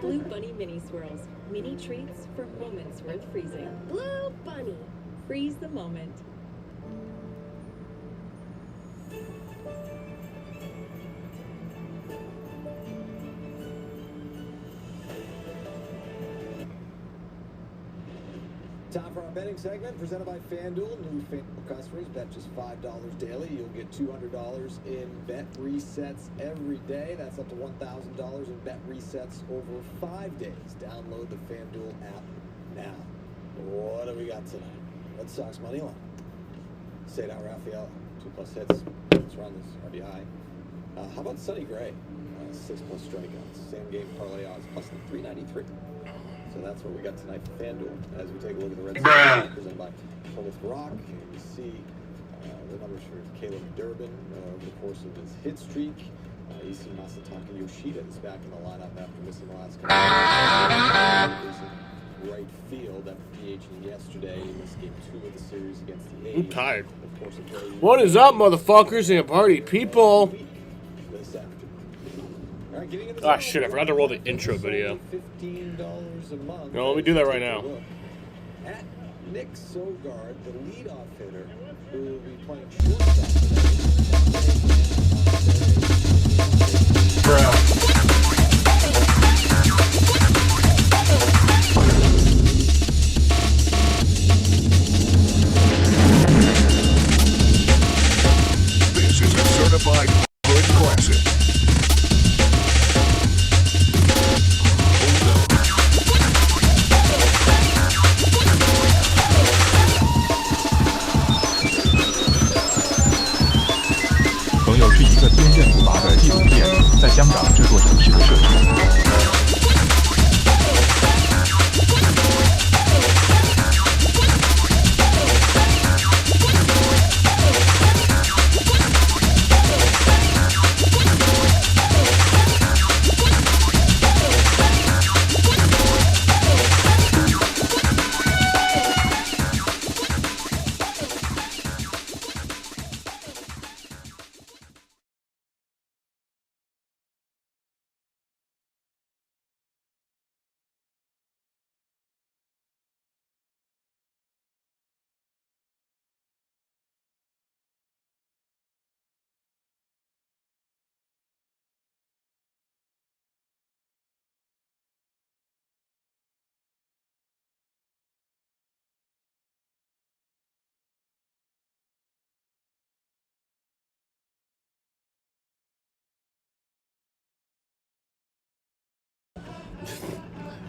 Blue Bunny Mini Swirls. Mini treats for moments worth freezing. Blue Bunny. Freeze the moment. Time for our betting segment presented by FanDuel. New FanDuel customers bet just $5 daily. You'll get $200 in bet resets every day. That's up to $1,000 in bet resets over 5 days. Download the FanDuel app now. What do we got tonight? Red Sox money line. Cedar Rafael, 2+ hits. Let's run this RBI. How about Sonny Gray? 6+ strikeouts. Same game parlay odds plus the 393. So that's what we got tonight for FanDuel. As we take a look at the Red Sox, presented by Plymouth Rock, and we see the numbers for Caleb Durbin over the course of his hit streak. You see Masataka Yoshida is back in the lineup after missing the last couple. Right field after DHing yesterday in this game 2 of the series against the A's. I'm tired. What is up, motherfuckers and party people? Ah, shit, I forgot to roll the intro video. No, let me do that right now. At Nick Sogard, the leadoff hitter, who will be playing shortstop This is a certified hood classic.《在香港这座城市的设计。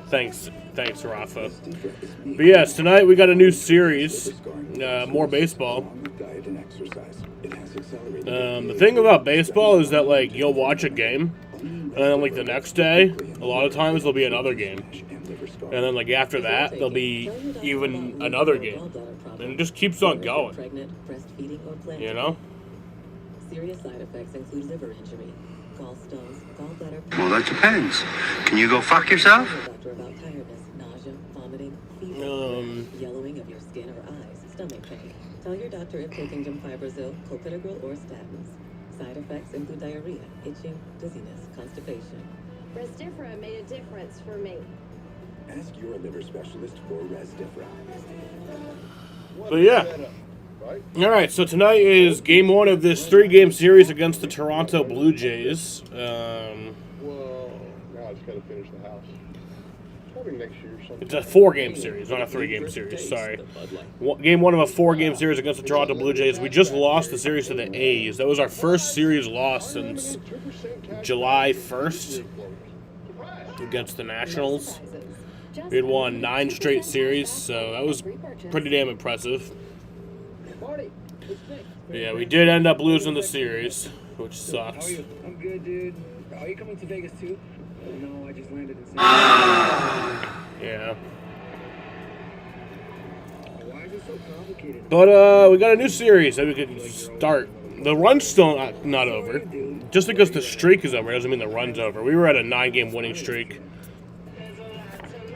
Thanks, Rafa. But yes, tonight we got a new series, more baseball. The thing about baseball is that, like, you'll watch a game, and then, like, the next day, a lot of times there'll be another game. And then, like, after that, there'll be even another game. And it just keeps on going. You know? Serious side effects include liver injury, gallstones, gallbladder. Well, that depends. Can you go fuck yourself? Doctor about tiredness, nausea, vomiting, fever, yellowing of your skin or eyes, stomach pain. Tell your doctor if taking Gemfibrozil, clopidogrel, or statins. Side effects include diarrhea, itching, dizziness, constipation. Restifra made a difference for me. Ask your liver specialist for Restifra. But yeah. All right, so tonight is game 1 of this 3-game series against the Toronto Blue Jays. Well, now I just got to finish the house. Probably next year or something. It's a 4-game series, not a 3-game series, sorry. Game 1 of a 4-game series against the Toronto Blue Jays. We just lost the series to the A's. That was our first series loss since July 1st against the Nationals. We had won 9 straight series, so that was pretty damn impressive. Yeah, we did end up losing the series, which sucks. How are you? I'm good, dude. Are you coming to Vegas too? No, I just landed in San Yeah. Why is it so complicated? But we got a new series that we could start. The run's still not over. Just because the streak is over doesn't mean the run's over. We were at a 9-game winning streak.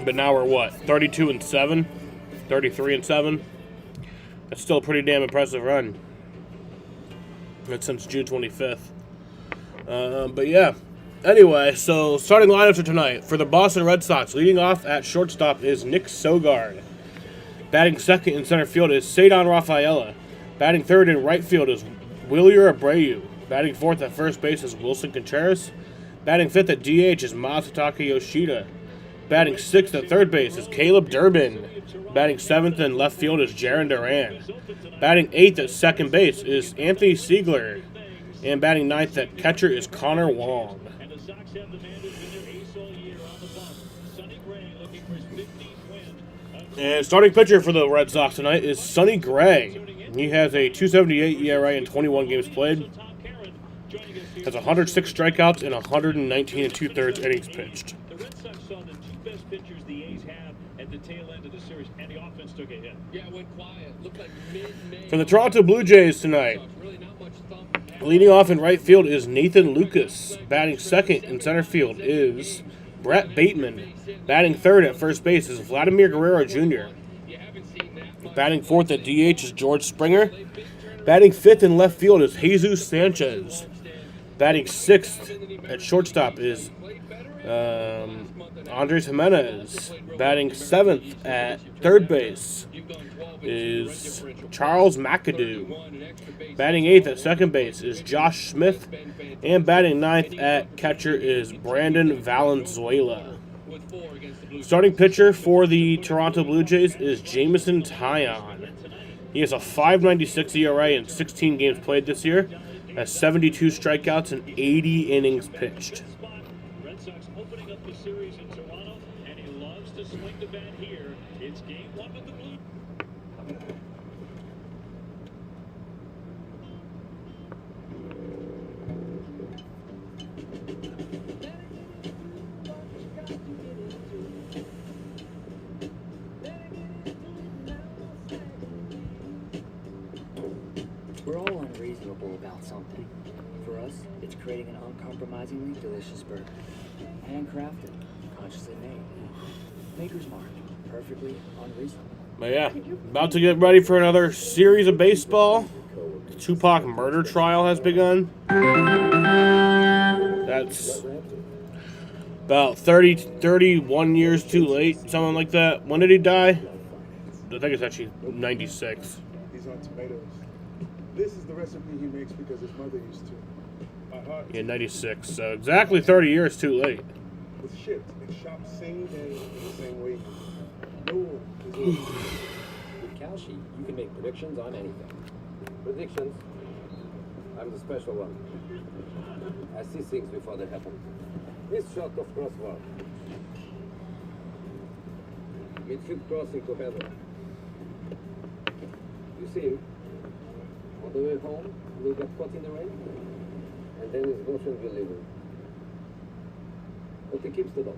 But now we're what? 32-7? 33-7? That's still a pretty damn impressive run. That's since June 25th. But yeah, Anyway, so starting lineups for tonight. For the Boston Red Sox, leading off at shortstop is Nick Sogard. Batting second in center field is Cedar Rafaela. Batting third in right field is Wilyer Abreu. Batting fourth at first base is Wilson Contreras. Batting fifth at DH is Masataka Yoshida. Batting sixth at third base is Caleb Durbin. Batting seventh in left field is Jarren Duran. Batting eighth at second base is Anthony Siegler. And batting ninth at catcher is Connor Wong. And starting pitcher for the Red Sox tonight is Sonny Gray. He has a 2.78 ERA in 21 games played. Has 106 strikeouts and 119 2/3 innings pitched. The Red Sox saw the two best pitchers the A's have at the tail end of the series, and the offense took a hit. Yeah, it went quiet. Looked like mid-May. For the Toronto Blue Jays tonight, leading off in right field is Nathan Lucas. Batting second in center field is Brett Bateman. Batting third at first base is Vladimir Guerrero Jr. Batting fourth at DH is George Springer. Batting fifth in left field is Jesus Sanchez. Batting sixth at shortstop is Andres Jimenez. Batting seventh at third base is Charles McAdoo. Batting eighth at second base is Josh Smith. And batting ninth at catcher is Brandon Valenzuela. Starting pitcher for the Toronto Blue Jays is Jameson Taillon. He has a 5.96 ERA in 16 games played this year, has 72 strikeouts and 80 innings pitched. Red Sox opening up the series in Toronto, and he loves to swing the bat here. It's game one with the Blue. We're all unreasonable about something. For us, it's creating an uncompromisingly delicious burger. Handcrafted, consciously made. Maker's Mark, perfectly unreasonable. But yeah, about to get ready for another series of baseball. The Tupac murder trial has begun. That's about 31 years too late, something like that. When did he die? I think it's actually 96. He's on tomatoes. This is the recipe he makes because his mother used to. Yeah, 96. So exactly 30 years too late. It's shipped and shopped same day in the same way. No one is able to. With Kalshi, you can make predictions on anything. Predictions? I'm the special one. I see things before they happen. This shot of crosswalk. Midfield crossing to header. You see him? On the way home, we'll get caught in the rain, and then his girlfriend will leave him. But he keeps the dog.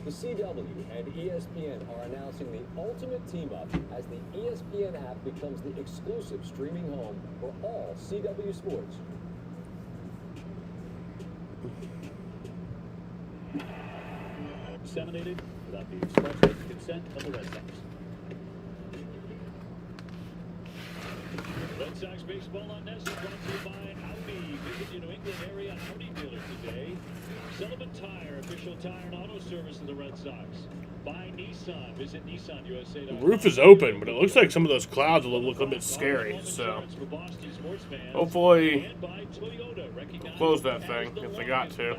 The CW and ESPN are announcing the ultimate team-up as the ESPN app becomes the exclusive streaming home for all CW sports. Disseminated without the express written consent of the Red Sox. Red Sox baseball on Nest is brought to you by Audi. Visit your New England area Audi dealer today. Sullivan Tire, official tire and auto service of the Red Sox. By Nissan. Visit NissanUSA.com. The roof is open, but it looks like some of those clouds will look a bit scary. So hopefully they'll close that thing if they got to.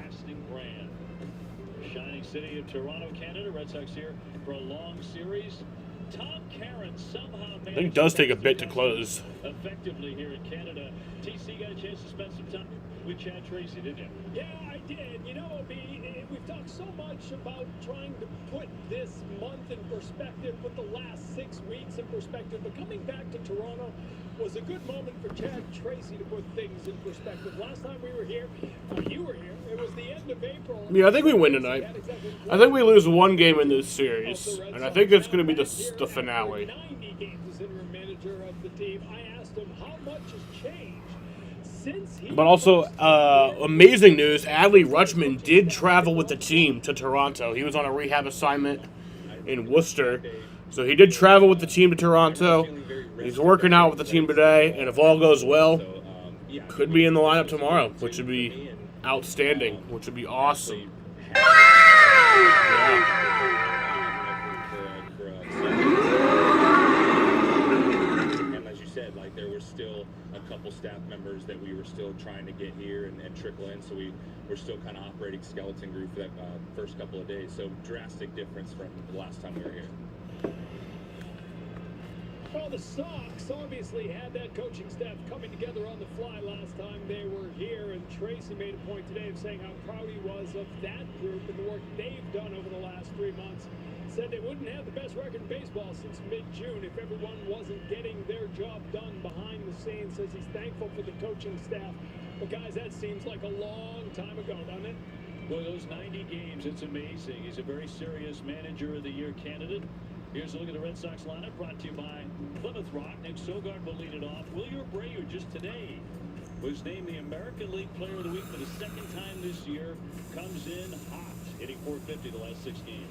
Shining city of Toronto, Canada. Red Sox here for a long series. Tom Caron somehow I think it does take a bit to close. Effectively here in Canada. TC got a chance to spend some time with Chad Tracy, didn't you? Yeah, I did. You know, we've talked so much about trying to put this month in perspective, put the last 6 weeks in perspective, but coming back to Toronto was a good moment for Chad Tracy to put things in perspective. Last time we were here, you were here, it was the end of April. Yeah, I think we win tonight. I think we lose one game in this series, and I think it's going to be the finale. 90 games as interim manager of the team. I asked him how much has changed since he. But also, amazing news, Adley Rutschman did travel with the team to Toronto. He was on a rehab assignment in Worcester. So he did travel with the team to Toronto. He's working out with the team today, and if all goes well, Could be in the lineup tomorrow, which would be outstanding, which would be awesome. And as you said, like there were still a couple staff members that we were still trying to get here and trickle in, so we're still kind of operating skeleton group for that first couple of days. So drastic difference from the last time we were here. Well, the Sox obviously had that coaching staff coming together on the fly last time they were here, and Tracy made a point today of saying how proud he was of that group and the work they've done over the last 3 months. Said they wouldn't have the best record in baseball since mid-June if everyone wasn't getting their job done behind the scenes. Says he's thankful for the coaching staff. But guys, that seems like a long time ago, doesn't it? Well, those 90 games, it's amazing. He's a very serious Manager of the Year candidate. Here's a look at the Red Sox lineup brought to you by Plymouth Rock. Nick Sogard will lead it off. Wilyer Abreu just today was named the American League Player of the Week for the second time this year. Comes in hot, hitting .450 the last 6 games.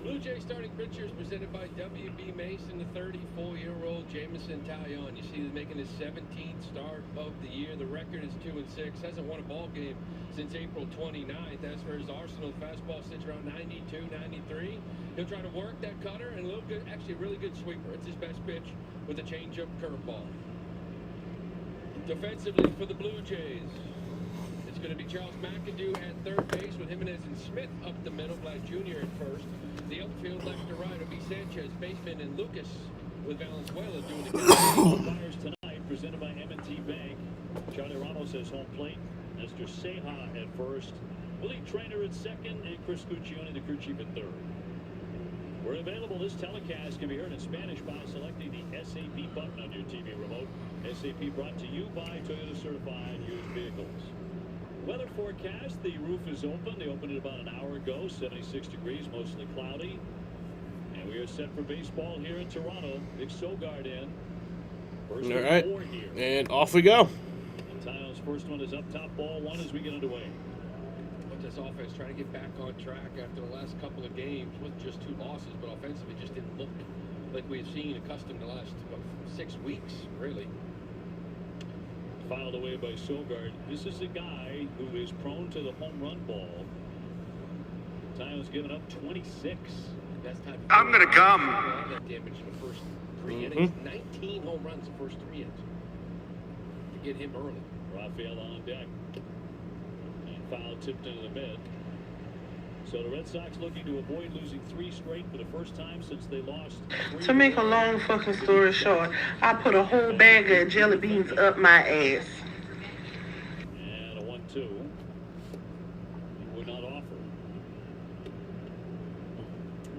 Blue Jay starting pitchers presented by W.B. Mason, the 34-year-old Jameson Taillon. You see he's making his 17th start of the year. The record is 2-6. Hasn't won a ball game since April 29th. As for his arsenal, fastball sits around 92, 93. He'll try to work that cutter and a little good, actually a really good sweeper. It's his best pitch with a changeup curveball. Defensively for the Blue Jays, it's going to be Charles McAdoo at third base with Jimenez and Smith up the middle, Black Jr. at first. The outfield left to right will be Sanchez, Baseman, and Lucas with Valenzuela doing the Fires tonight, presented by M&T Bank. Charlie Ramos says home plate. Nestor Ceja at first. Willie Trainer at second, and Chris Guccione, the crew chief, at third. We're available. This telecast can be heard in Spanish by selecting the SAP button on your TV remote. SAP brought to you by Toyota Certified Used Vehicles. Weather forecast, the roof is open. They opened it about an hour ago, 76 degrees, mostly cloudy. And we are set for baseball here in Toronto. Nick Sogard in. First All right, four here. and off we go. And Taillon's first one is up top, ball one as we get underway. But this offense trying to get back on track after the last couple of games with just 2 losses, but offensively just didn't look like we've seen accustomed the last 6 weeks, really. Filed away by Sogard. This is a guy who is prone to the home run ball. Taillon's given up 26. That's time. I'm gonna come. That damage in the first 3 innings. 19 home runs the first 3 innings to get him early. Rafael on deck. And foul tipped into the mid. So the Red Sox looking to avoid losing 3 straight for the first time since they lost. To make a long fucking story short, I put a whole bag of jelly beans up my ass. And a 1-2. Would not offer.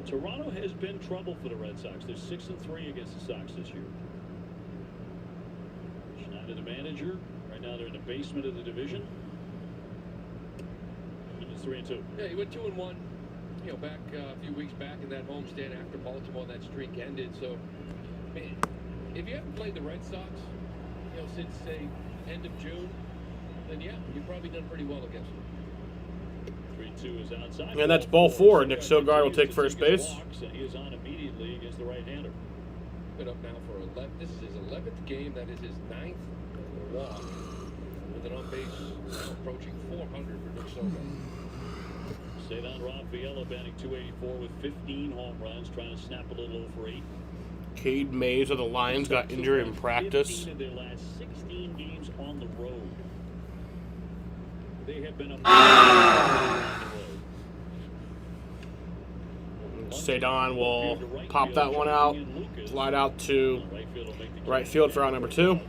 Toronto has been trouble for the Red Sox. They're 6-3 against the Sox this year. Schneider, the manager. Right now they're in the basement of the division. 3-2. Yeah, he went 2-1. You know, back a few weeks back in that homestand after Baltimore, that streak ended. So, man, if you haven't played the Red Sox, you know, since say end of June, then yeah, you've probably done pretty well against them. 3-2 is outside. And that's ball 4. Nick Sogard will take first base. And he is on immediately against the right-hander. Been up now for 11. This is his 11th game. That is his 9th walk with an on base now approaching 400 for Nick Sogard. Cedar Rafaela batting .284 with 15 home runs, trying to snap a little over 8. Cade Mays of the Lions got injured in practice. 15 of their last 16 games on the road. They have been Cedar will pop that one out, slide out to right field for out number 2.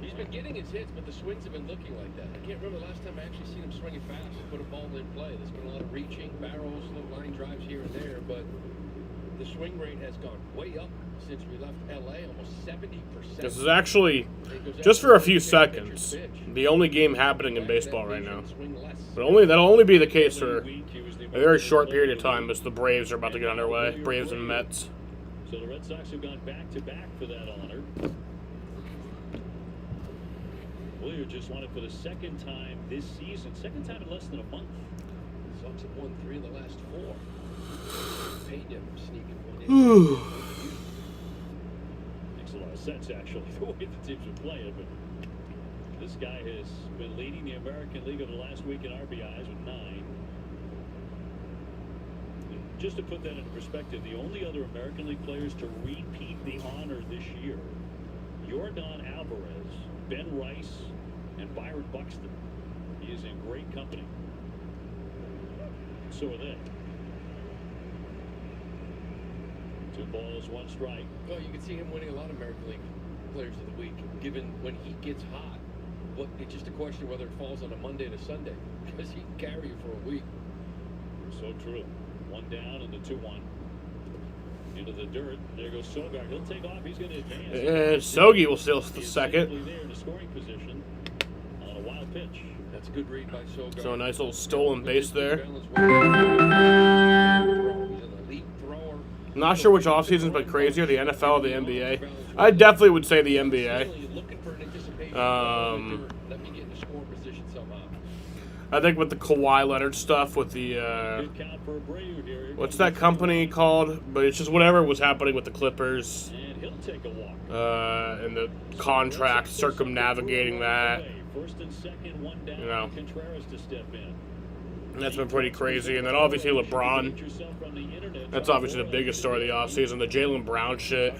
He's been getting his hits, but the swings have been looking like that. I can't remember the last time I actually seen him swing it fast and put a ball in play. There's been a lot of reaching, barrels, little line drives here and there, but the swing rate has gone way up since we left LA, almost 70%. This is actually, just for a few seconds, the only game happening in baseball right now. But that'll only be the case for a very short period of time as the Braves are about to get underway. Braves and Mets. So the Red Sox have gone back-to-back for that honor. Willier just won it for the second time this season. Second time in less than a month. Sox have won 3 of the last 4. Pena sneaking one in. Next a lot of sense, actually, the way the teams are playing. But this guy has been leading the American League over the last week in RBIs with 9. Just to put that into perspective, the only other American League players to repeat the honor this year, Yordan Alvarez, Ben Rice, and Byron Buxton. He is in great company. So are they. 2 balls, 1 strike. Well, you can see him winning a lot of American League Players of the Week, given when he gets hot. But it's just a question whether it falls on a Monday and a Sunday, because he can carry you for a week. So true. 1 down and the 2-1. Into the dirt. There goes Sogard. He'll take off. He's going to advance. And Sogi will steal the second. There in the scoring position on a wild pitch. That's a good read by Sogard. So a nice little stolen base there. Not sure which offseason's been crazier, the NFL or the NBA. I definitely would say the NBA. I think with the Kawhi Leonard stuff, with the what's that company called? But it's just whatever was happening with the Clippers, and the contract circumnavigating that. You know, and that's been pretty crazy. And then obviously LeBron. That's obviously the biggest story of the offseason. The Jaylen Brown shit.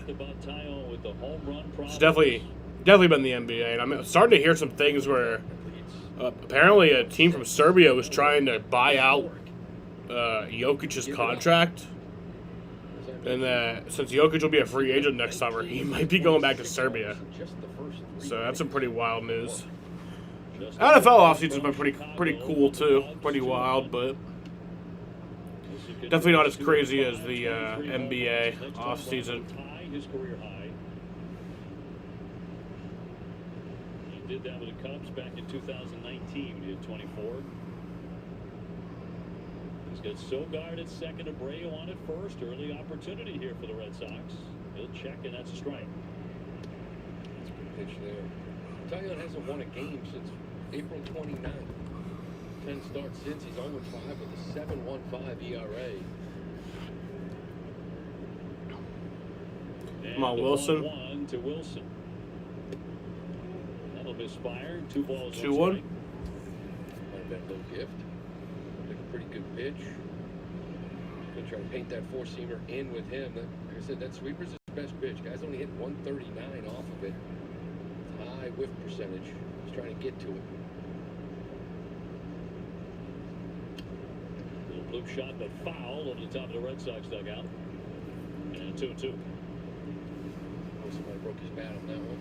It's definitely been the NBA. And I'm starting to hear some things where apparently a team from Serbia was trying to buy out Jokic's contract. And that since Jokic will be a free agent next summer, he might be going back to Serbia. So that's some pretty wild news. NFL offseason's been pretty cool too. Pretty wild, but definitely not as crazy as the NBA offseason. His career high. He did that with the Cubs back in 2019. He had 24. He's got Sogard at second, Abreu on at first. Early opportunity here for the Red Sox. He'll check, and that's a strike. That's a good pitch there. Taillon hasn't won a game since April 29th. 10 starts since. He's 0-5 with a 7.15 ERA. Come on, Wilson. 1 to Wilson. That'll misfire. 2 balls. 2-1. Might have been a little gift. Like a pretty good pitch. Gonna try to paint that 4-seamer in with him. Like I said, that sweeper's his best pitch. Guy's only hit 139 off of it. High whiff percentage. He's trying to get to it. Little bloop shot, but foul over the top of the Red Sox dugout. And 2-2. Oh, somebody broke his bat on that one.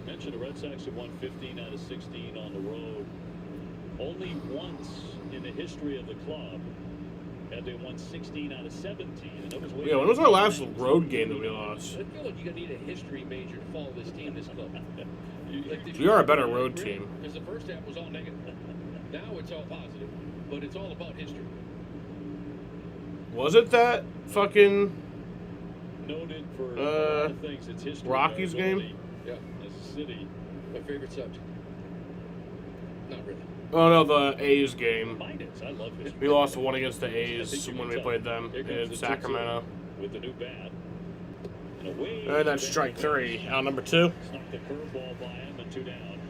Mentioned the Red Sox have won 15 out of 16 on the road. Only once in the history of the club have they won 16 out of 17. And that was Yeah, when was our last road game that we lost? I feel like you're going to need a history major to follow this team, this club. Like, We are a better road team. Because the first half was all negative. Now it's all positive, but it's all about history. Was it that fucking noted for all things. It's history. Rockies game? Yeah. As a city. My favorite subject. Not really. Oh no, the A's game. I love history. We lost 1 against the A's when we played them in Sacramento. With the new bat. And that's strike 3. Out number 2. Snuck the curveball by him and 2 down.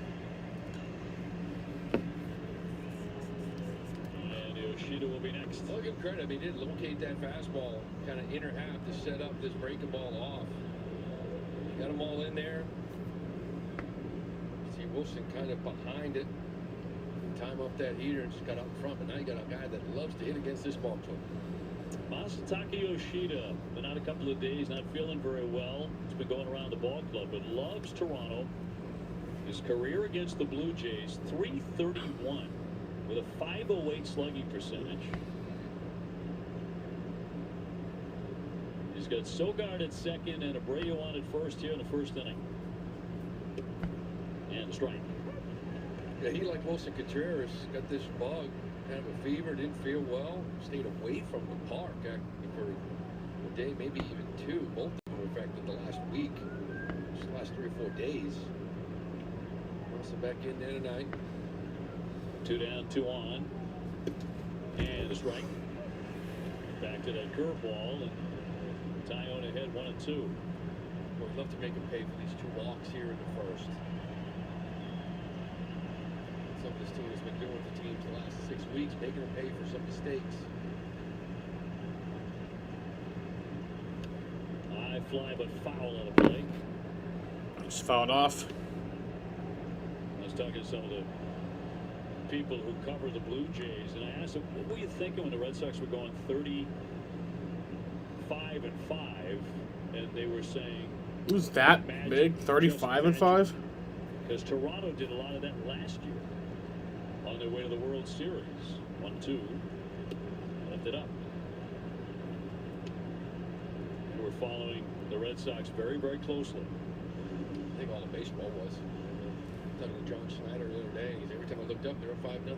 And Yoshida will be next. I'll give him credit. I mean, he did locate that fastball kind of inner half to set up this breaking ball off. Got them all in there. See Wilson kind of behind it. Time up that heater and just got out in front. But now you got a guy that loves to hit against this ball club. Masataka Yoshida, been out a couple of days, not feeling very well. He's been going around the ball club, but loves Toronto. His career against the Blue Jays, .331 with a .508 slugging percentage. He's got Sogard at second and Abreu on at first here in the first inning. And a strike. Yeah, he, like Wilson Contreras, got this bug, kind of a fever, didn't feel well, stayed away from the park actually for a day, maybe even 2. Both of them were affected the last week, just the last 3 or 4 days. Wilson back in there tonight. 2 down, 2 on. And a strike. Back to that curveball, and Taillon ahead 1-2. We'd love to make him pay for these 2 walks here in the first. Some of this team has been doing for teams the last 6 weeks, making them pay for some mistakes. High fly, but foul on the play. Just fouled off. I was talking to some of the people who cover the Blue Jays, and I asked them, what were you thinking when the Red Sox were going 35-5? And they were saying, Who's that big? 35-5? Because Toronto did a lot of that last year on their way to the World Series. 1-2, left it up. And we're following the Red Sox very, very closely. I think all the baseball was. Talking to John Schneider the other day, he said every time I looked up, they were 5-0.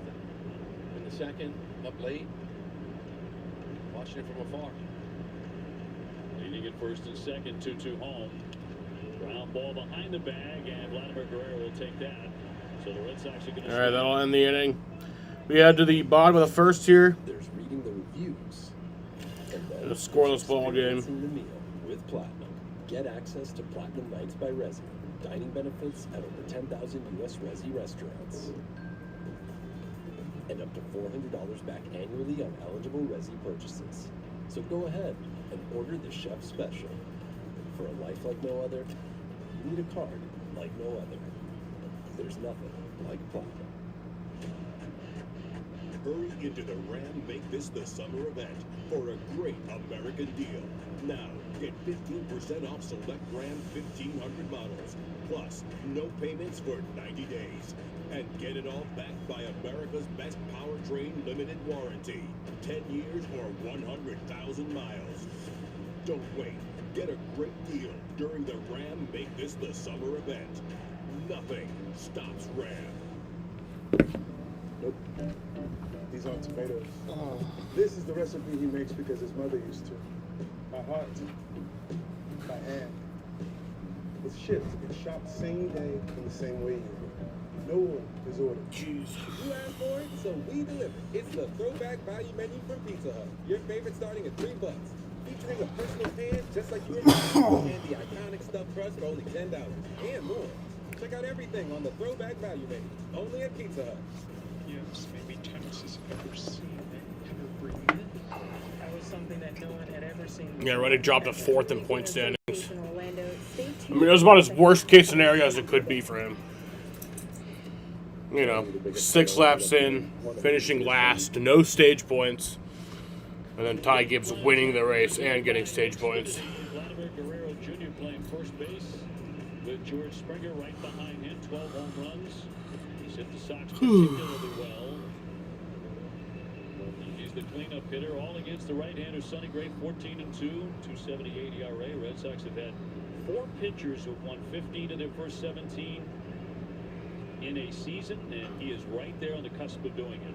In the second, up late, watching it from afar. Leading at first and second, 2-2 home. Ground ball behind the bag, and Vladimir Guerrero will take that. So the Red Sox are going to. All right, that'll end the inning. We head to the bottom of the first here. There's reading the reviews. And a scoreless ball game. The meal with Platinum. Get access to Platinum Nights by Resi. Dining benefits at over 10,000 U.S. Resi restaurants. And up to $400 back annually on eligible Resi purchases. So go ahead and order the Chef Special. For a life like no other, you need a card like no other. There's nothing like Platinum. Hurry into the Ram Make This the Summer event for a great American deal. Now, get 15% off select Ram 1500 models, plus no payments for 90 days. And get it all backed by America's best powertrain limited warranty. 10 years or 100,000 miles. Don't wait. Get a great deal during the Ram Make This the Summer event. Nothing stops Ram. Nope. These aren't tomatoes. This is the recipe he makes because his mother used to. By heart. By hand. It's shipped. It's shopped same day in the same way. No one is ordered. Jeez. You asked for it, so we deliver. It's the throwback value menu from Pizza Hut. Your favorite starting at $3. Featuring a personal pan just like yours, and the iconic stuffed crust for only $10 and more. Check out everything on the throwback value menu, only at Pizza Hut. Yes, maybe Texas ever seen ever breathe. That was something that no one had ever seen. Yeah, Reddick dropped a 4th in point standings. I Orlando, mean, it was about as worst case scenario as it could be for him. You know, 6 laps in, finishing last, no stage points, and then Ty Gibbs winning the race and getting stage points. Vladimir Guerrero Jr. playing first base with George Springer right behind him, 12 home runs. He's hit the Sox particularly well. He's the cleanup hitter, all against the right-hander Sonny Gray, 14-2, 2.78 ERA. Red Sox have had 4 pitchers who have won 15 of their first 17 in a season, and he is right there on the cusp of doing it.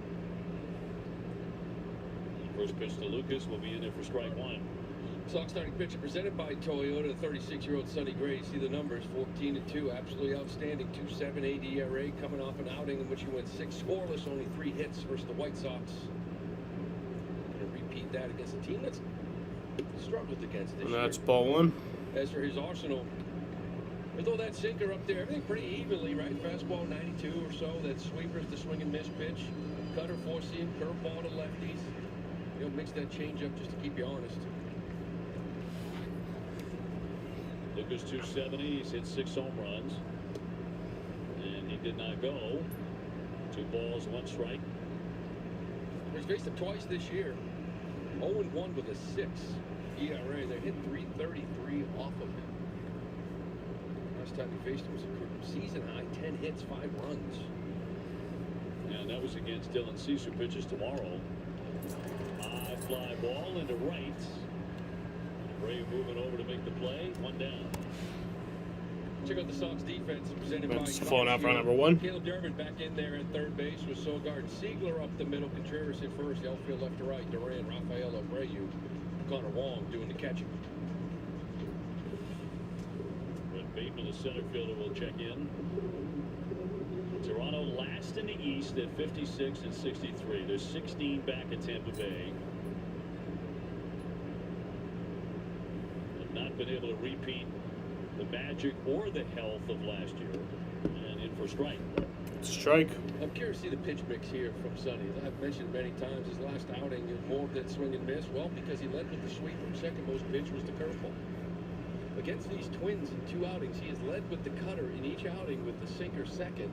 First pitch to Lucas will be in there for strike 1. Sox starting pitcher presented by Toyota, 36-year-old Sonny Gray. See the numbers, 14-2, absolutely outstanding. 2.78 ERA, coming off an outing in which he went 6 scoreless, only 3 hits versus the White Sox. Going to repeat that against a team that's struggled against this And year. that's ball 1. As for his arsenal, with all that sinker up there, everything pretty evenly, right? Fastball 92 or so. That sweeper's the swing and miss pitch. Cutter, four-seam, curveball to lefties. You know, mix that changeup just to keep you honest. Lucas 270. He's hit 6 home runs, and he did not go. 2 balls, 1 strike. He's faced him twice this year. 0-1 with a 6 ERA. They hit 333 off of him. Last time he faced him was a season high 10 hits, 5 runs. And that was against Dylan Cease, who pitches tomorrow. High fly ball into right. Ray moving over to make the play. 1 down. Check out the Sox defense presented by That's flowing out for number 1. Caleb Durbin back in there at third base with Sogard. Siegler up the middle. Contreras in first. Outfield left to right. Duran, Rafael Abreu, Connor Wong doing the catching. Brett Bateman, the center fielder, will check in. Toronto last in the East at 56 and 63. There's 16 back at Tampa Bay. Have not been able to repeat the magic or the health of last year. And in for strike. Strike. I'm curious to see the pitch mix here from Sonny. As I've mentioned many times, his last outing is more of that swing and miss. Well, because he led with the sweeper. Second most pitch was the curveball. Against these Twins in 2 outings, he has led with the cutter in each outing with the sinker second.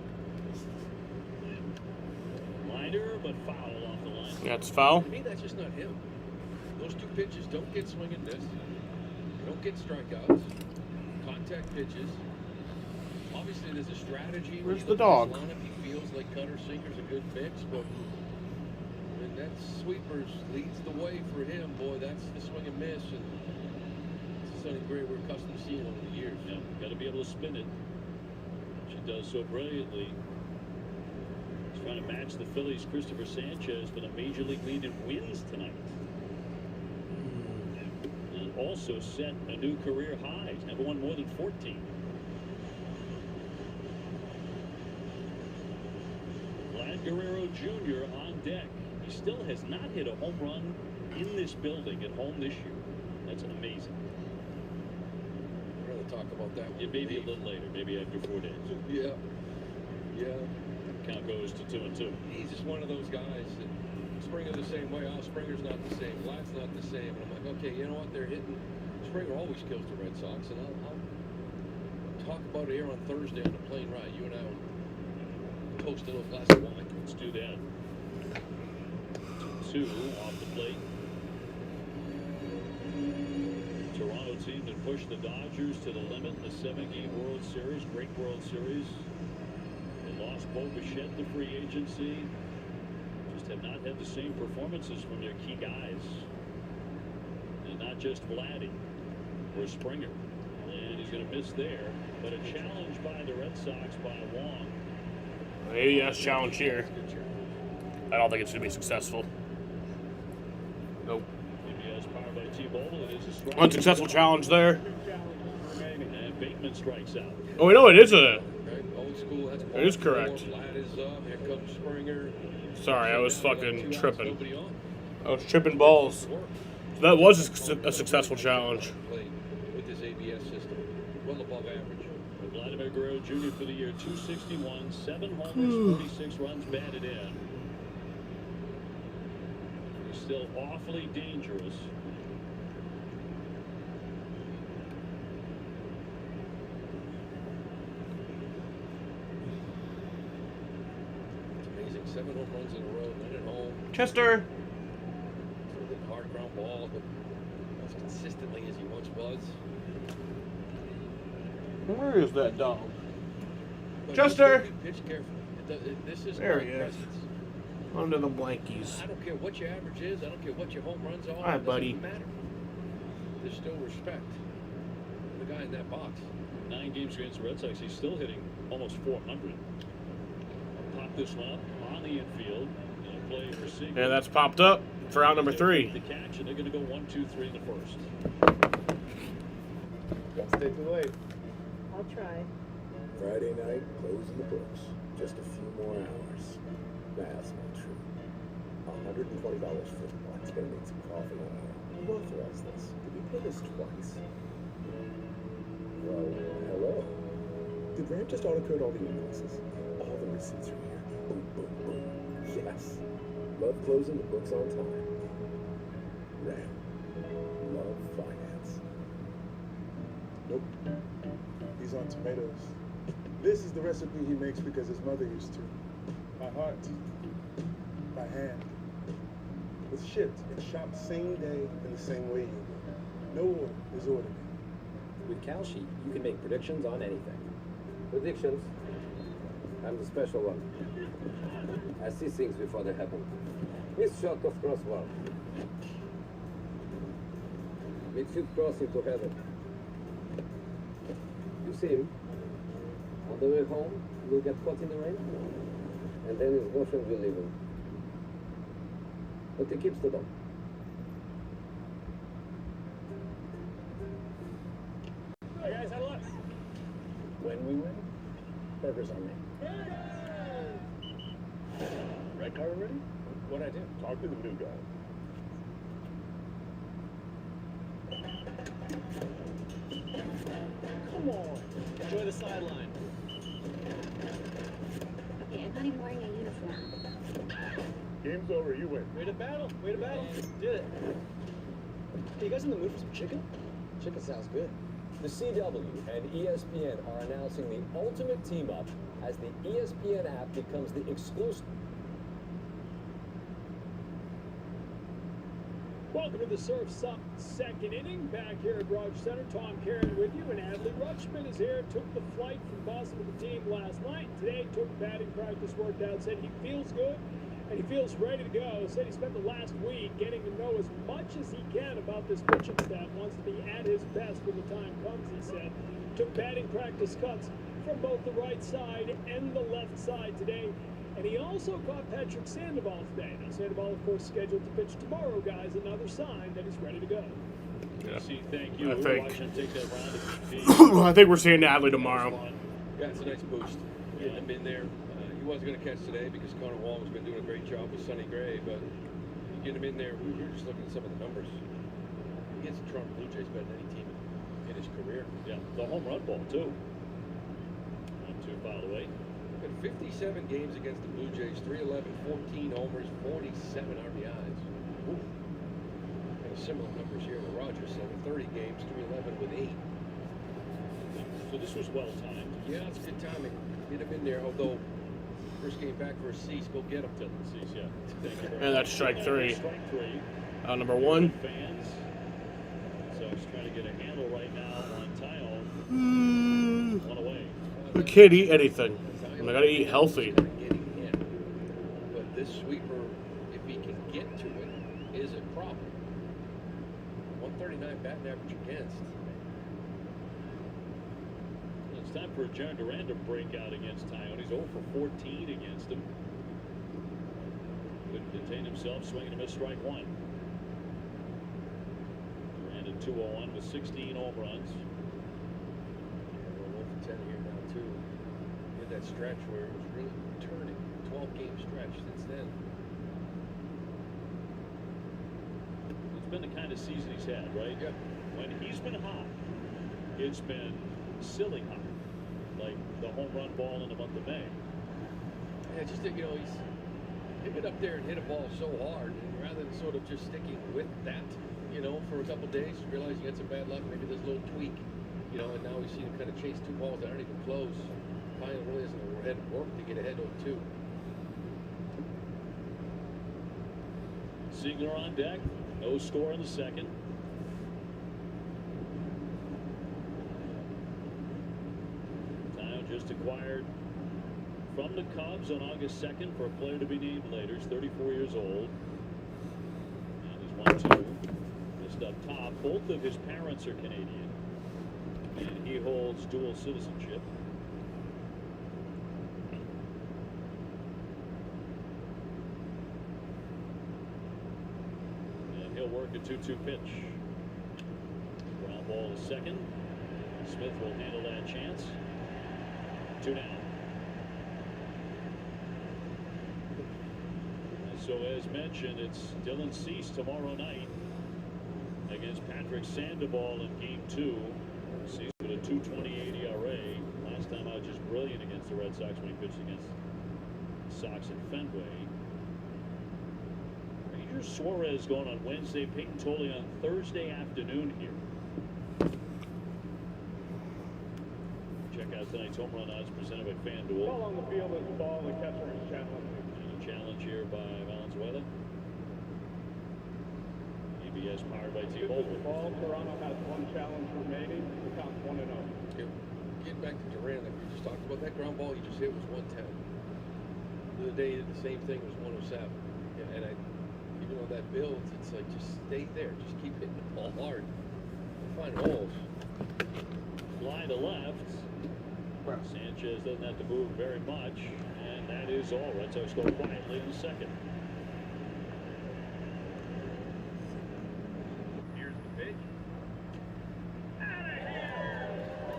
Liner, but foul off the line. That's foul. To me, that's just not him. Those 2 pitches don't get swing and miss. They don't get strikeouts. Contact pitches. Obviously, there's a strategy. Where's the dog? He feels like cutter sinker's a good mix, but when that sweepers leads the way for him, boy, that's the swing and miss. And it's something great we're accustomed to seeing over the years. Yeah, got to be able to spin it. She does so brilliantly. He's trying to match the Phillies' Christopher Sanchez for the major league lead in wins tonight. And also set a new career high. He's never won more than 14. Vlad Guerrero Jr. on deck. He still has not hit a home run in this building at home this year. That's amazing. I'd rather talk about that. Yeah, maybe a little later, maybe after 4 days. Yeah. Count goes to 2-2. He's just one of those guys that Springer the same way. Oh, Springer's not the same. Vlad's not the same. And I'm like, okay, you know what? They're hitting. Springer always kills the Red Sox, and I'll talk about it here on Thursday on the plane ride. You and I will toast a little glass of wine. Let's do that. 2 off the plate. Toronto team that pushed the Dodgers to the limit in the 7-game World Series. Great World Series. They lost Bo Bichette to free agency. Just have not had the same performances from their key guys. And not just Vladdy or Springer. And he's going to miss there. But a challenge by the Red Sox by Wong. ABS challenge here. I don't think it's going to be successful. Nope. ABS powered by T-Mobile. It is a strike. Unsuccessful challenge there. And Bateman strikes out. Oh, no, it is a... Old school. That's It is correct. Vlad is up. Here comes Springer. Sorry, I was fucking tripping. I was tripping balls. So that was a successful challenge. With this ABS system, well above average. Vladimir Guerrero Jr. for the year, 261, 7 homers, 46 runs batted in. He's still awfully dangerous. It's amazing, 7 home runs in a row, none at home. Chester. Hard ground ball, but as consistently as he once was. Where is that dog? But Chester! Pitch carefully. This is There he is. presence. Under the blankies. I don't care what your average is. I don't care what your home runs are. Hi, it buddy. doesn't matter. There's still respect for the guy in that box. 9 games against the Red Sox, he's still hitting almost 400. Pop this one up on the infield. Gonna play for Seager. And that's popped up for out number 3. The catch, and they're going to go 1-2-3 in the first. Don't stay too late. I'll try. Friday night, closing the books. Just a few more hours. Nah, that's not true. $120 for the box. Gonna need some coffee. Who authorized this? Did we pay this twice? Well, hello. Did Ram just auto-code all the invoices? All the receipts are here. Boom, boom, boom. Yes. Love closing the books on time. Ram. Love finance. Nope. He's on tomatoes. This is the recipe he makes because his mother used to. By heart. By hand. It's shipped and shopped same day in the same way you do. No order is ordered. With CalSheet, you can make predictions on anything. Predictions? I'm the special one. I see things before they happen. Miss shot of crossword. Midfield crossing to heaven. You see him? On the way home, he'll get caught in the rain, and then his girlfriend will leave him. But he keeps the dog. Hey guys, how luck? When we win, burgers on me. Red car already? What'd I do? Talk to the new guy. Come the sideline. Okay, I'm not even wearing a uniform. Game's over, you win. Way to battle. Way to battle. Did it. Hey, you guys in the mood for some chicken? Chicken sounds good. The CW and ESPN are announcing the ultimate team-up as the ESPN app becomes the exclusive. Welcome to the Surf's Up second inning. Back here at Rogers Center, Tom Caron with you, and Adley Rutschman is here. Took the flight from Boston with the team last night. Today took batting practice, worked out, said he feels good and he feels ready to go. Said he spent the last week getting to know as much as he can about this pitching staff. Wants to be at his best when the time comes, he said. Took batting practice cuts from both the right side and the left side today. And he also caught Patrick Sandoval today. Now, Sandoval, of course, scheduled to pitch tomorrow, guys. Another sign that he's ready to go. Yeah. Thank you. I think. Washington takes that round of BP. I think we're seeing Adley tomorrow. Yeah, it's a nice boost. Getting him in there. He wasn't going to catch today because Connor Wallman's been doing a great job with Sonny Gray, but getting him in there, we were just looking at some of the numbers. He gets the Toronto Blue Jays better than any team in his career. Yeah, the home run ball, too. 1-2 foul away. In 57 games against the Blue Jays, 311, 14 homers, 47 RBIs. Ooh. And similar numbers here in the Rogers Center. 30 games, 311 with 8. So this was well timed. Yeah, it's good timing. Get him in there, although first game back for a cease, go get him. Cease, yeah. Thank you very And much. that's strike three. Strike three. Number one. Fans. So he's trying to get a handle right now on Tyone. One away. We can't eat anything. I gotta eat healthy. Getting hit. But this sweeper, if he can get to it, is a problem. 139 batting average against. It's time for Jarren Duran to break out against Tyone. He's 0 for 14 against him. Couldn't contain himself, swinging a miss, strike one. Duran at 2-0-1 with 16 home runs. We're 1 for 10 here now, too. He had that stretch where it was really turning. 12-game stretch since then. It's been the kind of season he's had, right? Yep. When he's been hot, it's been silly hot. Like the home run ball in the month of May. Yeah, just that, he'd get up there and hit a ball so hard, and rather than sort of just sticking with that, for a couple of days, realize you had some bad luck, maybe there's a little tweak, and now we've seen him kind of chase two balls that aren't even close. Tyone really hasn't had work to get ahead of 2. Ziegler on deck. No score in the second. Tyone just acquired from the Cubs on August 2nd for a player to be named later. He's 34 years old. And he's 1-2. Just up top. Both of his parents are Canadian. And he holds dual citizenship. He'll work a 2-2 pitch. Ground ball to second. Smith will handle that chance. 2 down. So as mentioned, it's Dylan Cease tomorrow night against Patrick Sandoval in Game 2. Cease with a 2.28 ERA. Last time out, just brilliant against the Red Sox when he pitched against the Sox at Fenway. Suarez going on Wednesday, Peyton Tolley on Thursday afternoon here. Check out tonight's home run odds presented by FanDuel. Ball on the field is the ball. The catcher is challenging. And a challenge here by Valenzuela. EBS powered by T-Mobile. Ball. Toronto has 1 challenge remaining. The count's 1-0. Getting back to Duran, like we just talked about, that ground ball he just hit was 110. The other day, he did the same thing, was 107. And even though that builds, it's like, just stay there. Just keep hitting the ball hard. Find holes. Fly to left. Sanchez doesn't have to move very much. And that is all. Red Sox go quietly in the second. Here's the pitch.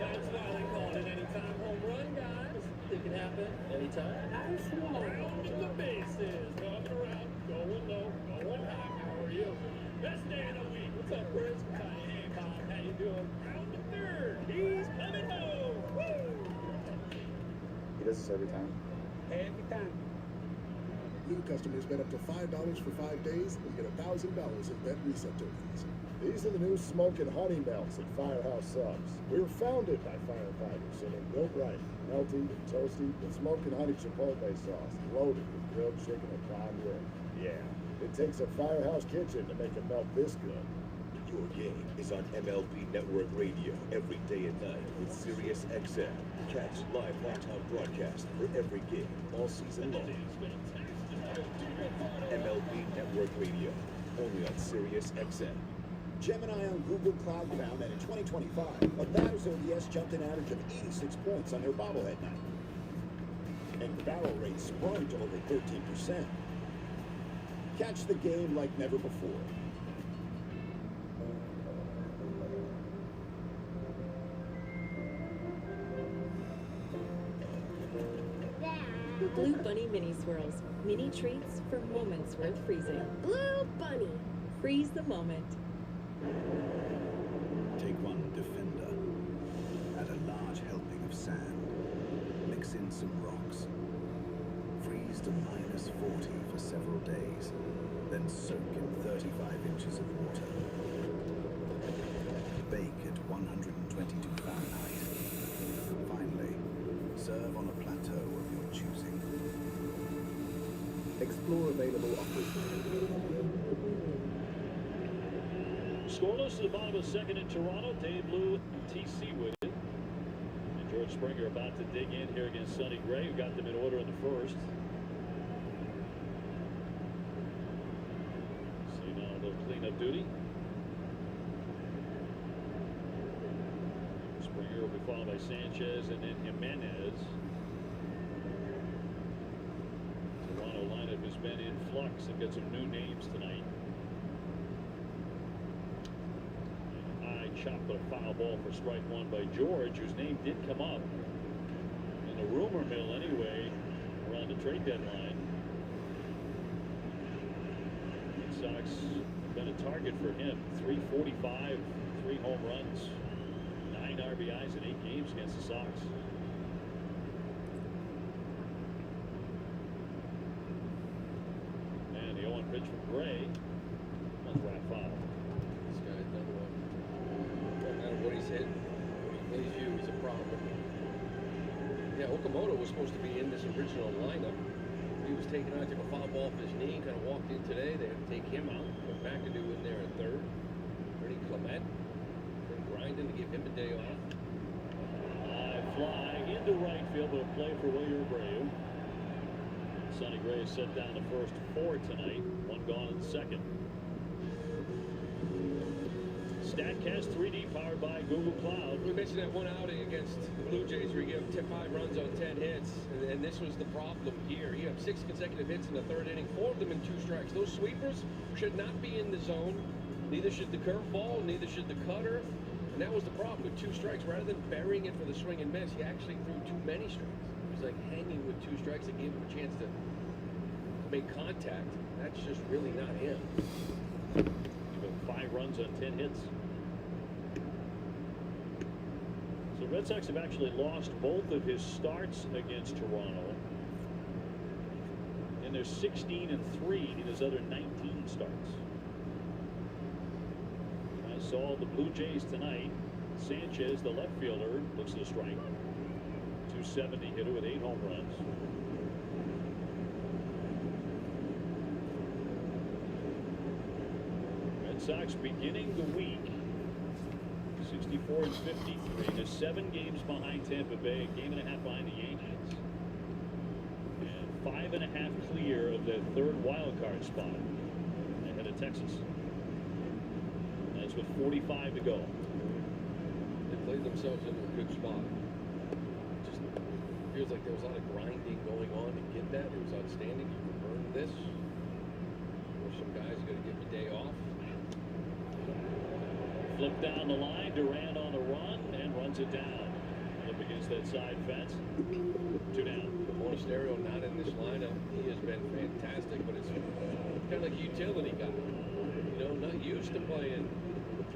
That's why they call it an anytime home run, guys. It can happen anytime. Nice one. Rounding the bases. Coming around. Going low. Going high. How are you? Best day of the week. What's up, Chris? Hey, Bob. How you doing? Round the third. He's coming home. Woo! this every time? Every time. New customers bet up to $5 for 5 days and get $1,000 in bet reset tokens. These are the new Smokin' Honey Melts at Firehouse Subs. We were founded by firefighters, and they're built right. Melty, toasty, with smoking honey chipotle sauce, loaded with grilled chicken and prime rib. Yeah, it takes a Firehouse kitchen to make it melt this good. Your game is on MLB Network Radio every day and night with Sirius XM. Catch live hometown broadcast for every game all season long. MLB Network Radio, only on Sirius XM. Gemini on Google Cloud found that in 2025, a batter's ODS jumped an average of 86 points on their bobblehead night. And the barrel rate sprung to over 13%. Catch the game like never before. Blue Bunny Mini Swirls. Mini treats for moments worth freezing. Blue Bunny. Freeze the moment. Take one Defender. Add a large helping of sand. Mix in some rocks. Freeze to -40 for several days. Then soak in 35 inches of water. Bake at 122 Fahrenheit. Finally, serve on a plateau of your choosing. Explore available offers. Scoreless to the bottom of the second in Toronto. Dave Blue, TC with it. And George Springer about to dig in here against Sonny Gray, who got them in order in the first. See now a little cleanup duty. Springer will be followed by Sanchez and then Jimenez. Toronto lineup has been in flux and got some new names tonight. Chop, but a foul ball for strike one by George, whose name did come up in the rumor mill anyway around the trade deadline. Red Sox have been a target for him. 345, 3 home runs, 9 RBIs in 8 games against the Sox. And the 0-1 pitch from Gray. That's right foul. This guy's another one. No matter what he's hit, what he's you, he's a problem. Yeah, Okamoto was supposed to be in this original lineup. He was taken out, took a foul ball off his knee, kind of walked in today. They had to take him out. Put McAdoo in there at third. Ernie Clement. Been grinding to give him a day off. High fly into right field, but a play for William Abreu. Sonny Gray is set down the first 4 tonight. 1 gone in the second. StatCast 3D powered by Google Cloud. We mentioned that one outing against the Blue Jays where he gave 5 runs on 10 hits, and this was the problem here. You have 6 consecutive hits in the 3rd inning, 4 of them in 2 strikes. Those sweepers should not be in the zone. Neither should the curveball, neither should the cutter. And that was the problem with 2 strikes. Rather than burying it for the swing and miss, he actually threw too many strikes. He was like hanging with 2 strikes and gave him a chance to make contact. That's just really not him. 5 runs on 10 hits. So the Red Sox have actually lost both of his starts against Toronto. And they're 16-3 in his other 19 starts. I saw the Blue Jays tonight. Sanchez, the left fielder, looks at a strike. 270 hitter with 8 home runs. Red Sox beginning the week 64-53. They're 7 games behind Tampa Bay, a game and a half behind the Yankees, and 5.5 clear of their 3rd wild card spot ahead of Texas. That's with 45 to go. They played themselves into a good spot. Just feels like there was a lot of grinding going on to get that. It was outstanding. You can earn this. There's some guys got to get the day off. Flip down the line, Durant on the run, and runs it down. Up against that side fence. 2 down. Monasterio not in this lineup. He has been fantastic, but it's kind of like a utility guy. You know, not used to playing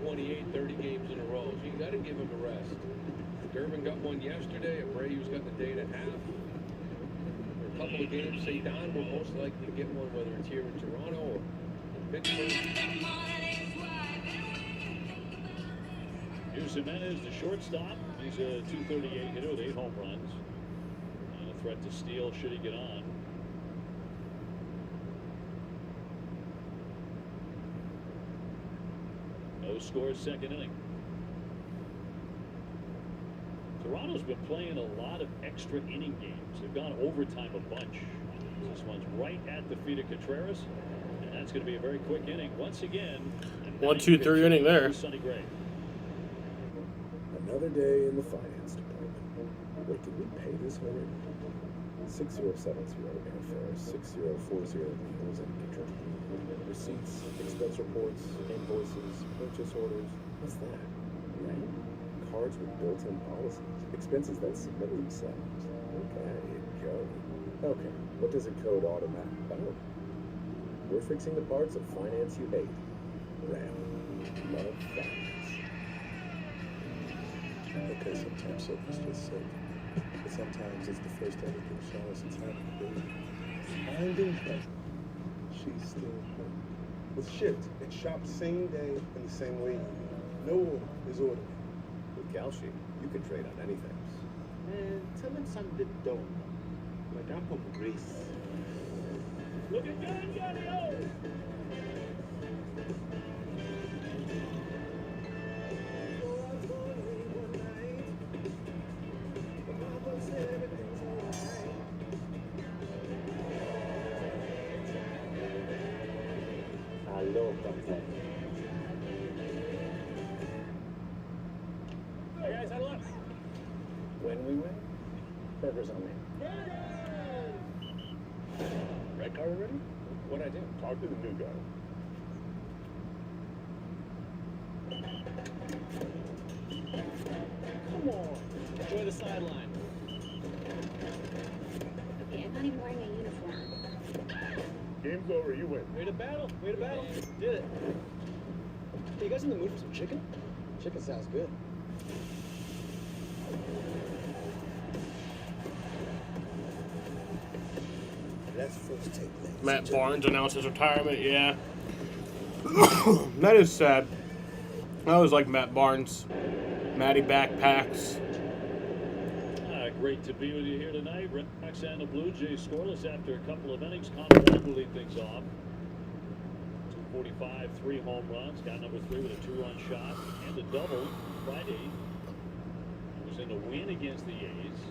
28, 30 games in a row. So you got to give him a rest. Durbin got one yesterday. Abreu's got the day and a half. couple of games, say Don, we're most likely to get one, whether it's here in Toronto or in Pittsburgh. Here's Jimenez, the shortstop. He's a .238 hitter with 8 home runs. And a threat to steal should he get on. No scores, second inning. Toronto's been playing a lot of extra inning games. They've gone overtime a bunch. This one's right at the feet of Contreras, and that's going to be a very quick inning. Once again, 1, 2, 3 inning there. Sonny Gray. Another day in the finance department. Wait, did we pay this already? 6070 airfare, 6040 meals and detergent. Receipts, expense reports, invoices, purchase orders. What's that? Right? Cards with built-in policies. Expenses that submit themselves. Okay, code. Okay, what does a code automatic? Oh. We're fixing the parts of finance you hate. RAM. Love finance. Okay, sometimes soap is just soap. But sometimes it's the first time we can shower since having a baby. Finding her. She's still home. With Shipt, it's shopped same day in the same way. No order is ordered. With Calci, you can trade on anything. Man, tell him something that don't know. Like I'm from Greece. Looking good, Johnny-O! Hey guys, how luck? When we win, burgers on me. Red card already? What'd I do? Talk to the new guy. Come on, enjoy the sideline. Okay, I'm not even wearing a uniform. Game's over, you win. Way to battle, way to battle. Did it. Hey, you guys in the mood for some chicken? Chicken sounds good. Let's first take things. Matt Barnes announced his retirement. Yeah, that is sad. I always like Matt Barnes. Matty backpacks. Great to be with you here tonight. Red Sox and the Blue Jays scoreless after a couple of innings. Connor Wong will lead things off. 245, 3 home runs. Got number 3 with a 2-run shot and a double Friday. It was in a win against the A's.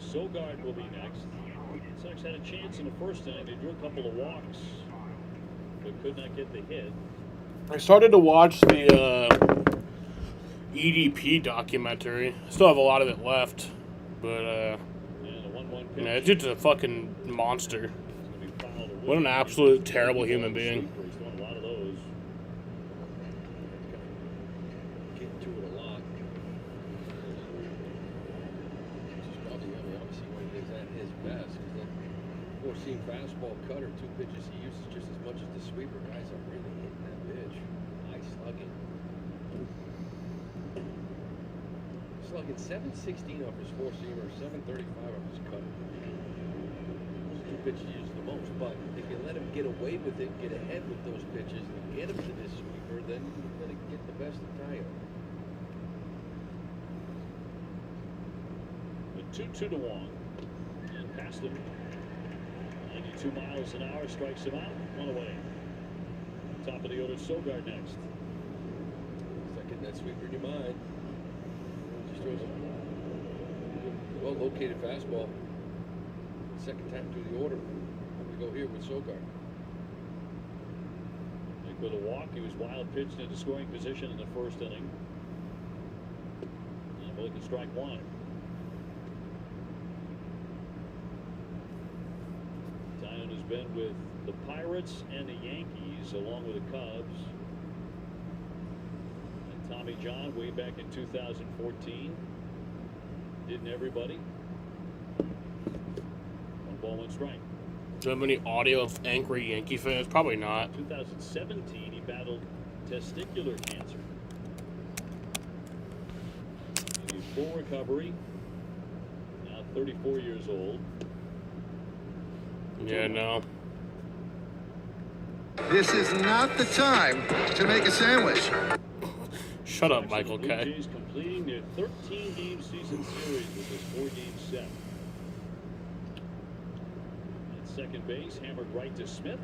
Sogard will be next. Sox had a chance in the first inning. They drew a couple of walks, but could not get the hit. I started to watch the EDP documentary. I still have a lot of it left, but And a 1-1 pitch. yeah, dude's a fucking monster. What an absolute terrible human being. He's doing a lot of those. Getting to it a lot. He's probably, obviously when he's at his best, because that four-seam fastball cutter, 2 pitches he uses just as much as the sweeper. Guys are really hitting that pitch. High slugging. Slugging 716 off his four-seamer, 735 off his cutter. Those 2 pitches he uses the most, but if you let him get away with it, get ahead with those pitches, and get him to this sweeper, then you're going to get the best of Tayo. The 2-2 to Wong. And past him. 92 miles an hour, strikes him out. 1 away. Top of the order, Sogard next. Start getting that sweeper in your mind. Just throws a well-located fastball. Second time through the order. We go here with Sogard. With a walk, he was wild pitched into scoring position in the first inning. And we're looking strike 1. Taillon has been with the Pirates and the Yankees, along with the Cubs. And Tommy John way back in 2014. Didn't everybody? 1 ball, 1 strike. Do you have any audio of angry Yankee fans? Probably not. 2017, he battled testicular cancer. In full recovery. Now 34 years old. Yeah, no. This is not the time to make a sandwich. Shut up, Michael Blue K. Jays completing their 13-game season series with this 4-game set. At second base, hammered right to Smith.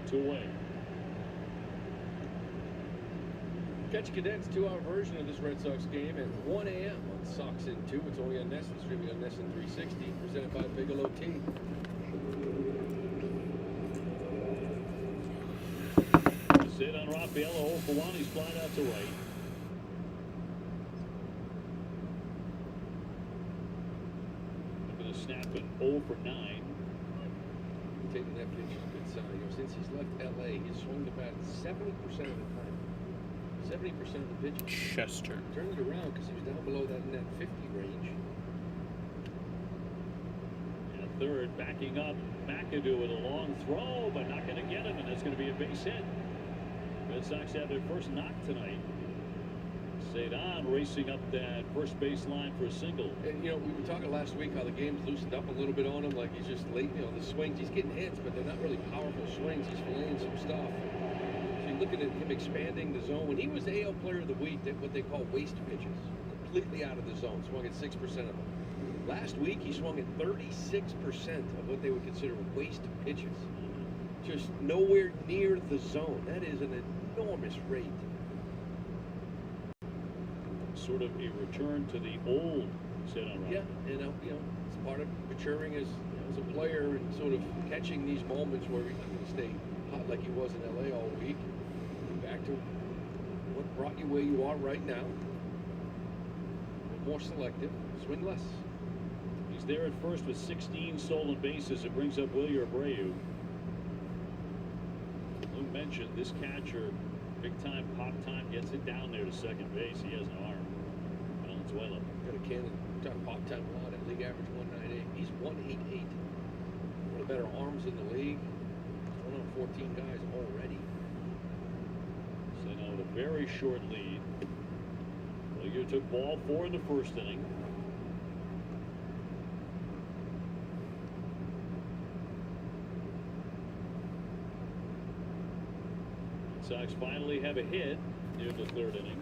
2 away. Catch a condensed 2-hour version of this Red Sox game at 1 a.m. on Sox in 2. It's only on NESN, streaming on NESN 360, presented by Bigelow Tea. Sit on Rafael. Fawani's flying out to right. Looking to snap an 0 for 9. Taking that pitch is a good sign. You know, since he's left LA, he's swung the bat 70% of the time. 70% of the pitches. Chester. Turned it around because he was down below that net 50 range. And a third, backing up. McAdoo with a long throw, but not going to get him, and that's going to be a base hit. Red Sox have their first knock tonight. Cedon racing up that first base line for a single. And, you know, we were talking last week how the game's loosened up a little bit on him. Like he's just late, you know, the swings. He's getting hits, but they're not really powerful swings. He's filleting some stuff. So you're looking at him expanding the zone. When he was AL Player of the Week, what they call waste pitches, completely out of the zone, swung at 6% of them. Last week, he swung at 36% of what they would consider waste pitches. Just nowhere near the zone. That is an enormous rate. Sort of a return to the old Cedon. Yeah, and you know, it's part of maturing as a player and sort of catching these moments where he's not going to stay hot like he was in LA all week. Back to what brought you where you are right now. More selective, swing less. He's there at first with 16 stolen bases. It brings up Wilyer Abreu. Lou mentioned this catcher, big time, pop time, gets it down there to second base. He has an arm. Valenzuela. Got a cannon. Talking pop time a lot at league average 198. He's 188. One of the better arms in the league. One on 14 guys already. So now with a very short lead. Wilyer took ball 4 in the first inning. Sox finally have a hit near the third inning.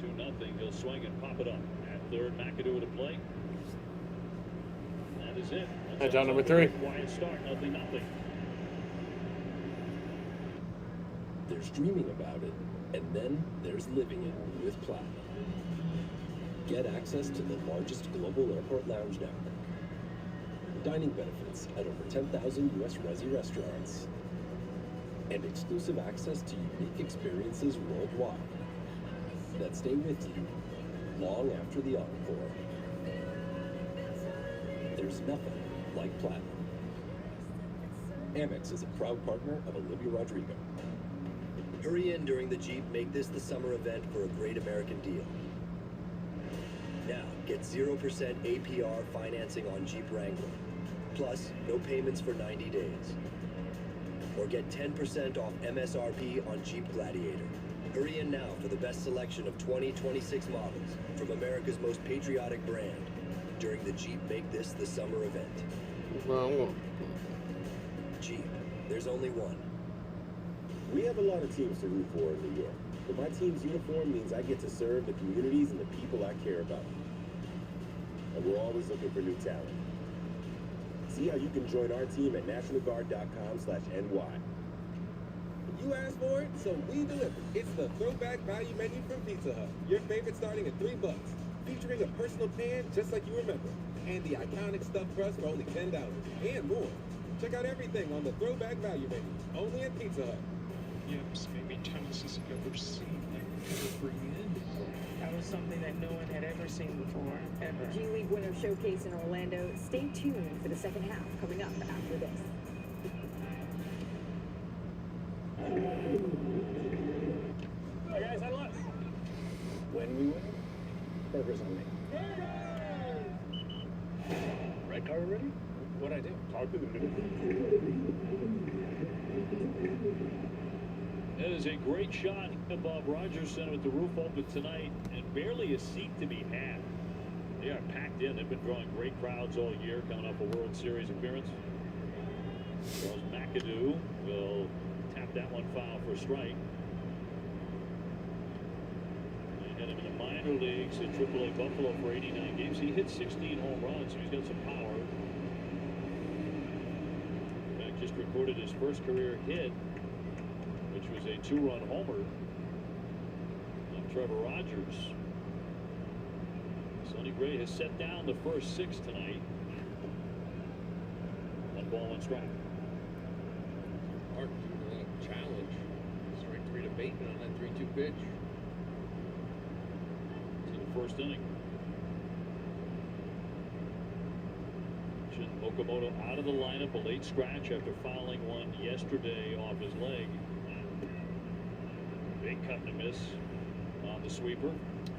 2-0. He'll swing and pop it up. At third, McAdoo to play. That is it. That's out number 3. Quiet start, 0-0. There's dreaming about it, and then there's living it with Platinum. Get access to the largest global airport lounge network. Dining benefits at over 10,000 U.S. Resi restaurants. And exclusive access to unique experiences worldwide that stay with you long after the encore. There's nothing like Platinum. Amex is a proud partner of Olivia Rodrigo. Hurry in during the Jeep Make This the Summer event for a great American deal. Now, get 0% APR financing on Jeep Wrangler. Plus, no payments for 90 days. Or get 10% off MSRP on Jeep Gladiator. Hurry in now for the best selection of 2026 models from America's most patriotic brand during the Jeep Make This the Summer event. Well, Jeep, there's only one. We have a lot of teams to root for in New York, but my team's uniform means I get to serve the communities and the people I care about. And we're always looking for new talent. See how you can join our team at NationalGuard.com/NY. You asked for it, so we deliver. It's the throwback value menu from Pizza Hut. Your favorite starting at $3. Featuring a personal pan just like you remember. And the iconic stuffed crust for only $10. And more. Check out everything on the throwback value menu. Only at Pizza Hut. Yips, maybe Thomas has never seen that every end. That was something that no one had ever seen before, ever. G League Winter Showcase in Orlando. Stay tuned for the second half coming up after this. Hey guys, I look. When we win, burgers on me. Red card already? What'd I do? Talk to the middle. That is a great shot above Rogers Center with the roof open tonight. And barely a seat to be had. They are packed in. They've been drawing great crowds all year, coming off a World Series appearance. Charles McAdoo will tap that one foul for a strike. They had him in the minor leagues at AAA Buffalo for 89 games. He hit 16 home runs, so he's got some power. In fact, just recorded his first career hit, which was a 2-run homer on Trevor Rogers. Sonny Gray has set down the first 6 tonight. 1 ball, 1 strike. Hard to do that challenge. Strike 3 to Bateman on that 3-2 pitch. To the first inning. Shin Okamoto out of the lineup, a late scratch after fouling one yesterday off his leg. Big cut and a miss on the sweeper.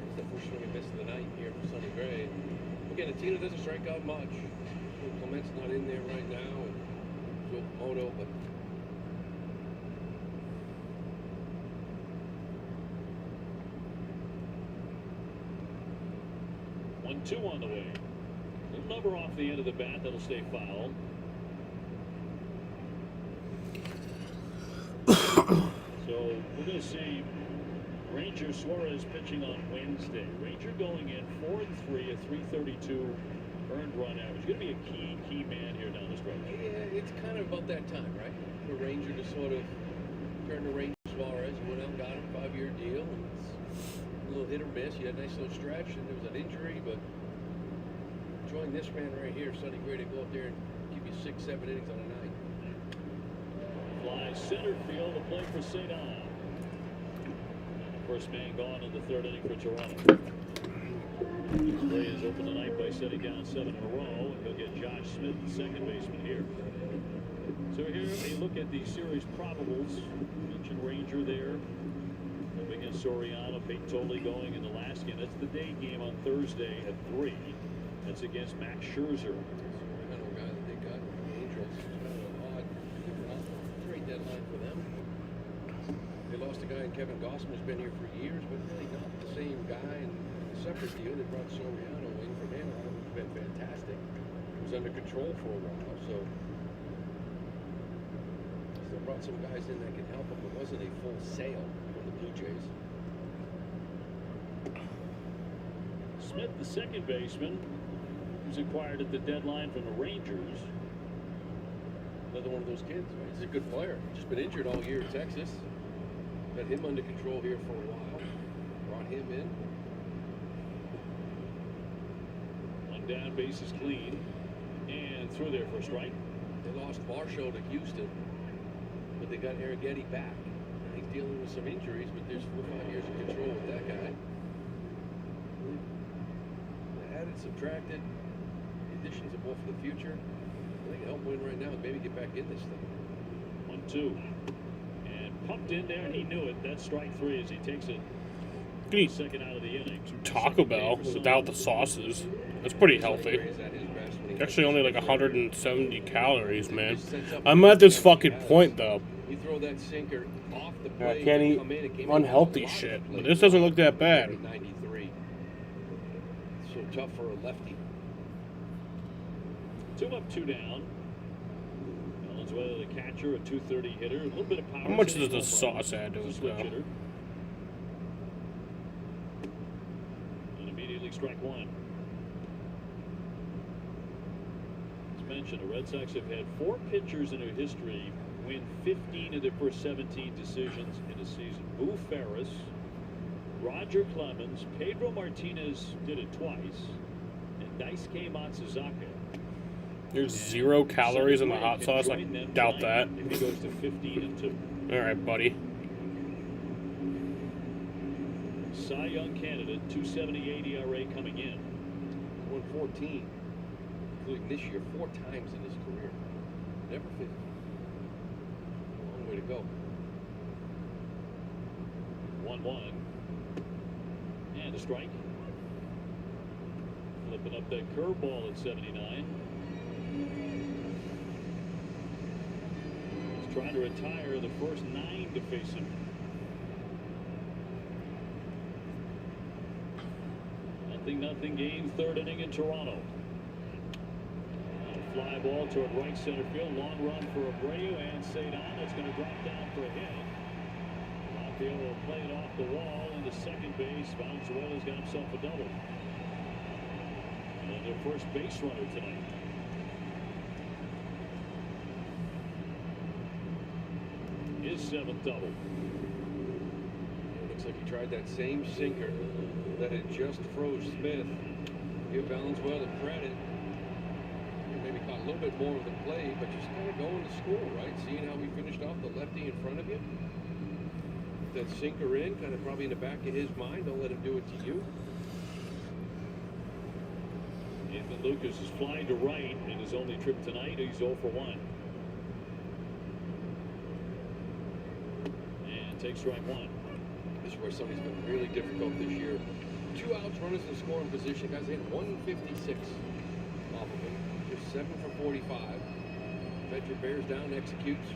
It's the first swing and miss of the night here for Sonny Gray. Again, Tino doesn't strike out much. Clement's not in there right now, and Okamoto, but 1-2 on the way. Little number off the end of the bat, that'll stay foul. So we're going to see Ranger Suarez pitching on Wednesday. Ranger going in 4-3, a 332 earned run average. Going to be a key man here down the stretch. yeah, it's kind of about that time, right? For Ranger to sort of turn to Ranger Suarez. He went out and got him a 5-year deal, and it's a little hit or miss. He had a nice little stretch, and there was an injury, but join this man right here, Sonny Gray, to go up there and give you 6-7 innings on a night. Fly center field, a play for Cedar. First man gone in the 3rd inning for Toronto. This play is open tonight by setting down 7 in a row, and he'll get Josh Smith, the second baseman, here. So here a look at the series probables. Mentioned Ranger there up against Soriano. Peyton Tolley going in the last game. That's the day game on Thursday at 3. That's against Max Scherzer. I know a guy that they got from the Angels. It's kind of an odd trade deadline for them. They lost a guy in Kevin Gossman who's been here for years, but really not the same guy. And a separate deal, they brought Soriano in from Anaheim, who's been fantastic. He was under control for a while, so they brought some guys in that can help them. It wasn't a full sale from the Blue Jays. Smith, the second baseman, was acquired at the deadline from the Rangers. Another one of those kids, right? He's a good player. Just been injured all year in Texas. Got him under control here for a while. Brought him in. 1 down, base is clean. And through there for a strike. They lost Varsho to Houston, but they got Arrighetti back. He's dealing with some injuries, but there's 4 or 5 years of control with that guy. They added, subtracted. The additions are more for the future. They can help win right now and maybe get back in this thing. 1-2. And pumped in there, and he knew it. That's strike 3 as he takes it. Second out of the inning. Taco Bell without the sauces. That's pretty healthy. Actually only like 170 calories, man. I'm at this fucking point though. You throw that sinker off the I plate. can't eat unhealthy shit, but this doesn't look that bad. 93. So tough for a lefty. 2 up, 2 down. Valenzuela, the catcher, a 230 hitter, a little bit of power. How much does the sauce add to it though? And immediately strike 1. As mentioned, the Red Sox have had 4 pitchers in their history win 15 of their first 17 decisions in a season. Boo Ferris, Roger Clemens, Pedro Martinez did it twice, and Daisuke Matsuzaka. There's 0 calories in the hot sauce. I doubt that. If he goes to 15 and 2. All right, buddy. Cy Young candidate, 2.78 ERA coming in. 114, including this year 4 times in his career. Never 50. Long way to go. 1-1. And a strike. Flipping up that curveball at 79. He's trying to retire the first 9 to face him. 0-0 game, third inning in Toronto. A fly ball toward right center field. Long run for Abreu and Cedon. It's going to drop down for a hit. Rafael will play it off the wall into second base. Valenzuela's got himself a double. And their first base runner tonight. His 7th double. It looks like he tried that same sinker that had just froze Smith. Give Valenzuela credit. Maybe caught a little bit more of the play, but just kind of going to school, right? Seeing how we finished off the lefty in front of you. That sinker in, kind of probably in the back of his mind. Don't let him do it to you. Nathan Lucas is flying to right in his only trip tonight. He's 0 for 1. And takes strike 1. This is where somebody's been really difficult this year. 2 outs, runners in scoring position. Guys hit 156 off of him. Just 7 for 45. Fetcher bears down, executes.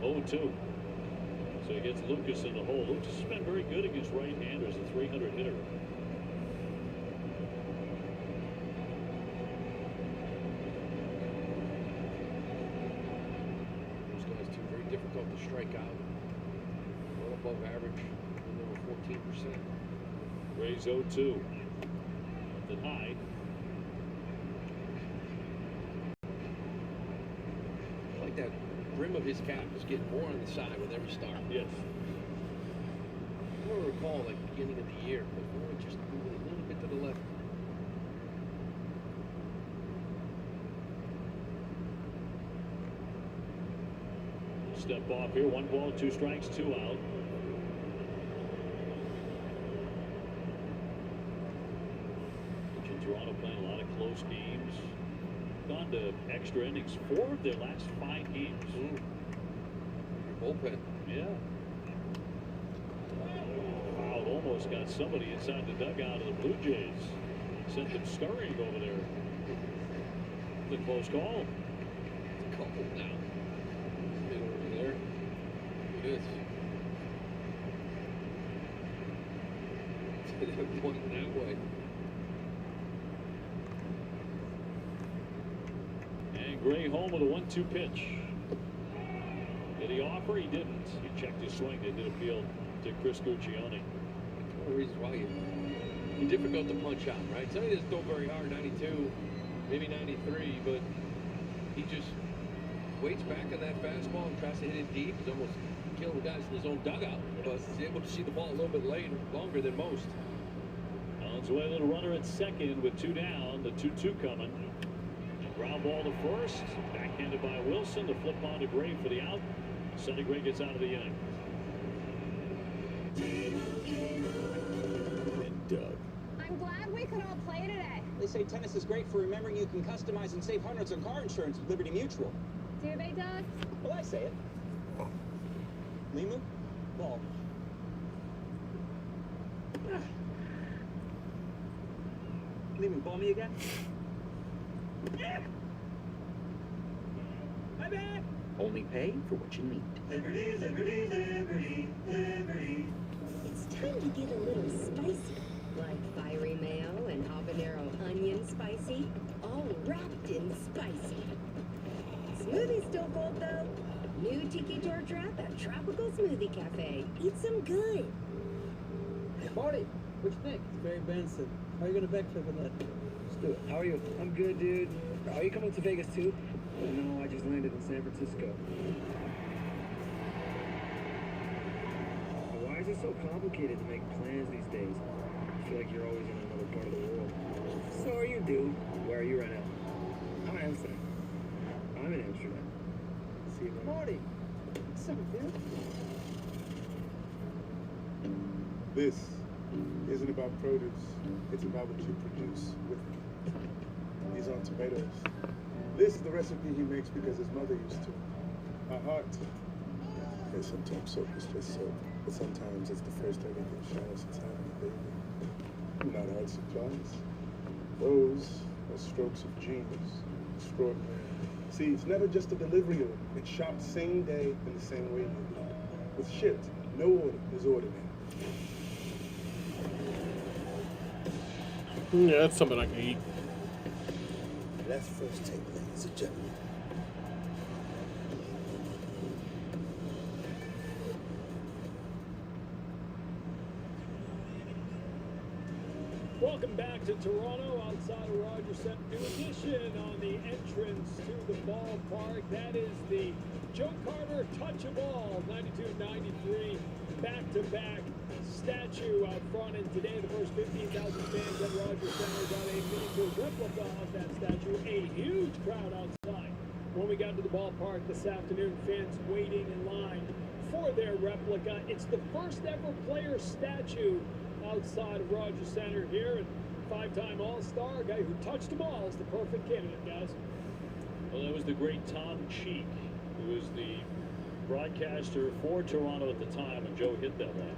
Oh-2. So he gets Lucas in the hole. Lucas has been very good against right-handers, a 300 hitter. Those guys too very difficult to strike out. Well above average, a little over 14%. Rays 0-2. Nothing high. I like that rim of his cap is getting more on the side with every start. Yes. I don't recall like beginning of the year, but more just moving a little bit to the left. Step off here. 1 ball, 2 strikes, 2 out. Toronto playing a lot of close games. Gone to extra innings 4 of their last 5 games. Your bullpen. Yeah. Foul almost got somebody inside the dugout of the Blue Jays. Sent them scurrying over there. The close call. It's a couple now. Get over there. Look at this. They're pointing that way. Gray home with a 1-2 pitch. Did he offer? He didn't. He checked his swing. They did appeal to Chris Guccione. One of the reasons why you're difficult to punch out, right? Somebody doesn't throw very hard, 92, maybe 93, but he just waits back on that fastball and tries to hit it deep. He's almost killing the guys in his own dugout, but he's able to see the ball a little bit longer than most. Valenzuela, the runner at second with 2 down. The 2-2 coming. Ground ball to first, backhanded by Wilson. The flip on to Gray for the out. Sonny Gray gets out of the inning. And Doug. I'm glad we could all play today. They say tennis is great for remembering you can customize and save hundreds on car insurance with Liberty Mutual. Do they, Doug? Well, I say it. Limu? Ball. Limu, ball me again? My bad. Only pay for what you need. Liberty, liberty, liberty, liberty. It's time to get a little spicy, like fiery mayo and habanero onion spicy, all wrapped in spicy. Smoothie's still cold though. New Tiki Torch wrap at Tropical Smoothie Cafe. Eat some good. Hey, Marty, what you think? It's Barry Benson. How are you gonna backflip with that? Let's do it. How are you? I'm good, dude. Are you coming to Vegas too? No, I just landed in San Francisco. Why is it so complicated to make plans these days? I feel like you're always in another part of the world. So are you, dude. Where are you right now? I'm in Amsterdam. I'm in Amsterdam. See you, man. Marty, what's up, dude? This isn't about produce. It's about what you produce with it. These aren't tomatoes. This is the recipe he makes because his mother used to. A heart. And sometimes soap is just soap, but sometimes it's the first everything shower since having a baby. Not art supplies. Those are strokes of genius. Extraordinary. See, it's never just a delivery order. It's shopped same day in the same way you do. was shipped. No order is ordered now. Yeah, that's something I can eat. That's first take, ladies and gentlemen. Welcome back to Toronto, outside of Rogers Centre. New addition on the entrance to the ballpark. That is the Joe Carter Touch a Ball 92-93 back-to-back statue out front. And today, the first 15,000 fans at Rogers Centre got a miniature replica of that statue. A huge crowd outside. When we got to the ballpark this afternoon, fans waiting in line for their replica. It's the first ever player statue outside of Rogers Centre here, and five-time All-Star, a guy who touched the ball, is the perfect candidate, guys. Well, that was the great Tom Cheek, who was the broadcaster for Toronto at the time when Joe hit that one.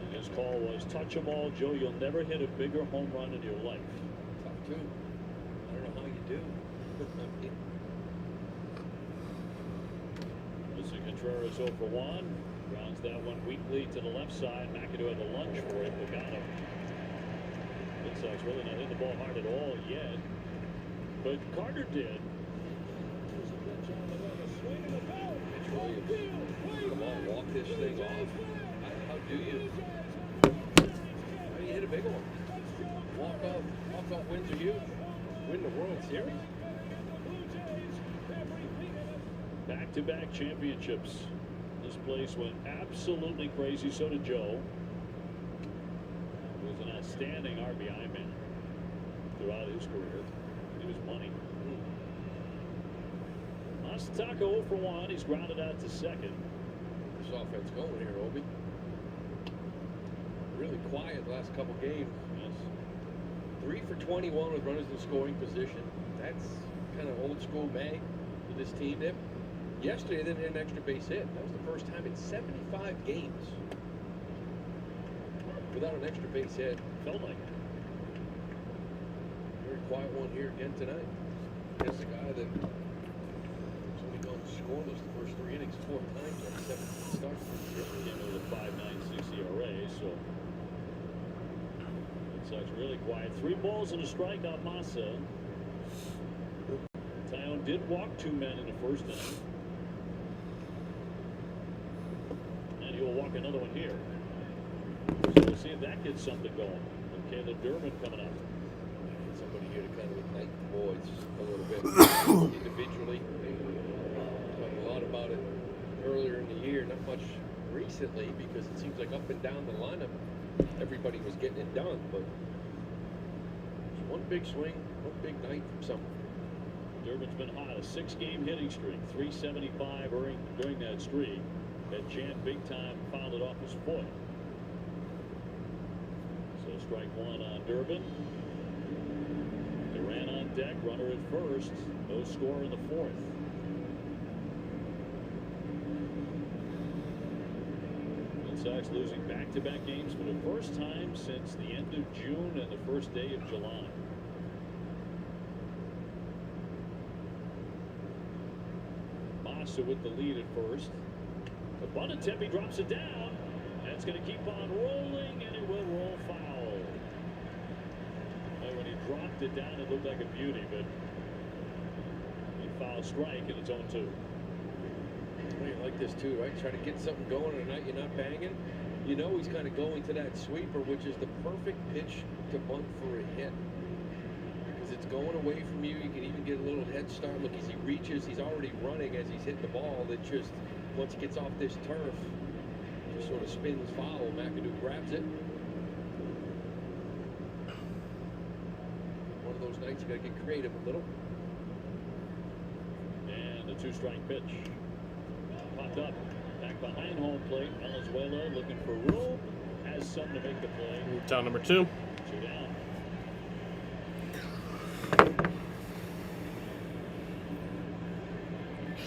And his call was, touch 'em all, Joe, you'll never hit a bigger home run in your life. Tough, too. I don't know how you do. Mr. Contreras 0 for 1. Grounds that one weakly to the left side. McAdoo had the lunge for it, but got him. Red Sox really not hitting the ball hard at all yet. But Carter did. Come on, walk this thing off. How do you? How do you hit a big one? Walk off wins are huge. Win the World Series. Back-to-back championships. This place went absolutely crazy. So did Joe. He was an outstanding RBI man throughout his career. He was money. Masataka 0 for 1. He's grounded out to second. This offense going here, Obi. Really quiet last couple games. Yes. 3 for 21 with runners in scoring position. That's kind of old school May for this team. Yesterday, they didn't hit an extra base hit. That was the first time in 75 games without an extra base hit. Felt like it. Very quiet one here again tonight. There's a guy that has only gone scoreless the first 3 innings 4 times on 17 starts. Came in with a 5.96 ERA, so Red Sox really quiet. 3 balls and a strike on Massa. Tyone did walk 2 men in the first inning. He'll walk another one here. So we'll see if that gets something going. And Caleb Durbin coming up. Somebody here to kind of ignite the boys a little bit individually. Talked a lot about it earlier in the year, not much recently because it seems like up and down the lineup, everybody was getting it done. But it's one big swing, one big night from someone. Durbin's been hot, a 6-game hitting streak, 375 during that streak. That Jan big time fouled it off his foot. So strike 1 on Durbin. Duran on deck, runner at first. No score in the 4th. Red Sox losing back-to-back games for the first time since the end of June and the first day of July. Massa with the lead at first. Bonatempi drops it down. That's going to keep on rolling, and it will roll foul. And when he dropped it down, it looked like a beauty, but he foul strike, and it's 0-2. Well, you like this too, right? Try to get something going on a night you're not banging. You know he's kind of going to that sweeper, which is the perfect pitch to bunt for a hit. Because it's going away from you. You can even get a little head start. Look, as he reaches, he's already running as he's hitting the ball. That just, once he gets off this turf, just sort of spins foul. McAdoo grabs it. One of those nights you got to get creative a little. And a 2-strike pitch. Popped up. Back behind home plate. Valenzuela looking for room. Has some to make the play. Down number 2. 2 down.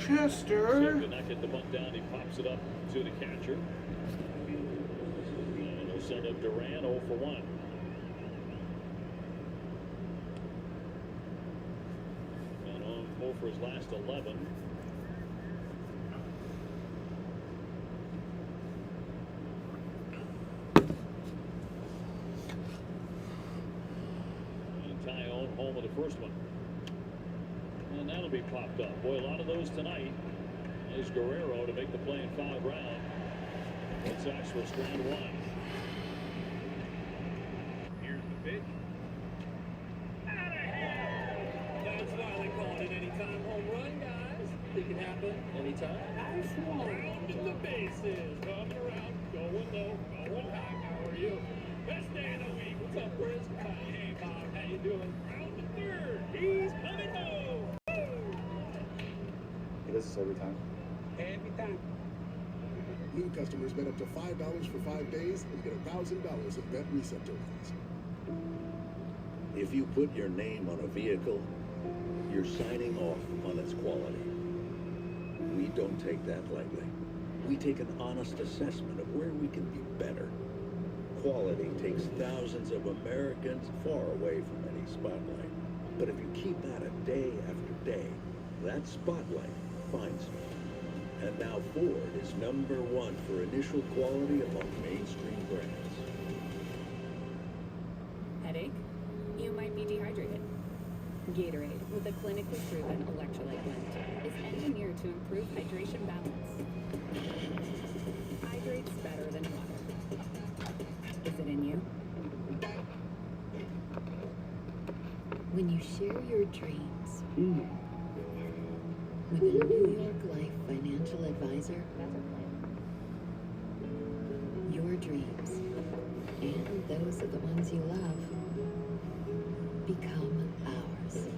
Chester. Did not get the bunt down. He pops it up to the catcher. And he'll send up Duran 0 for 1. And on 0 for his last 11. home of the first one. And that'll be popped up. Boy, a lot of those tonight. There's Guerrero to make the play in foul ground. Red Sox will strand one. Here's the pitch. That's why they call it an anytime home run, guys. It can happen anytime. Rounding the bases, coming around, going low, going high. How are you? Best day of the week. What's up, Chris? Hey, Bob. How you doing? Round the third. He's coming home. He does this every time. Every time. New customers bet up to $5 for 5 days and get $1,000 in bet reset tokens. If you put your name on a vehicle, you're signing off on its quality. We don't take that lightly. We take an honest assessment of where we can be better. Quality takes thousands of Americans far away from any spotlight. But if you keep at it day after day, that spotlight finds you. And now Ford is #1 for initial quality among mainstream brands. Headache? You might be dehydrated. Gatorade, with a clinically proven electrolyte blend, is engineered to improve hydration balance. Hydrates better than water. Is it in you? When you share your dreams with a New York Life financial advisor, your dreams and those of the ones you love become ours.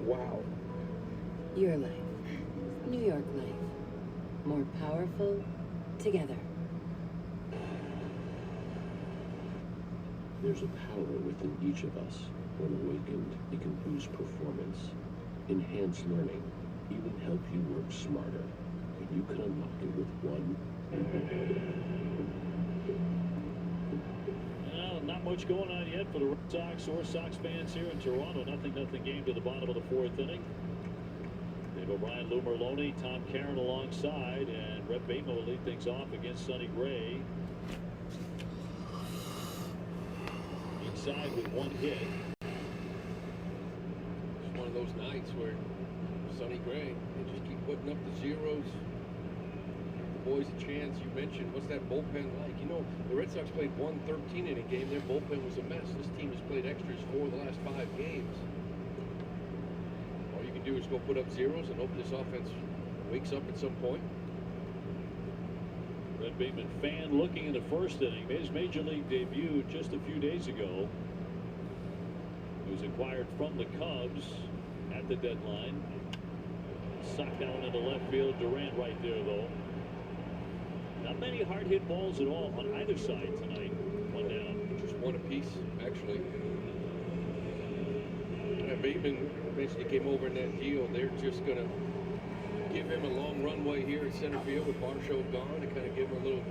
Wow. Your life. New York Life. More powerful together. There's a power within each of us. When awakened, it can boost performance, enhance learning, even help you work smarter. And you can unlock it with one. Well, not much going on yet for the Red Sox or Sox fans here in Toronto. Nothing game to the bottom of the 4th inning. Dave O'Brien, Lou Merlone, Tom Caron alongside, and Rhett Bateman will lead things off against Sonny Gray. Inside with 1 hit. It's one of those nights where Sonny Gray, they just keep putting up the zeros. The boys a chance. You mentioned, what's that bullpen like? You know, the Red Sox played 1 13-inning game. Their bullpen was a mess. This team has played extras 4 of the last 5 games. All you can do is go put up zeros and hope this offense wakes up at some point. Rhett Bateman, fan looking in the 1st inning. Made his major league debut just a few days ago. He was acquired from the Cubs at the deadline. Socked down into left field. Durant right there, though. Not many hard hit balls at all on either side tonight. 1 down. Just 1 apiece, actually. Bateman basically came over in that deal. They're just going to give him a long runway here at center field with Varsho gone, to kind of give him a little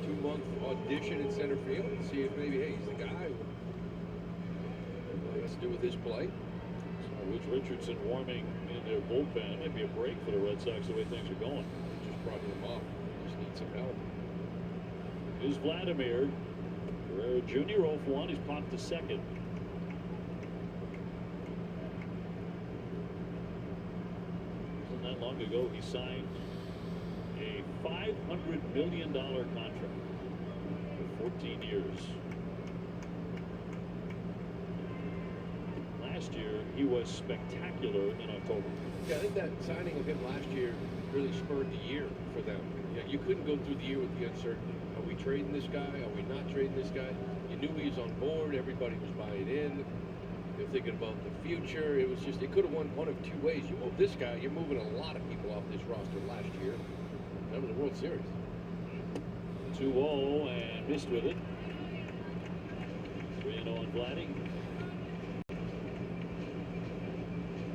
2-month audition in center field and see if maybe, hey, he's the guy. What has to do with his play. Rich Richardson warming in their bullpen. It might be a break for the Red Sox the way things are going. Just propping him up. Just need some help. Here's Vladimir Guerrero Jr. 0-1. He's popped to second. Wasn't that long ago he signed a $500 million contract for 14 years. Last year, he was spectacular in October. Yeah, I think that signing of him last year really spurred the year for them. Yeah, you couldn't go through the year with the uncertainty. Are we trading this guy? Are we not trading this guy? You knew he was on board. Everybody was buying in. They're thinking about the future. It was just, it could have won one of 2 ways. You move this guy, you're moving a lot of people off this roster last year. Remember the World Series. 2-0 and missed with it. 3-0 on Vladdy.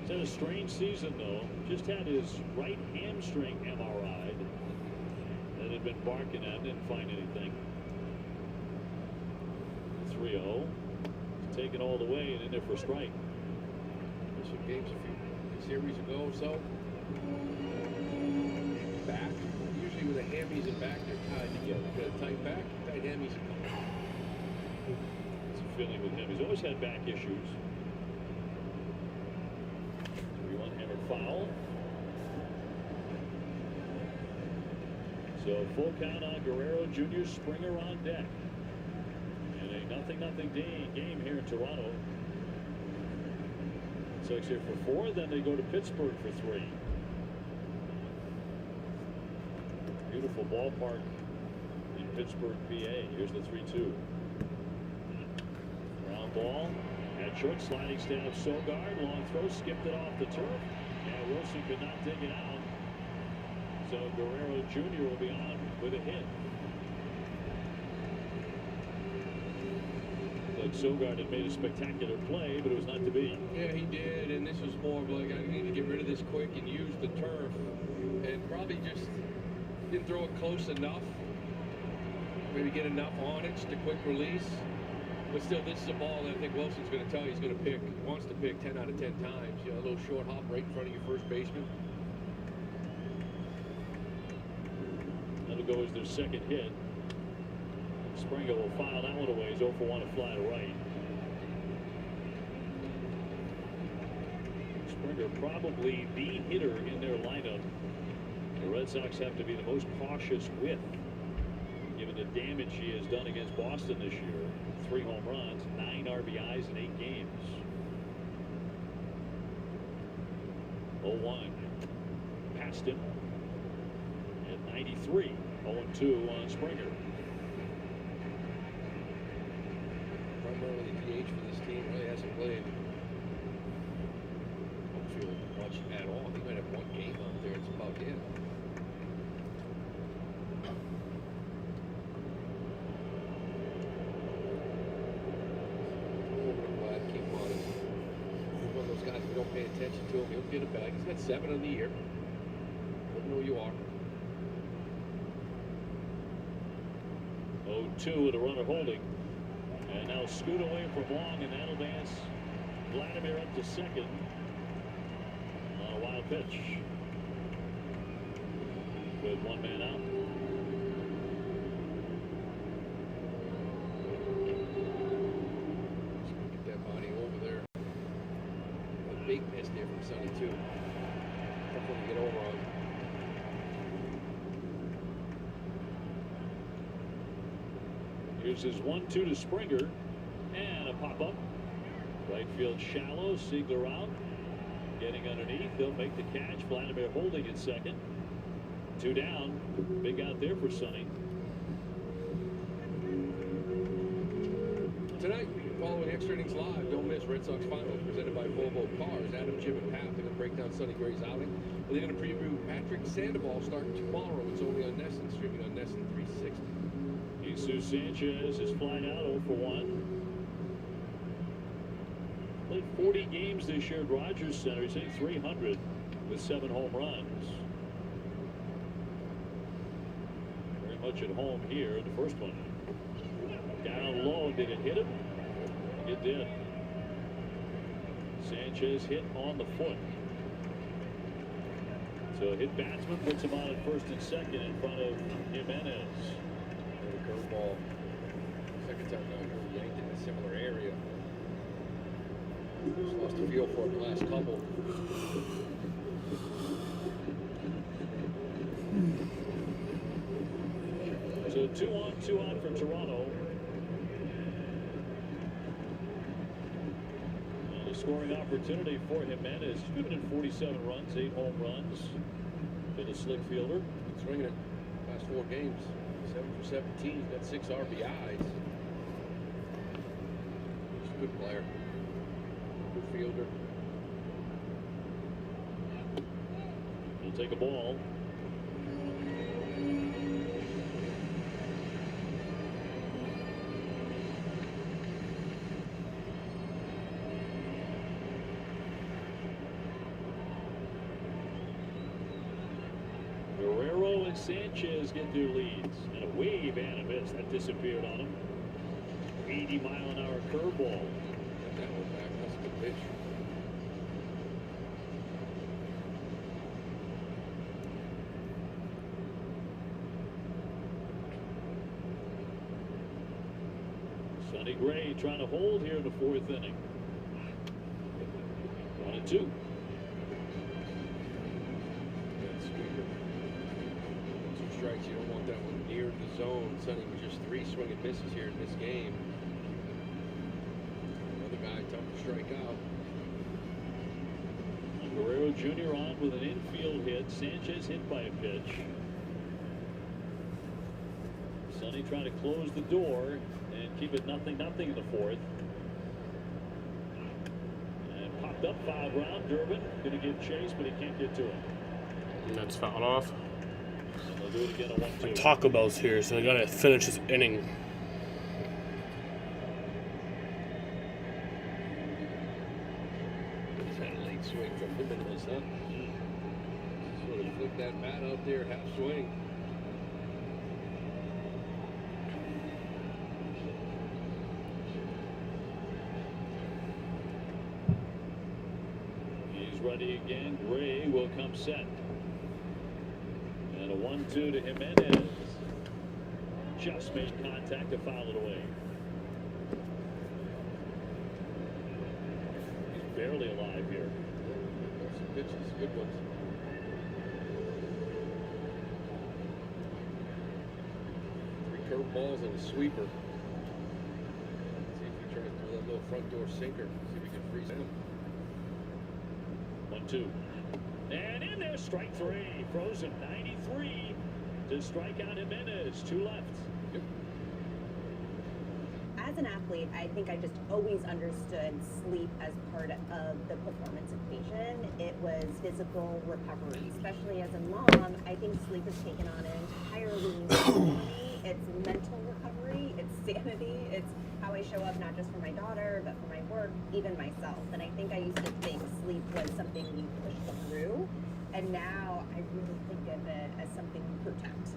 He's had a strange season, though. Just had his right hamstring MRI'd. That had been barking at, didn't find anything. 3-0. Taken all the way and in there for a strike. Some games a few series ago or so. Back. Usually with the hammies and back, they're tied together. Got a tight back, tight hammies. feeling with him. He's always had back issues. 3-1 hammered foul. So full count on Guerrero Jr., Springer on deck. In a 0-0 game here in Toronto. Sox here for 4, then they go to Pittsburgh for 3. Beautiful ballpark in Pittsburgh, PA. Here's the 3-2. Ground ball at short, sliding stand of Sogard. Long throw, skipped it off the turf. And Wilson could not dig it out. So Guerrero Jr. will be on with a hit. Like Sogard had made a spectacular play, but it was not to be. Yeah, he did, and this was more of like, I need to get rid of this quick and use the turf. And probably just didn't throw it close enough. Maybe get enough on it, just a quick release. But still, this is a ball that I think Wilson's going to tell you he's going to pick, wants to pick 10 out of 10 times. You know, a little short hop right in front of your first baseman. That'll go as their second hit. Springer will file that one away. He's 0 for 1 to fly to right. Springer probably the hitter in their lineup. The Red Sox have to be the most cautious with, given the damage he has done against Boston this year. 3 home runs, 9 RBIs in 8 games. 0-1 past him at 93. 0-2 on Springer. Primarily DH for this team, really hasn't played outfield much at all. He might have 1 game out there. It's about it. Glad keep on it. He's one of those guys, if you don't pay attention to him, he'll get it back. He's got 7 on the year. Let me know who you are. 0-2 with a runner holding. And now scoot away from Long, and that'll dance Vladimir up to second on a wild pitch. With 1 man out. Get that body over there. A big miss there from Sonny, too. Tough one to get over on. Here's his 1-2 to Springer, and a pop-up. Right field shallow, Siegler out. Getting underneath, they'll make the catch. Vladimir holding at second. 2 down. Big out there for Sonny. Tonight, following Extra Innings Live, don't miss Red Sox Finals presented by Volvo Cars. Adam, Jim, and Pat, they're going to break down Sonny Gray's outing. And they're going to preview Patrick Sandoval starting tomorrow. It's only on NESN, streaming on NESN 360. Jesus Sanchez is flying out 0 for 1. Played 40 games this year at Rogers Center. He's hitting 300 with 7 home runs. Very much at home here in the first one. Down low, did it hit him? It did. Sanchez hit on the foot. So hit batsman puts him on at first and second in front of Jimenez. Curveball. Second time down here, we yanked it in a similar area. Just lost a feel for it the last couple. So 2 on, 2 out for Toronto. And a scoring opportunity for Jimenez. He's driven in 47 runs, 8 home runs for the slick fielder. Been swinging it last 4 games. 7 for 17. He's got 6 RBIs. He's a good player. Good fielder. He'll take a ball. Guerrero and Sanchez get their leads. And a wave and a miss. That disappeared on him. 80-mile-an-hour curveball. Got that one back. That's a good pitch. Sonny Gray trying to hold here in the fourth inning. 1-2. That sweeper. 2 strikes. You don't want that one near the zone. Sonny with just 3 swing and misses here in this game. Another guy tough to strike out. Guerrero Jr. on with an infield hit. Sanchez hit by a pitch. Sonny trying to close the door and keep it 0-0 in the fourth. And popped up foul ground. Durbin going to give chase, but he can't get to it. And that's fouled off. And they'll do it again on 1-2. Taco Bell's here, so they got to finish this inning. He's had a late swing from Jimenez, huh? Sort of flicked that bat out there, half swing. He's ready again. Gray will come set. And a 1-2 to Jimenez. Just made contact to foul it away. He's barely alive here. Some pitches, good ones. Three curveballs and a sweeper. See if he tries to do that little front door sinker. See if we can freeze him. 1-2. And in there, strike 3. Frozen 93 to strike out Jimenez. 2 left. Yep. As an athlete, I think I just always understood sleep as part of the performance equation. It was physical recovery, especially as a mom. I think sleep has taken on an entirely new quality. It's mental recovery, it's sanity, it's how I show up not just for my daughter, but for my work, even myself. And I think I used to think sleep was something you push through, and now I really think of it as something you protect.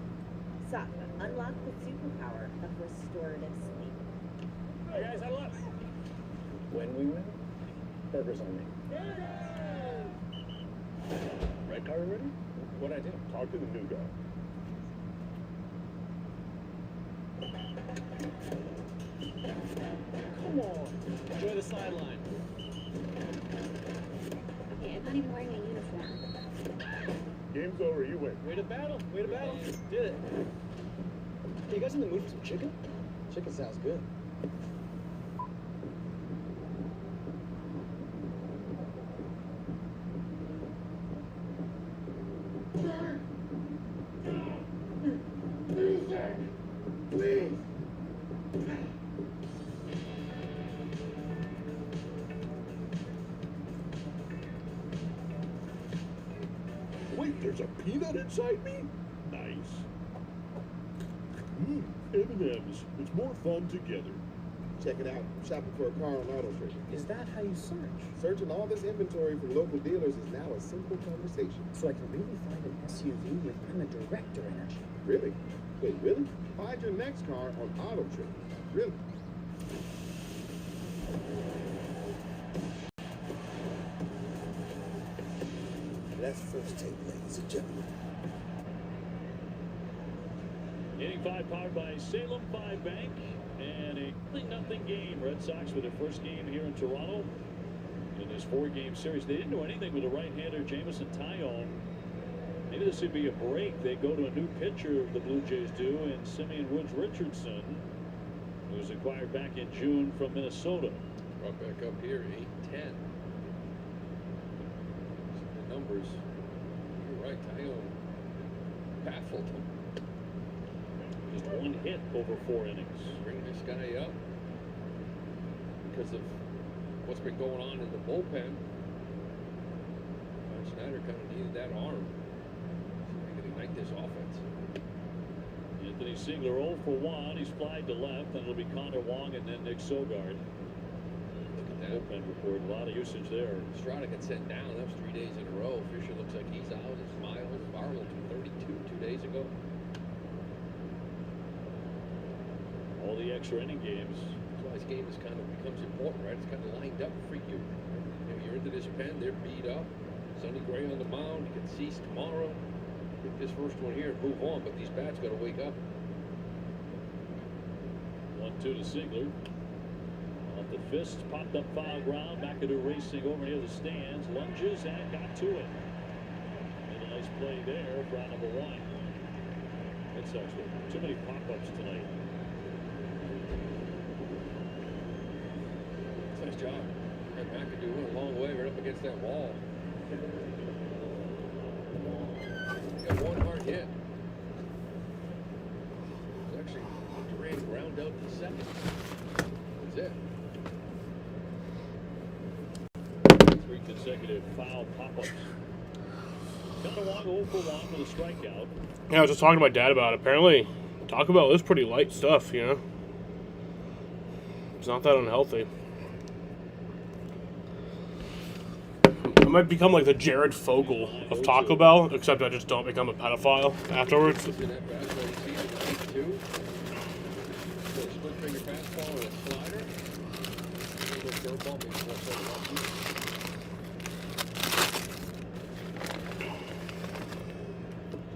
Sup, unlock the superpower of restorative sleep. Hey guys, huddle up. When we win, burgers on me. Red car already? What'd I do? Talk to the new guy. Come on. Enjoy the sideline. Okay, I'm not even wearing a uniform. Game's over, you win. Way to battle. Way to battle. Did it. Hey, you guys in the mood for some chicken? Chicken sounds good. Please. Wait, there's a peanut inside me? Nice. M&M's. It's more fun together. Check it out. Shopping for a car on AutoTrader. Is that how you search? Searching all this inventory from local dealers is now a simple conversation. So I can really find an SUV with I'm a director energy. Really? Wait, really? Find your next car on AutoTrader. Really? That's first take, ladies and gentlemen. Inning 5 powered by Salem 5 Bank. And a 0-0 game. Red Sox with their first game here in Toronto in this 4-game series. They didn't do anything with the right-hander Jameson Taillon. Maybe this would be a break. They go to a new pitcher, the Blue Jays do, and Simeon Woods Richardson, who was acquired back in June from Minnesota. Brought back up here, 8-10. The numbers, you're right, Taillon baffled him. Just 1 hit over 4 innings. Bring this guy up because of what's been going on in the bullpen. Schneider kind of needed that arm. So they can ignite this offense. Anthony Siegler 0 for 1. He's flied to left, and it'll be Connor Wong and then Nick Sogard. Look at that. Bullpen report, a lot of usage there. Strada got sent down. That was 3 days in a row. Fisher looks like he's out. It's Miles. Barlow 232 2 days ago. All the extra inning games. That's why this game is kind of becomes important, right? It's kind of lined up for you. You're into this pen, they're beat up. Sonny Gray on the mound, you can cease tomorrow. Pick this first one here and move on, but these bats got to wake up. 1-2 to Siegler. The fist popped up foul ground. McAdoo racing over near the stands. Lunges and got to it. And a nice play there for out number 1. Red Sox with too many pop-ups tonight. Nice job. Red McAdoo went a long way right up against that wall. Got one hard hit. It was actually Duran ground out to second. That's it. 3 consecutive foul pop-ups. Got along 0 for 1 with a strikeout. Yeah, I was just talking to my dad about it. Apparently, Taco Bell is pretty light stuff, you know? It's not that unhealthy. I might become like the Jared Fogle of Taco Bell, except I just don't become a pedophile afterwards. In that fastball you see in the 2. Split finger fastball and a slider. A little curveball, maybe more so than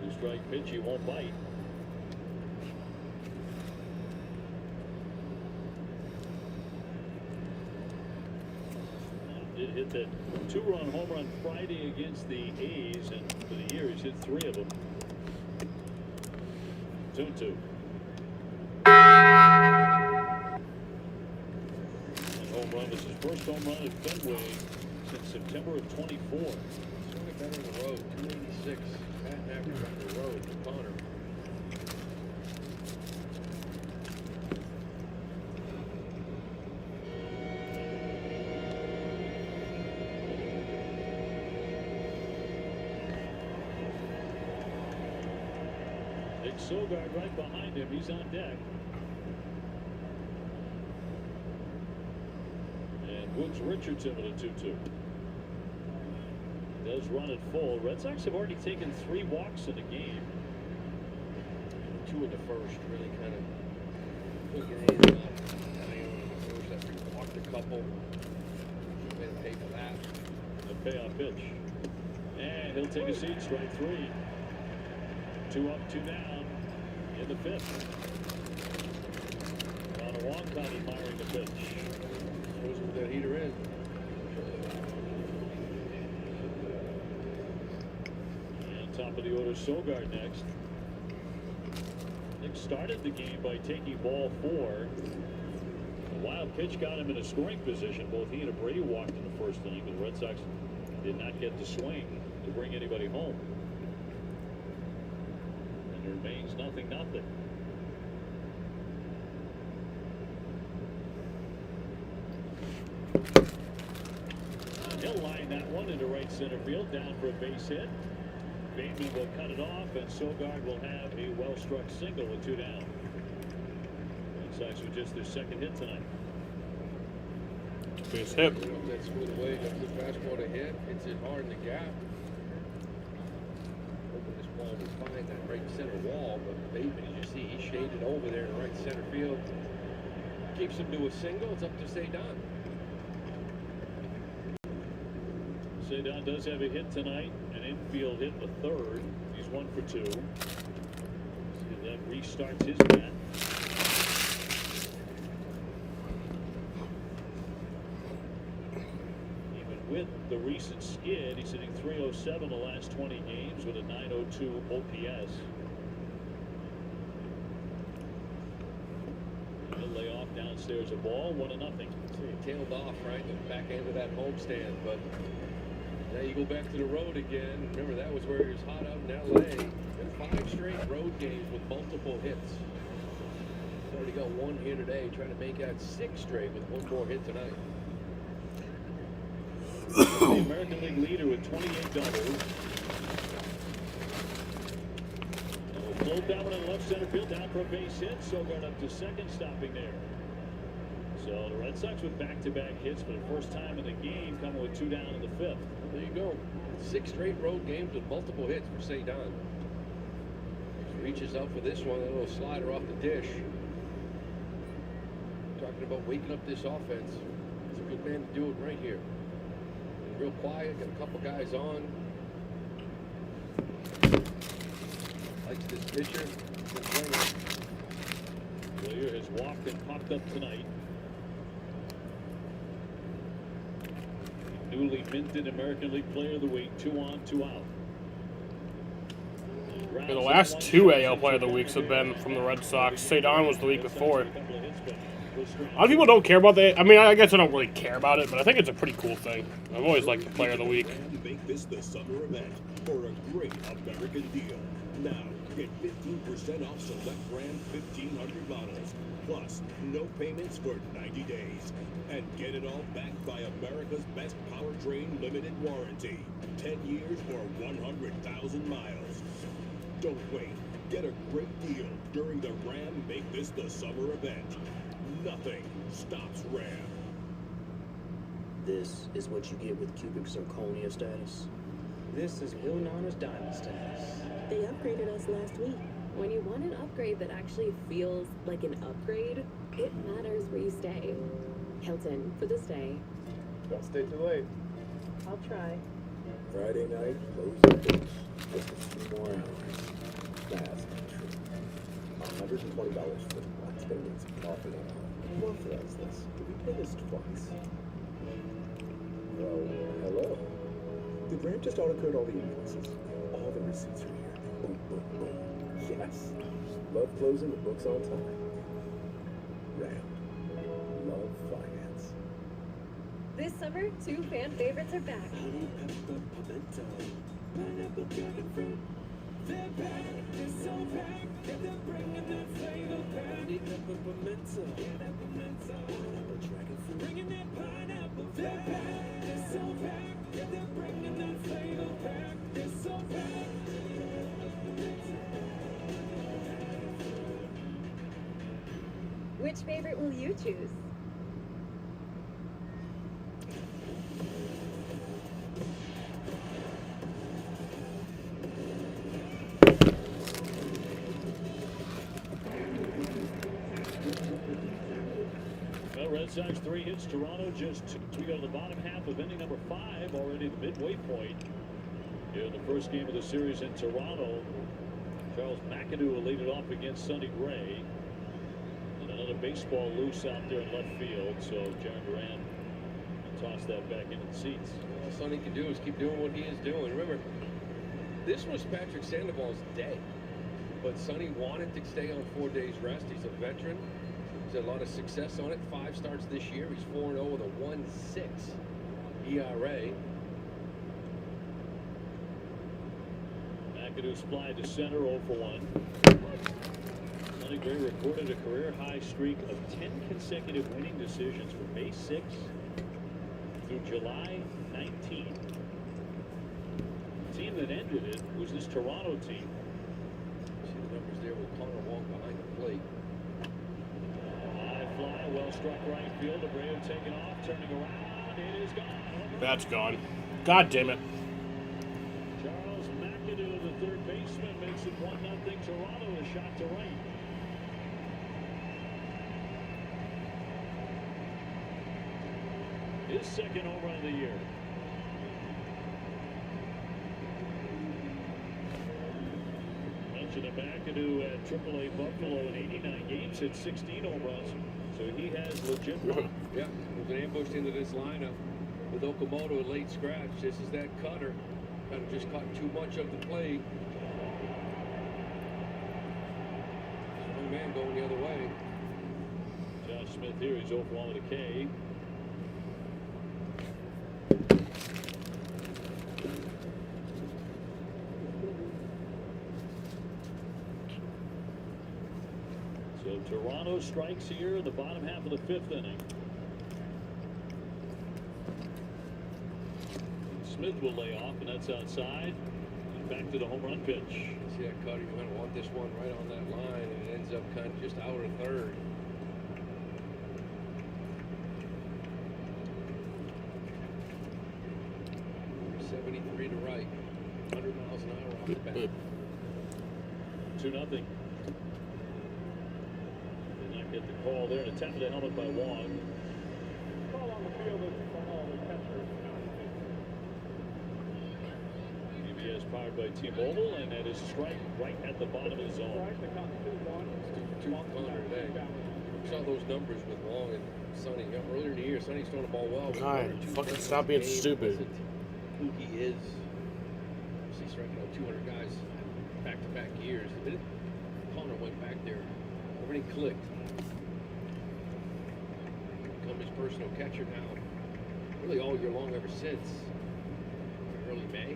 Two-strike pitch, he won't bite. Did hit that 2-run home run Friday against the A's, and for the year he's hit 3 of them. 2-2. That home run was his first home run at Fenway since September of 24. Swing it better on the road. 286. Batting average on the road for Connor. Nick Sogard right behind him. He's on deck. And Woods Richardson with a 2-2. Does run it full. Red Sox have already taken 3 walks in the game. 2 in the first, really kind of took your hands off. In the first, after he walked a couple. Made him pay for that. The payoff pitch. And he'll take a seat, strike 3. 2 up, 2 down in the 5th. Connor Walcott admiring the pitch. Shows who that heater is. And top of the order, Sogard next. Nick started the game by taking ball 4. A wild pitch got him in a scoring position. Both he and Abreu walked in the first inning, but the Red Sox did not get the swing to bring anybody home. And it remains 0-0. He'll line that one into right center field, down for a base hit. Bateman will cut it off, and Sogard will have a well-struck single with 2 down. Red Sox with just their 2nd hit tonight. Base hit. That split away, got the fastball to hit, hits it hard in the gap. Hoping this ball will find that right center wall, but Bateman, as you see, he shaded over there in right center field. Keeps him to a single. It's up to Cedon. Cedon does have a hit tonight, an infield hit, the 3rd. He's 1 for 2. See if that restarts his bat. Even with the recent skid, he's hitting .307 the last 20 games with a .902 OPS. He'll lay off downstairs a ball, 1-0. So he tailed off right in the back end of that homestand, but now you go back to the road again. Remember, that was where he was hot out in L.A. And 5 straight road games with multiple hits. He's already got 1 here today, trying to make that 6 straight with 1 more hit tonight. The American League leader with 28 doubles. Float that one in left center field, down for a base hit. Sogard up to 2nd, stopping there. So the Red Sox with back-to-back hits for the first time in the game, coming with 2 down in the 5th. There you go. 6 straight road games with multiple hits for Cedon. Reaches out for this one, a little slider off the dish. Talking about waking up this offense. He's a good man to do it right here. He's real quiet, got a couple guys on. Likes this pitcher. Willier has walked and popped up tonight. newly minted American League Player of the Week, 2 on, 2 out. The last 2 AL Player of the Weeks have been from the Red Sox. Cedon was the week before. A lot of people don't care about that. I mean, I guess I don't really care about it, but I think it's a pretty cool thing. I've always liked the Player of the Week. Make this the summer event for a great American deal. Now, get 15% off select Ram 1500 models, plus no payments for 90 days. And get it all backed by America's best powertrain limited warranty. 10 years or 100,000 miles. Don't wait. Get a great deal during the Ram Make This the Summer event. Nothing stops Ram. This is what you get with cubic zirconia status. This is Lil Nana's diamond status. They upgraded us last week. When you want an upgrade that actually feels like an upgrade, it matters where you stay. Hilton for the stay. Don't stay too late. I'll try. Friday night, closing dates. Just a few more hours. Fast and true. $120 for the black spendings and coffee and all. Authorize this. Did we pay this twice? Oh, hello. Did Ram just auto-code all the invoices? All the receipts are here. Boom, boom, boom. Yes. Love closing the books on time. Ram. Love finance. This summer, 2 fan favorites are back. Which favorite will you choose? Well, Red Sox 3 hits, Toronto just 2. We go to the bottom half of inning number 5, already the midway point. Here in the first game of the series in Toronto, Charles McAdoo will lead it off against Sonny Gray. And another baseball loose out there in left field, so Jarren Duran can toss that back into the seats. All Sonny can do is keep doing what he is doing. Remember, this was Patrick Sandoval's day, but Sonny wanted to stay on 4 days rest. He's a veteran. He's had a lot of success on it. 5 starts this year. He's 4-0 with a 1.6 ERA. McAdoo supplied to center, 0 for 1. Sonny Gray recorded a career-high streak of 10 consecutive winning decisions from May 6th through July 19th. The team that ended it was this Toronto team. See the numbers there with Connor Wong behind the plate. High fly, well struck right field. Abreu taking off, turning around. It is gone. That's gone. God damn it. Charles McAdoo, the third baseman, makes it 1-0 Toronto. A shot to right. His second home run of the year. Mention of McAdoo at AAA Buffalo in 89 games, hit 16 home runs. So he has legit pop. Yeah, he's been ambushed into this lineup with Okamoto a late scratch. This is that cutter. Kind of just caught too much of the play. Young man going the other way. Josh Smith here, he's 0 for 1 with a K. So Toronto strikes here in the bottom half of the 5th inning. Smith will lay off, and that's outside. And back to the home run pitch. See that cutter? You're going to want this one right on that line, and it ends up kind of just out of third. .73 to right. 100 miles an hour off the bat. 2-0. Did not get the call there. And a tap of the helmet by Wong. Call on the field is all the catcher. TBS powered by T-Mobile, and that is strike right at the bottom of the zone. Two Connor today. saw those numbers with Long and Sonny. Earlier in the year, Sonny's throwing the ball well. God, fucking stop being stupid. Who he is. He's striking out 200 guys back-to-back years. The minute Connor went back there, everything clicked. Become his personal catcher now. Really all year long ever since early May.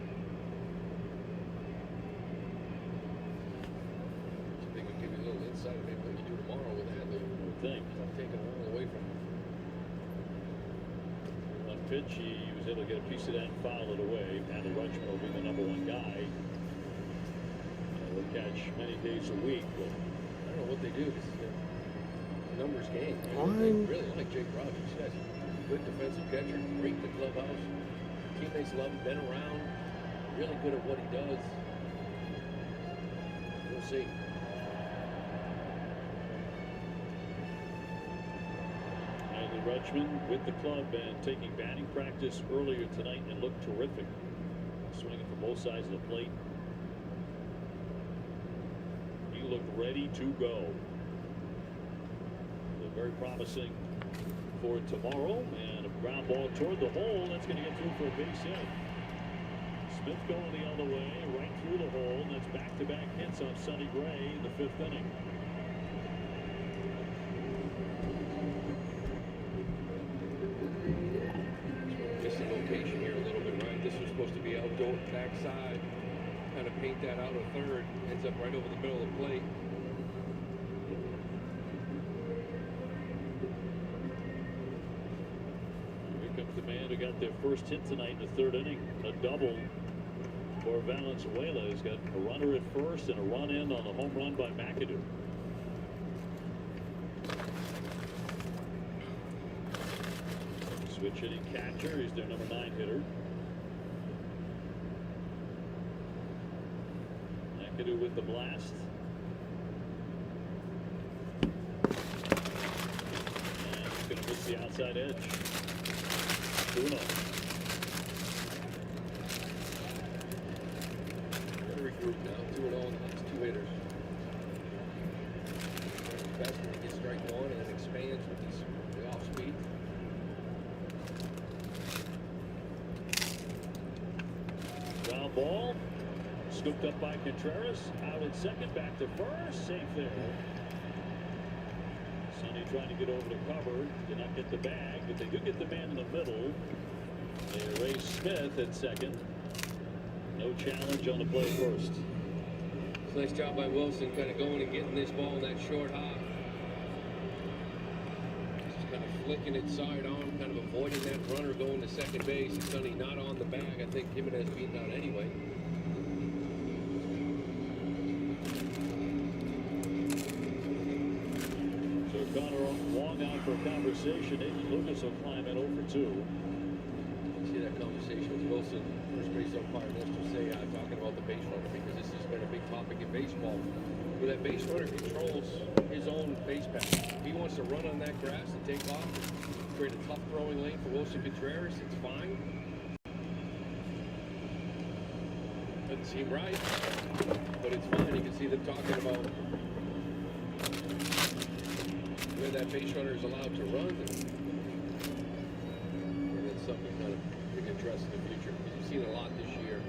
So they could give you a little insight of maybe what you do tomorrow with Hadley. I would think. Not taking it all away from him. On pitch, he was able to get a piece of that and foul it away. Adley Rutschman will be the #1 guy. They'll catch many days a week. But I don't know what they do. This is a numbers game. They really like Jake Rogers. This guy's a good defensive catcher, great in the clubhouse. Teammates love him, been around, really good at what he does. We'll see. Adley Rutschman with the club and taking batting practice earlier tonight and looked terrific. Swinging from both sides of the plate. He looked ready to go. Very promising for tomorrow, and a ground ball toward the hole. That's going to get through for a base hit. Smith going the other way, right through the hole. And that's back-to-back hits on Sonny Gray in the 5th inning. Just the location here a little bit, right? This was supposed to be outdoor backside. Kind of paint that out a third. Ends up right over the middle of the plate. The man who got their first hit tonight in the 3rd inning, a double for Valenzuela. He's got a runner at first and a run in on the home run by McAdoo. Switch hitting catcher. He's their #9 hitter. McAdoo with the blast. And he's going to miss the outside edge. 2-0. Gotta regroup now. 2-0 on the next 2 hitters. Best when he gets strike 1 and then expands with the off speed. Ground ball. Scooped up by Contreras. Out at second. Back to first. Safe there. Sonny trying to get over the cover. Did not get the bag, but they do get the man in the middle. They erase Smith at second. No challenge on the play first. Nice job by Wilson, kind of going and getting this ball in that short hop. Just kind of flicking it side on, kind of avoiding that runner going to second base. Sonny not on the bag. I think Jimenez beaten out anyway. Connor Wong out for conversation. Nathan Lucas will climb in 0 for 2. See that conversation with Wilson, first base umpire Nestor Seiya, talking about the base runner, because this has been a big topic in baseball. Where that base runner controls his own base path. If he wants to run on that grass and take off, create a tough throwing lane for Wilson Contreras, it's fine. Doesn't seem right, but it's fine. You can see them talking about where that base runner is allowed to run, and that's something kind of we can address in the future. You've seen a lot this year.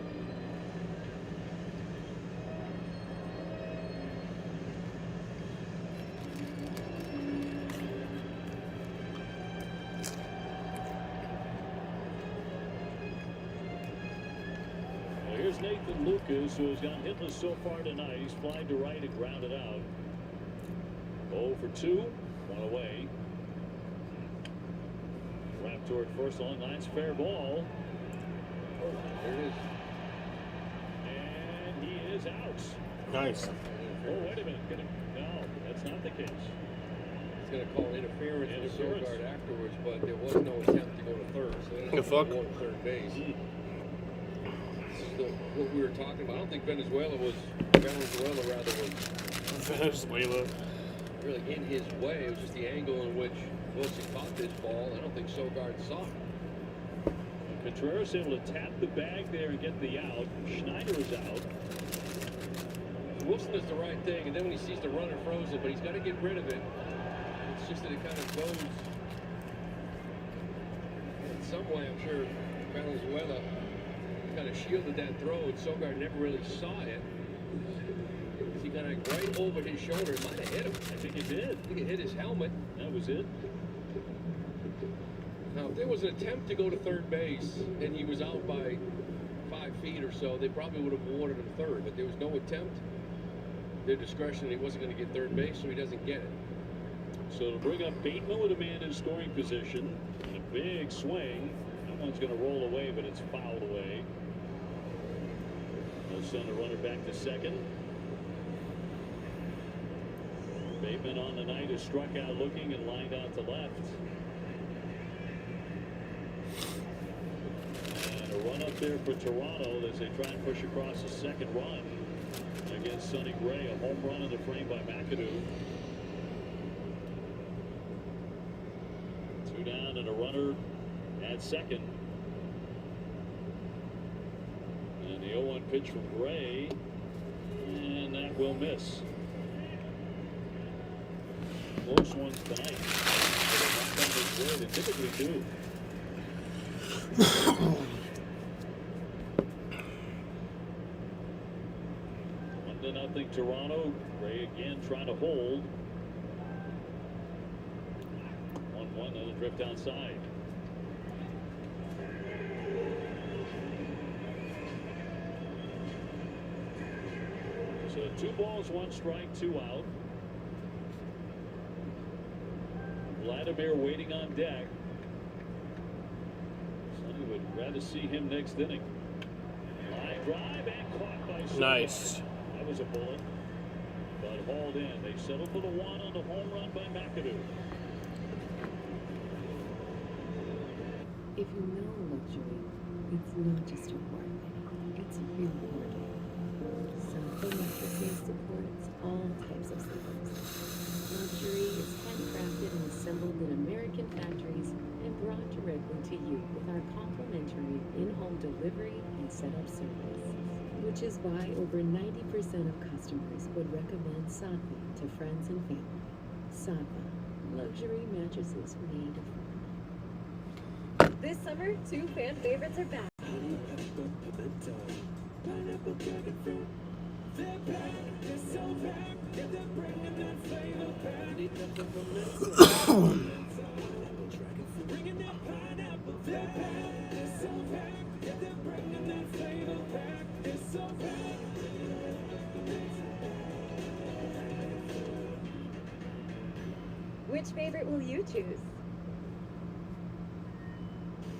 Well, here's Nathan Lucas, who has gone hitless so far tonight. He's flying to right and grounded out. 0 for 2. One away. Wrapped toward first on line's fair ball. Oh, there it is. And he is out. Nice. Oh, wait a minute. No, that's not the case. He's going to call interference with Sogard afterwards, but there was no attempt to go to third. So they The fuck? go to third base. This is what we were talking about. I don't think Valenzuela was Venezuela. really in his way. It was just the angle in which Wilson caught this ball. I don't think Sogard saw it. Contreras able to tap the bag there and get the out. Schneider is out. Wilson does the right thing, and then when he sees the runner frozen, but he's got to get rid of it. It's just that it kind of goes in some way. I'm sure Valenzuela kind of shielded that throw, and Sogard never really saw it. He kind of right over his shoulder. It might have hit him. I think it did. I think it hit his helmet. That was it. Now, if there was an attempt to go to third base and he was out by 5 feet or so, they probably would have awarded him third. But there was no attempt. Their discretion, he wasn't going to get third base, so he doesn't get it. So to bring up Bateman with a man in scoring position, and a big swing. That one's going to roll away, but it's fouled away. They'll send a runner back to second. Bateman on the night is struck out looking and lined out to left. And a run up there for Toronto as they try and push across the second run against Sonny Gray. A home run in the frame by McAdoo. 2 down and a runner at second. And the 0-1 pitch from Gray. And that will miss. Close ones tonight. They typically do. 1-0 Toronto. Gray again trying to hold. 1-1, another drift outside. So 2 balls, 1 strike, 2 out. Vladimir waiting on deck. Sonny would rather see him next inning. Line drive and caught by Sonny. Nice. That was a bullet, but hauled in. They settle for the 1 on the home run by McAdoo. If you know luxury, it's not just a word. It's rewarding. Saatva Mattresses supports all types of sleepers. Luxury is handcrafted and assembled in American factories and brought directly to you with our complimentary in-home delivery and setup service. Which is why over 90% of customers would recommend Saatva to friends and family. Saatva, luxury mattresses made of. This summer, 2 fan favorites are back. Which favorite will you choose?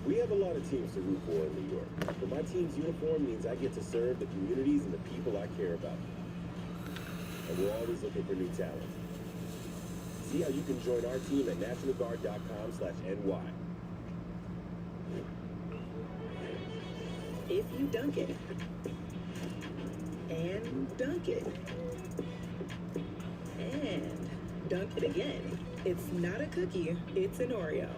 We have a lot of teams to root for in New York, but my team's uniform means I get to serve the communities and the people I care about. And we're always looking for new talent. See how you can join our team at nationalguard.com/NY. If you dunk it, and dunk it, and dunk it again, it's not a cookie, it's an Oreo.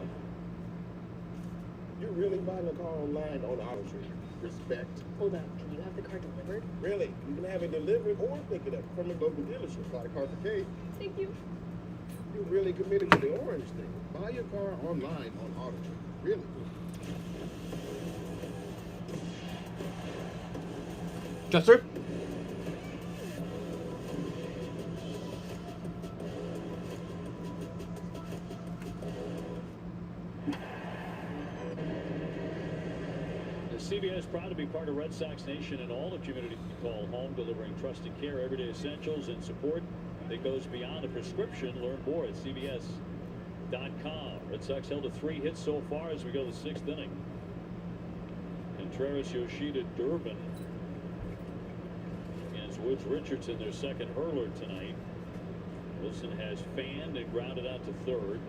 You're really buying a car online on AutoTrader. Respect. Hold up, can you have the car delivered? Really? You can have it delivered or pick it up from a local dealership. Buy the car for Kate. Thank you. You're really committed to the orange thing. Buy your car online on AutoTrader. Really? Chester? CBS proud to be part of Red Sox Nation and all the community we call home, delivering trusted care, everyday essentials, and support that goes beyond a prescription. Learn more at CBS.com. Red Sox held to 3 hits so far as we go to the 6th inning. Contreras, Yoshida, Durbin against Woods Richardson, their second hurler tonight. Wilson has fanned and grounded out to third.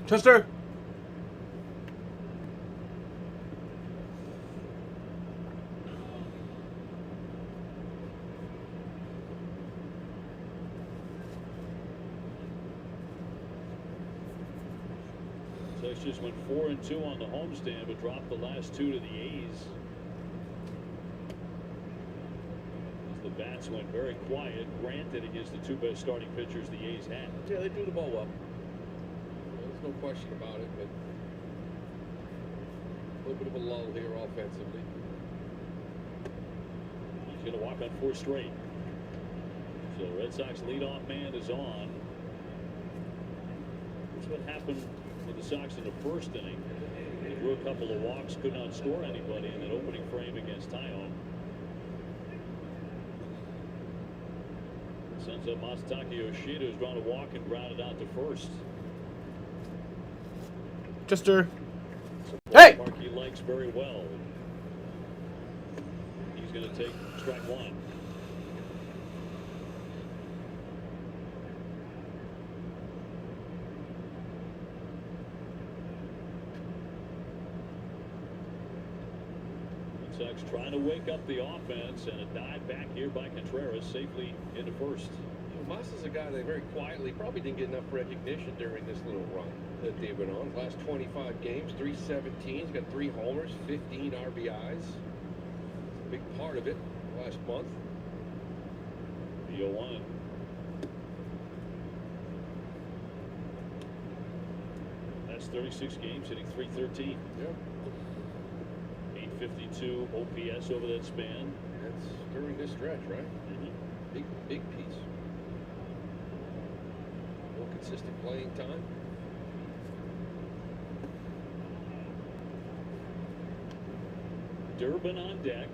Chester? Texas went 4-2 on the homestand, but dropped the last 2 to the A's. As the bats Sox went very quiet, granted against the two best starting pitchers the A's had. Yeah, they threw the ball well. There's no question about it, but a little bit of a lull here offensively. He's going to walk on 4 straight. So Red Sox leadoff man is on. That's what happened with the Sox in the first inning. They drew a couple of walks, could not score anybody in that opening frame against Tyone. Sends up Masataka Yoshida, who's drawn a walk and grounded out to first. Chester. Hey! Mark he likes very well. He's going to take strike 1. Sox trying to wake up the offense, and a dive back here by Contreras safely into first. Mas is a guy that very quietly probably didn't get enough recognition during this little run that they've been on. Last 25 games, 317. He's got 3 homers, 15 RBIs. Big part of it last month. The 0-1. That's 36 games, hitting .313. Yeah. 852 OPS over that span. That's during this stretch, right? Big piece. More consistent playing time. Durbin on deck.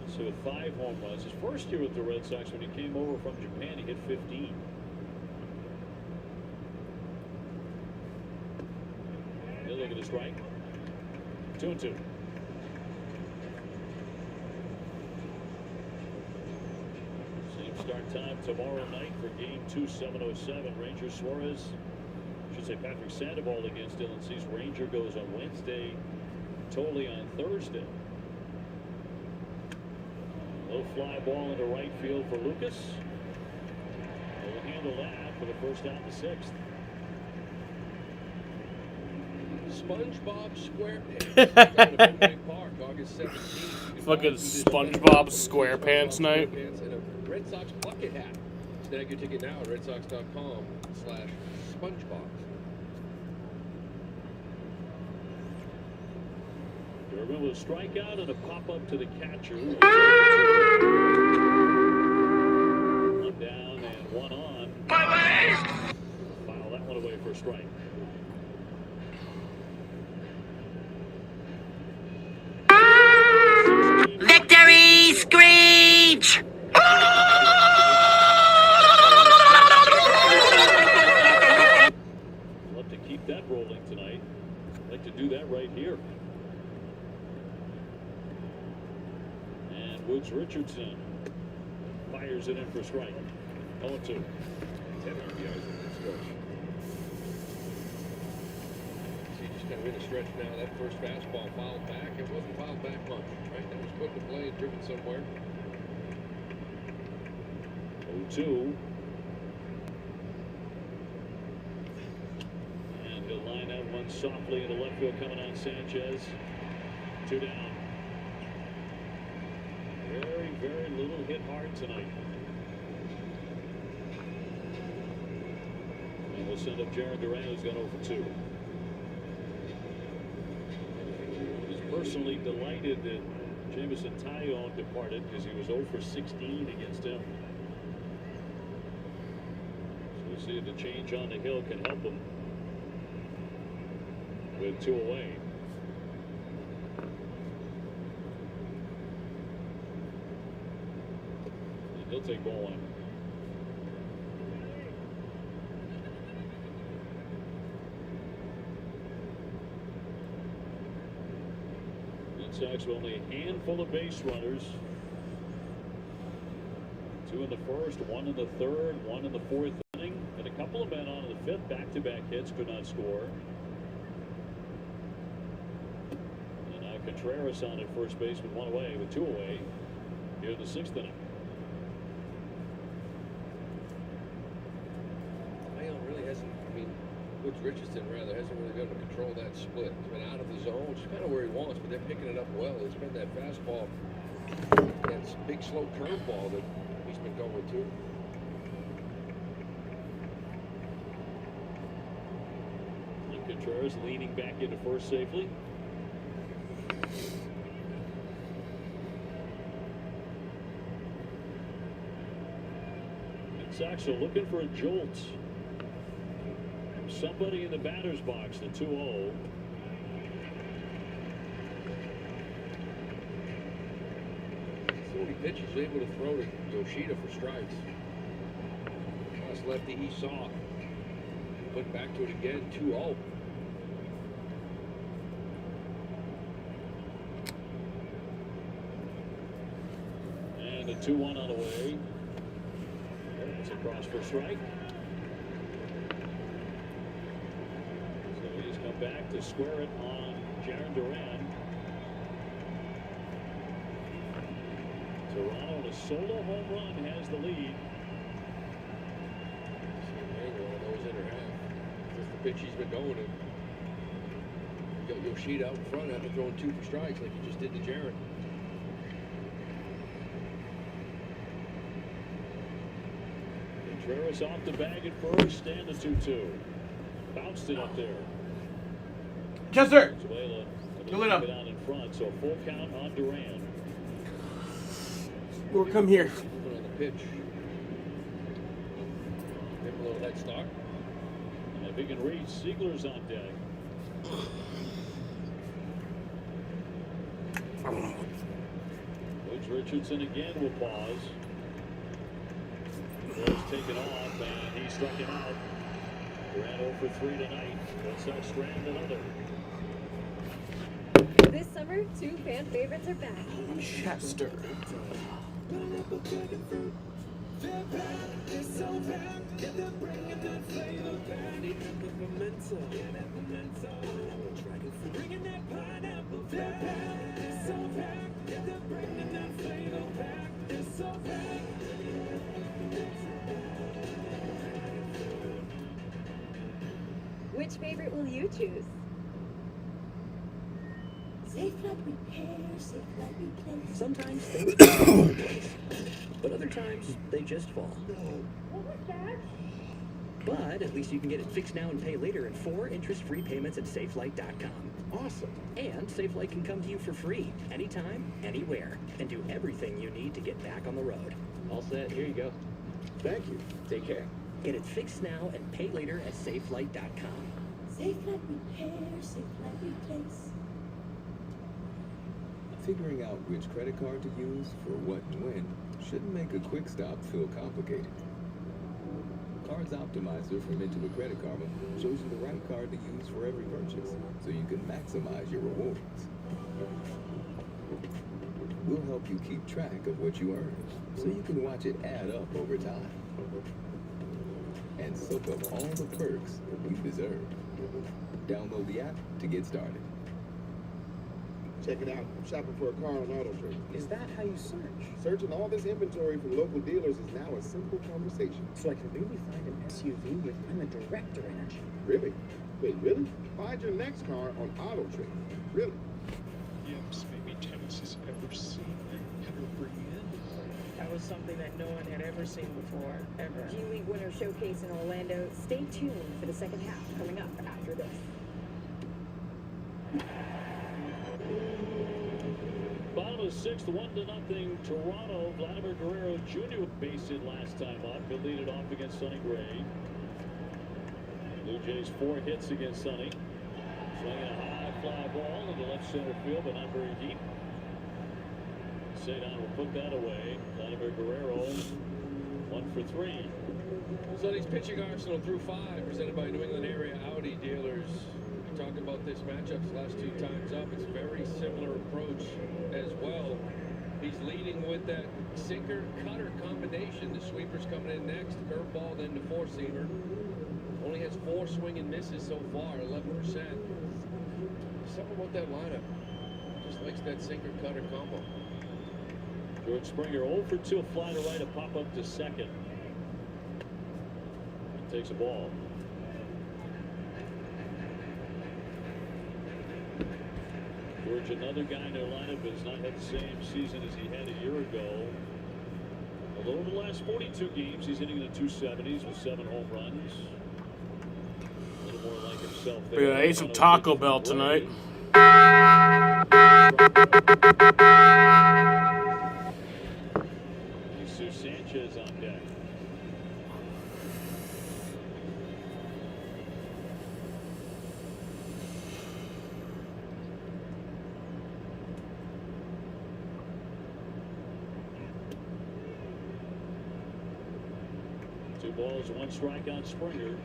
So with 5 home runs, his first year with the Red Sox, when he came over from Japan, he hit 15. He'll look at the strike. 2-2. Same start time tomorrow night for game 2, 7:07. Ranger Suarez, should say Patrick Sandoval against Dylan Cease. Ranger goes on Wednesday, Tolley on Thursday. Low fly ball into right field for Lucas. He'll handle that for the first out of the 6th. SpongeBob SquarePants. Park, August 17th. Fucking SpongeBob SquarePants night. And a Red Sox bucket hat. Snag your ticket now at redsox.com/SpongeBob. Durbin with a strikeout and a pop up to the catcher. 1 down and 1 on. Foul that one away for a strike. Victory screech! Love to keep that rolling tonight. Like to do that right here. And Woods Richardson fires it in for a strike. 0-2. 10 RBIs in this stretch. See, just kind of in the stretch now. That first fastball fouled back. It wasn't fouled back much, right? That was put in play and driven somewhere. 0-2. And he'll line that one softly into left field, coming on Sanchez. 2 down. Very, very little hit hard tonight. And we'll send up Jarren Duran, who's gone 0-2. He's personally delighted that Jameson Taillon departed because he was 0-16 against him. So we'll see if the change on the hill can help him with 2 away. He'll take ball 1. Red Sox with only a handful of base runners. 2 in the first, 1 in the third, 1 in the 4th inning, and a couple of men on in the 5th. Back-to-back hits, could not score. And now Contreras on at first base with 1 away, with 2 away here in the 6th inning. Woods Richardson rather hasn't really been able to control that split. He's been out of the zone, which is kind of where he wants, but they're picking it up well. It's been that fastball, that big slow curveball that he's been going to. And Contreras leaning back into first safely. And Sox are looking for a jolt. Somebody in the batter's box, the 2-0. So many pitches he's able to throw to Yoshida for strikes. Last lefty he saw. Put back to it again, 2-0. And a 2-1 on the way. It's across for strike. So he's come back to square it on Jarren Duran. Toronto in a solo home run has the lead. One of those inner half. Just the pitch he's been going to. You got Yoshida out in front after throwing 2 for strikes like he just did to Jarren. Contreras off the bag at first and the 2-2. Bounced it up there. Chester! Venezuela Fill it up. down in front, so a full count on Duran. Or come here. Moving on the pitch. Give him a little head start. And if he can reach, Ziegler's on deck. Woods Richardson again will pause. Ball's taken off, and he struck him out. Duran 0 for 3 tonight. Red Sox strand another. This summer, 2 fan favorites are back. Chester. Which favorite will you choose? Safe Flight Repair, Safe Flight Replace. Sometimes things fall into place, but other times they just fall. What was that? But at least you can get it fixed now and pay later in 4 interest-free payments at SafeLight.com. Awesome. And SafeLight can come to you for free, anytime, anywhere, and do everything you need to get back on the road. All set, here you go. Thank you. Take care. Get it fixed now and pay later at SafeLight.com. Safe Flight Repair, Safe Flight Replace. Figuring out which credit card to use for what and when shouldn't make a quick stop feel complicated. Cards Optimizer from Intuit Credit Karma shows you the right card to use for every purchase, so you can maximize your rewards. We'll help you keep track of what you earn, so you can watch it add up over time. And soak up all the perks you deserve. Download the app to get started. Check it out. I'm shopping for a car on AutoTrader. Is that how you search? Searching all this inventory from local dealers is now a simple conversation. So I can really find an SUV with I'm a director in it. Really? Wait, really? Find your next car on AutoTrader. Really? Yes, maybe Tennis has ever seen and ever breathed. That was something that no one had ever seen before, ever. G League Winter Showcase in Orlando. Stay tuned for the second half coming up after this. Bottom of 6th, 1-0 Toronto. Vladimir Guerrero Jr. based it last time up. He'll lead it off against Sonny Gray. Blue Jays 4 hits against Sonny. Swinging a high fly ball into left center field, but not very deep. Cedon will put that away. Vladimir Guerrero 1 for 3. Sonny's pitching arsenal through 5, presented by New England Area Audi dealers. We talked about this matchup the last 2 times up. It's a very similar approach as well. He's leading with that sinker-cutter combination. The sweeper's coming in next, curveball, then the four-seamer. Only has 4 swing and misses so far, 11%. Something about that lineup. Just likes that sinker-cutter combo. George Springer 0 for 2, a fly to right, a pop up to second. He takes a ball. George, another guy in their lineup has not had the same season as he had a year ago. Although over the last 42 games, he's hitting in the 270s with 7 home runs. A little more like himself there. Yeah, I ate some Taco Bell tonight. Jesus Sanchez on deck. Two balls, 1 strike on Springer.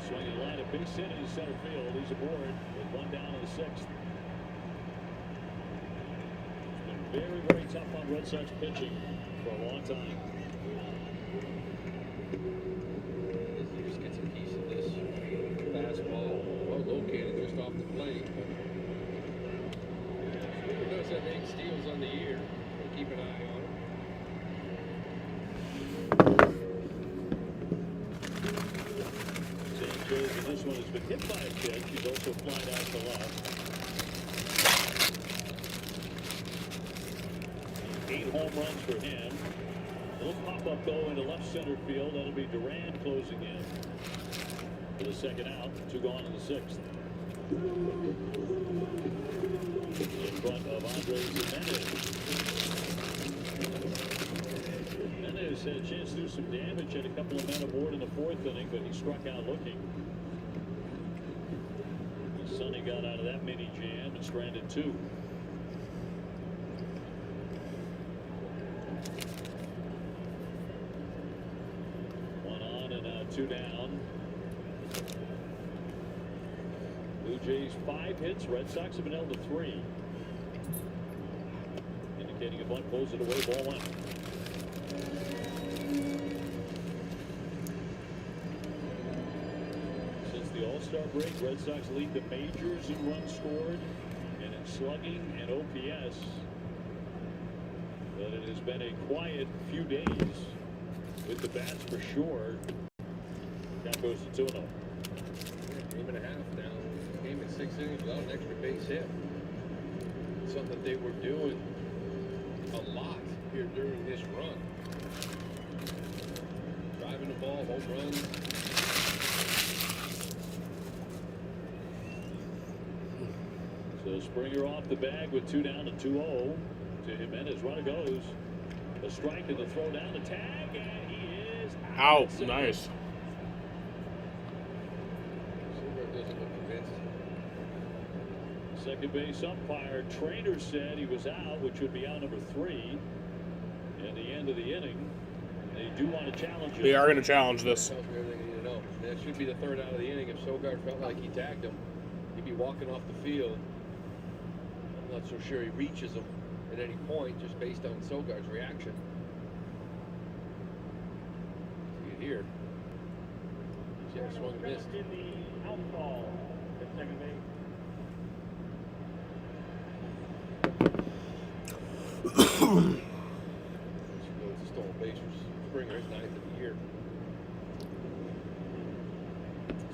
Swinging line, a base hit in center field. He's aboard with 1 down in the 6th. It's been very, very tough on Red Sox pitching for a long time. He just gets a piece of this fastball, well located just off the plate. He does have 8 steals on the year. We'll keep an eye on him. Sanchez, and this one has been hit by a pitch. He's also flying out to left. 8 home runs for him. A little pop-up though into left center field. That'll be Duran closing in for the 2nd out. 2 gone in the 6th. In front of Andres Jimenez. Jimenez had a chance to do some damage. Had a couple of men aboard in the 4th inning, but he struck out looking. Sonny got out of that mini jam and stranded 2. And 2 down. Blue Jays 5 hits. Red Sox have been held to 3. Indicating a bunt, pulls it away. Ball 1. Since the All-Star break, Red Sox lead the majors in runs scored and in slugging and OPS. But it has been a quiet few days with the bats for sure. That goes to 2-0. Game and a half now. Game in 6 innings without an extra base hit. Something they were doing a lot here during this run. Driving the ball, home runs. So Springer off the bag with 2 down and 2-0 to Jimenez. Runner goes. A strike and the throw down the tag, and he is out. Nice. Second base umpire Trainer said he was out, which would be out number 3 at the end of the inning. They do want to challenge him. They are going to challenge this. Tells me everything I need to know. That should be the 3rd out of the inning. If Sogard felt like he tagged him, he'd be walking off the field. I'm not so sure he reaches him at any point, just based on Sogard's reaction. See it here. Jack swung and missed. In the outball at second base. Stolen bases. Springer, 9th of the year.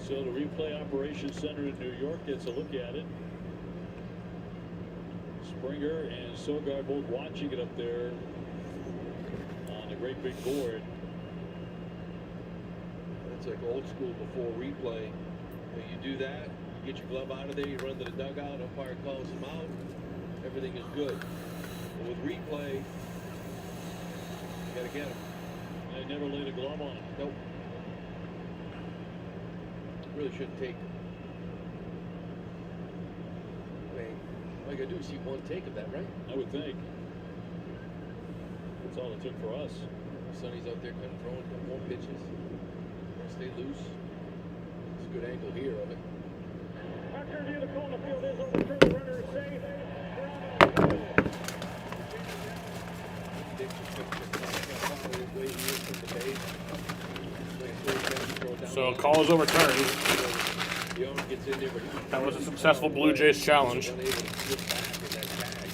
So the replay operations center in New York gets a look at it. Springer and Sogard both watching it up there on a great big board. It's like old school before replay. When you do that, you get your glove out of there, you run to the dugout, umpire calls him out, everything is good. But with replay, you gotta get him. They never laid a glove on him. Nope. Really shouldn't take. I mean, all you gotta do is see one take of that, right? I would think. That's all it took for us. Sonny's out there kind of throwing a couple more pitches. Stay loose. It's a good angle here of it. After review, the call on the field is overturned. The runner is safe. So call is overturned. Young gets in there, but That was a successful Blue Jays challenge. unable to slip back in that tag.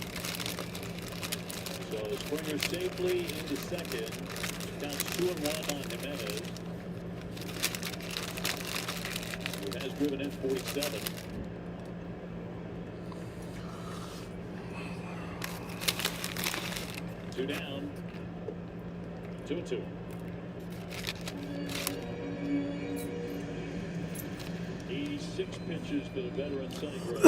So Springer safely into second. Counts 2-1 on Jimenez, who has driven in 47. Two down. 2-2. Six pitches for the veteran Sonny Gray.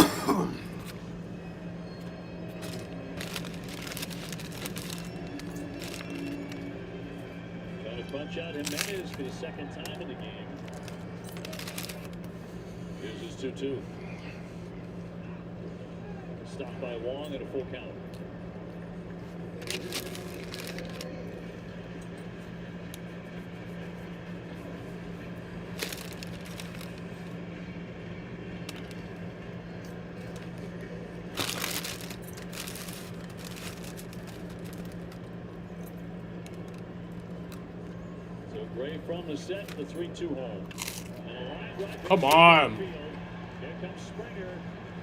Trying to punch out Jimenez for the second time in the game. Here's his 2-2. Stopped by Wong at a full count. Gray from the set, the 3-2 home. Come on. Here comes Springer.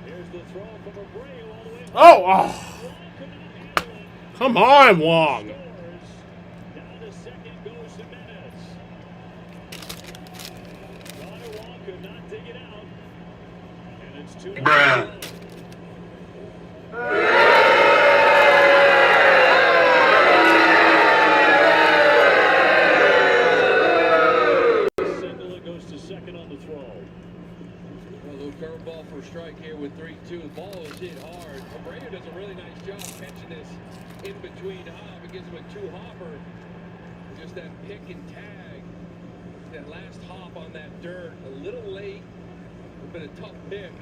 Here's the throw from Abreu all the way. Oh! Come on, Wong. Down to second goes Jimenez. Connor Wong could not dig it out. And it's 2-0. Curveball for a strike here with 3-2. The ball is hit hard. Abreu does a really nice job catching this in between hop. It gives him a two-hopper. Just that pick and tag. That last hop on that dirt. A little late. But a tough pick.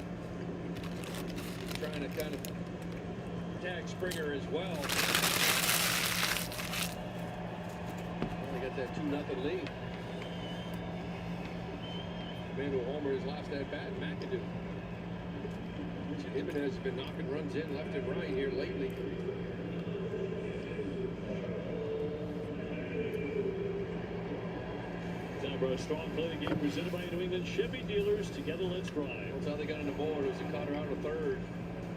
Trying to kind of tag Springer as well. They got that 2-0 lead. Emmanuel Homer his last at bat, McAdoo. Jimenez has been knocking runs in left and right here lately. Time for a strong play the game presented by New England Chevy Dealers. Together, let's drive. That's how they got on the board. It was a cutter out of third.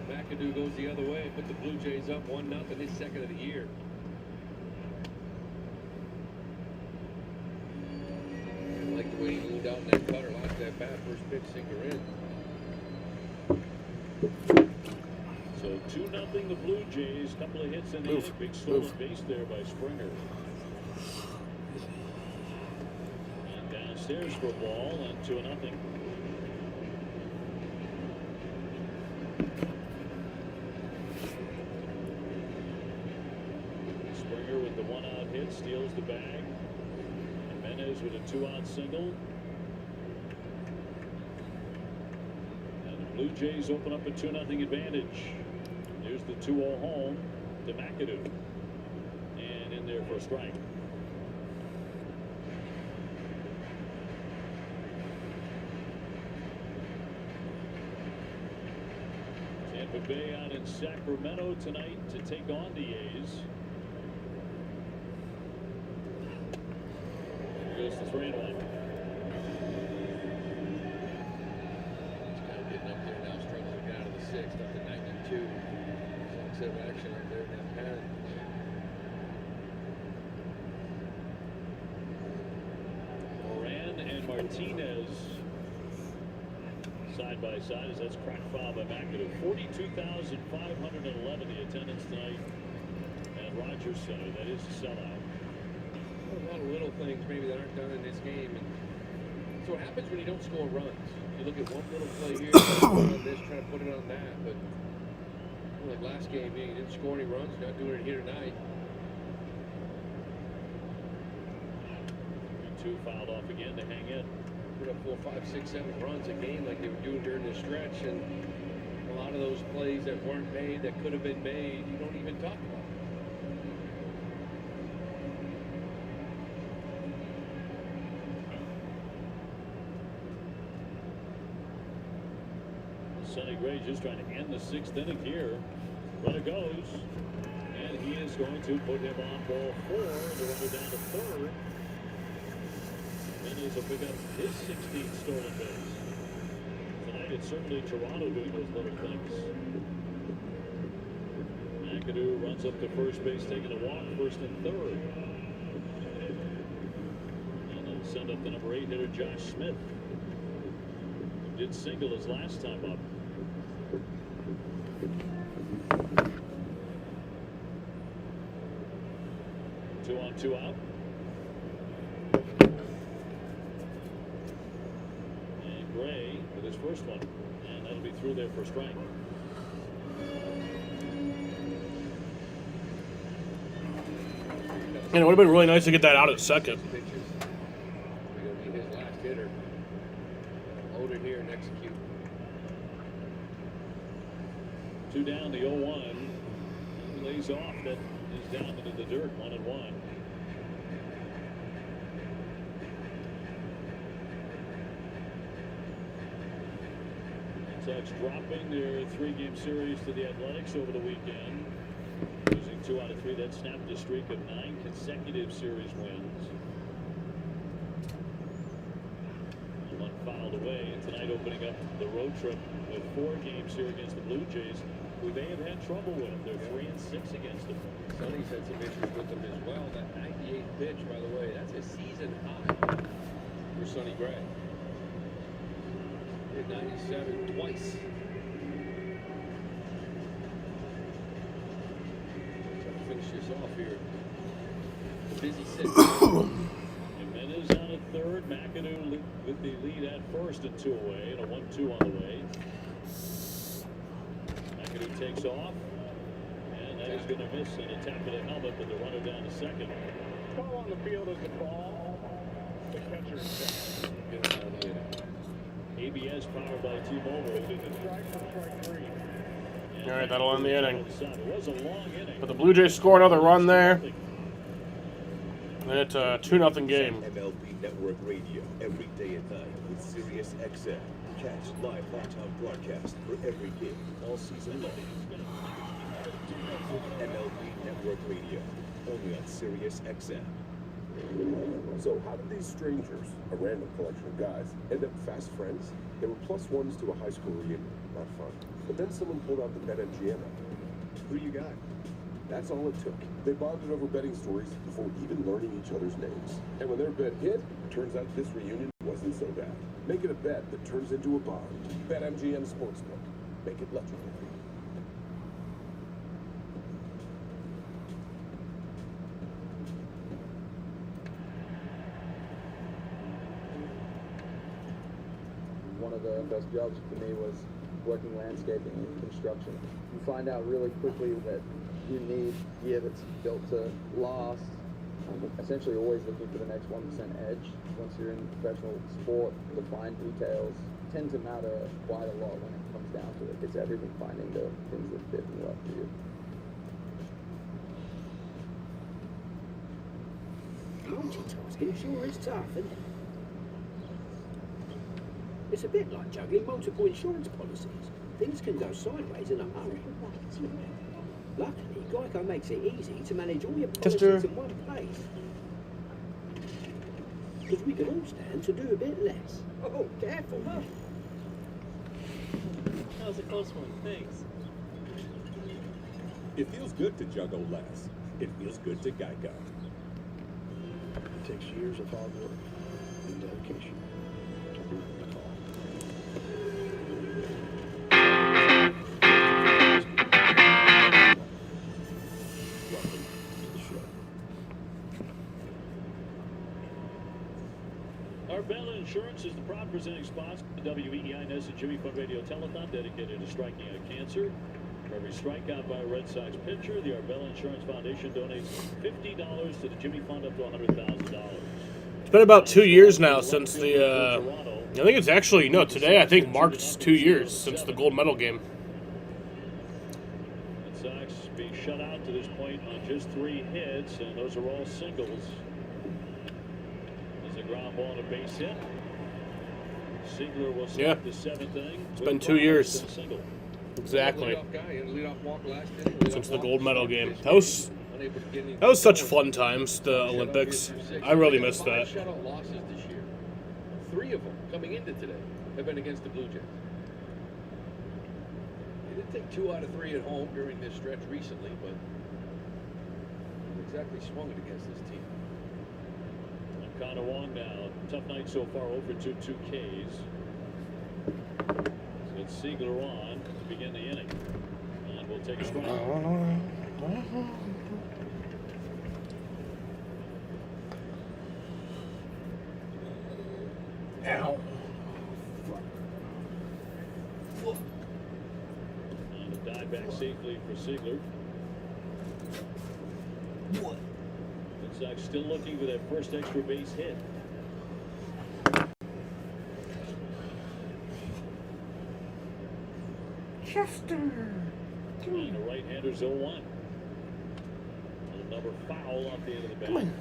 McAdoo goes the other way, put the Blue Jays up 1-0, his second of the year. I like the way he moved out in that cutter, lost that bat, first pitch, sinker in. So 2-0 the Blue Jays. Couple of hits in the inning. Big stolen base there by Springer. And downstairs for a ball and 2-0. Springer with the one-out hit steals the bag. Jimenez with a 2-out single. And the Blue Jays open up a 2-0 advantage. Here's the 2-0 home to McAdoo. And in there for a strike. Tampa Bay out in Sacramento tonight to take on the A's. Here goes the 3-1. He's kind of getting up there now, struggling to get out of the sixth, up to 92. Some set of action up there in that pen. Moran and Martinez side by side as that's cracked foul by McAdoo. 42,511 the attendance tonight at Rogers Center. That is a sellout. A lot of little things maybe that aren't done in this game. And so what happens when you don't score runs? You look at one little play here, on this, try to put it on that. But like last game, you didn't score any runs. You're not doing it here tonight. 2 fouled off again to hang in. Put up 4, 5, 6, 7 runs a game like they were doing during this stretch, and a lot of those plays that weren't made, that could have been made, you don't even talk about. Sonny Gray just trying to end the 6th inning here. Runner goes, and he is going to put him on ball 4. The runner down to third. Jimenez will pick up his 16th stolen base. It's certainly Toronto doing those little things. McAdoo runs up to first base, taking a walk, first and third. And then send up the number 8 hitter, Josh Smith. Did single his last time up. Two on, two out. And Gray with his first one. And that'll be through there for a strike. And it would have been really nice to get that out at second. Going to be his last hitter. Hold it here and execute. 2 down, the 0-1. He lays off. That is down into the dirt, 1-1. Sox dropping their 3-game series to the Athletics over the weekend. Losing 2 out of 3. That snapped a streak of 9 consecutive series wins. One fouled away, and tonight opening up the road trip with 4 games here against the Blue Jays, who they have had trouble with. They're 3-6 against them. Sonny's had some issues with them as well. That 98 pitch, by the way, that's a season high for Sonny Gray. Hit 97 twice. Trying to finish this off here. Busy sitting. Jimenez on at third. McAdoo with the lead at first and 2 away, and a 1-2 on the way. McAdoo takes off, and that is going to miss and a tap of the helmet with the runner down to second. Ball on the field is the ball. The catcher is set. Get him out of the inning. ABS powered by T-Mobile. This is a strike for strike 3. All right, that'll end the inning. It was a long inning. But the Blue Jays score another run there. And it's a 2-0 game. MLB Network Radio every day and night with Sirius XM. Catch live watch-out broadcast for every game all season long. MLB Network Radio, only on Sirius XM. So how did these strangers, a random collection of guys, end up fast friends? They were +1s to a high school reunion. Not fun. But then someone pulled out the BetMGM app. Who you got? That's all it took. They bonded over betting stories before even learning each other's names. And when their bet hit, turns out this reunion wasn't so bad. Make it a bet that turns into a bond. BetMGM Sportsbook. Make it legendary. One of the best jobs for me was working landscaping and construction. You find out really quickly that you need gear that's built to last. Essentially always looking for the next 1% edge. Once you're in professional sport, the fine details tend to matter quite a lot when it comes down to it. It's everything finding the things that fit and work for you. Multitasking sure is tough, isn't it? It's a bit like juggling multiple insurance policies. Things can go sideways in a hurry. Luckily, Geico makes it easy to manage all your policies in one place. Because we can all stand to do a bit less. Oh, careful. That was a close one. Thanks. It feels good to juggle less. It feels good to Geico. It takes years of hard work and dedication to do the call. Welcome to the show. Arbella Insurance is the proud presenting sponsor of the WEEI Ness and Jimmy Fund Radio Telethon dedicated to striking out cancer. For every strikeout by a Red Sox pitcher, the Arbella Insurance Foundation donates $50 to the Jimmy Fund up to $100,000. It's been about 2 years now since the, I think it's actually, no, today I think marks 2 years since the gold medal game. Red Sox be shut out to this point on just 3 hits, and those are all singles. There's a ground ball and a base hit. Ziegler will start the 7th inning. It's been 2 years. Exactly. Leadoff guy, and leadoff walk last inning, Since the gold medal game. That was such fun times, the Olympics. I really missed that. 5 shutout losses this year. 3 of them coming into today have been against the Blue Jays. did take 2 out of 3 at home during this stretch recently, but exactly swung it against this team. And Connor Wong now. Tough night so far, over 2 Ks. So it's Siegler on to begin the inning. And we'll take a strike. Ow. And a dive back safely for Siegler. What? Red Sox still looking for that first extra base hit. Chester. And a right-hander's 0-1. Another foul off the end of the bat. Come on.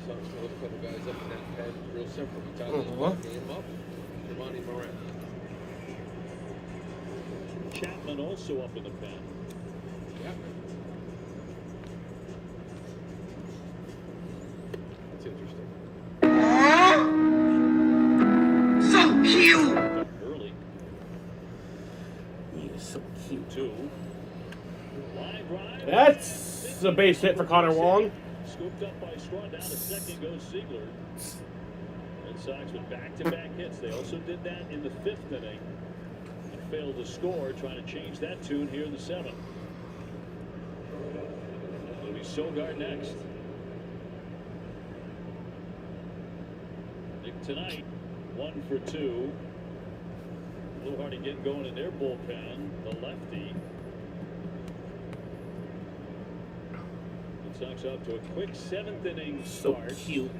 Sox to look a couple guys up in that pen. Real simple. We tie this ball game up. Giovanni Moran. Chapman also up in the pen. Chapman. That's interesting. So cute! Early. He is so cute. 2. Line drive. That's a base hit for Connor Wong. Scooped up by Straw. Down to second goes Siegler. Red Sox with back-to-back hits. They also did that in the 5th inning. And failed to score, trying to change that tune here in the 7th. It'll be Sogard next. Nick tonight, 1 for 2. A little hard to get going in their bullpen. The lefty. Sox up to a quick 7th inning start. So cute.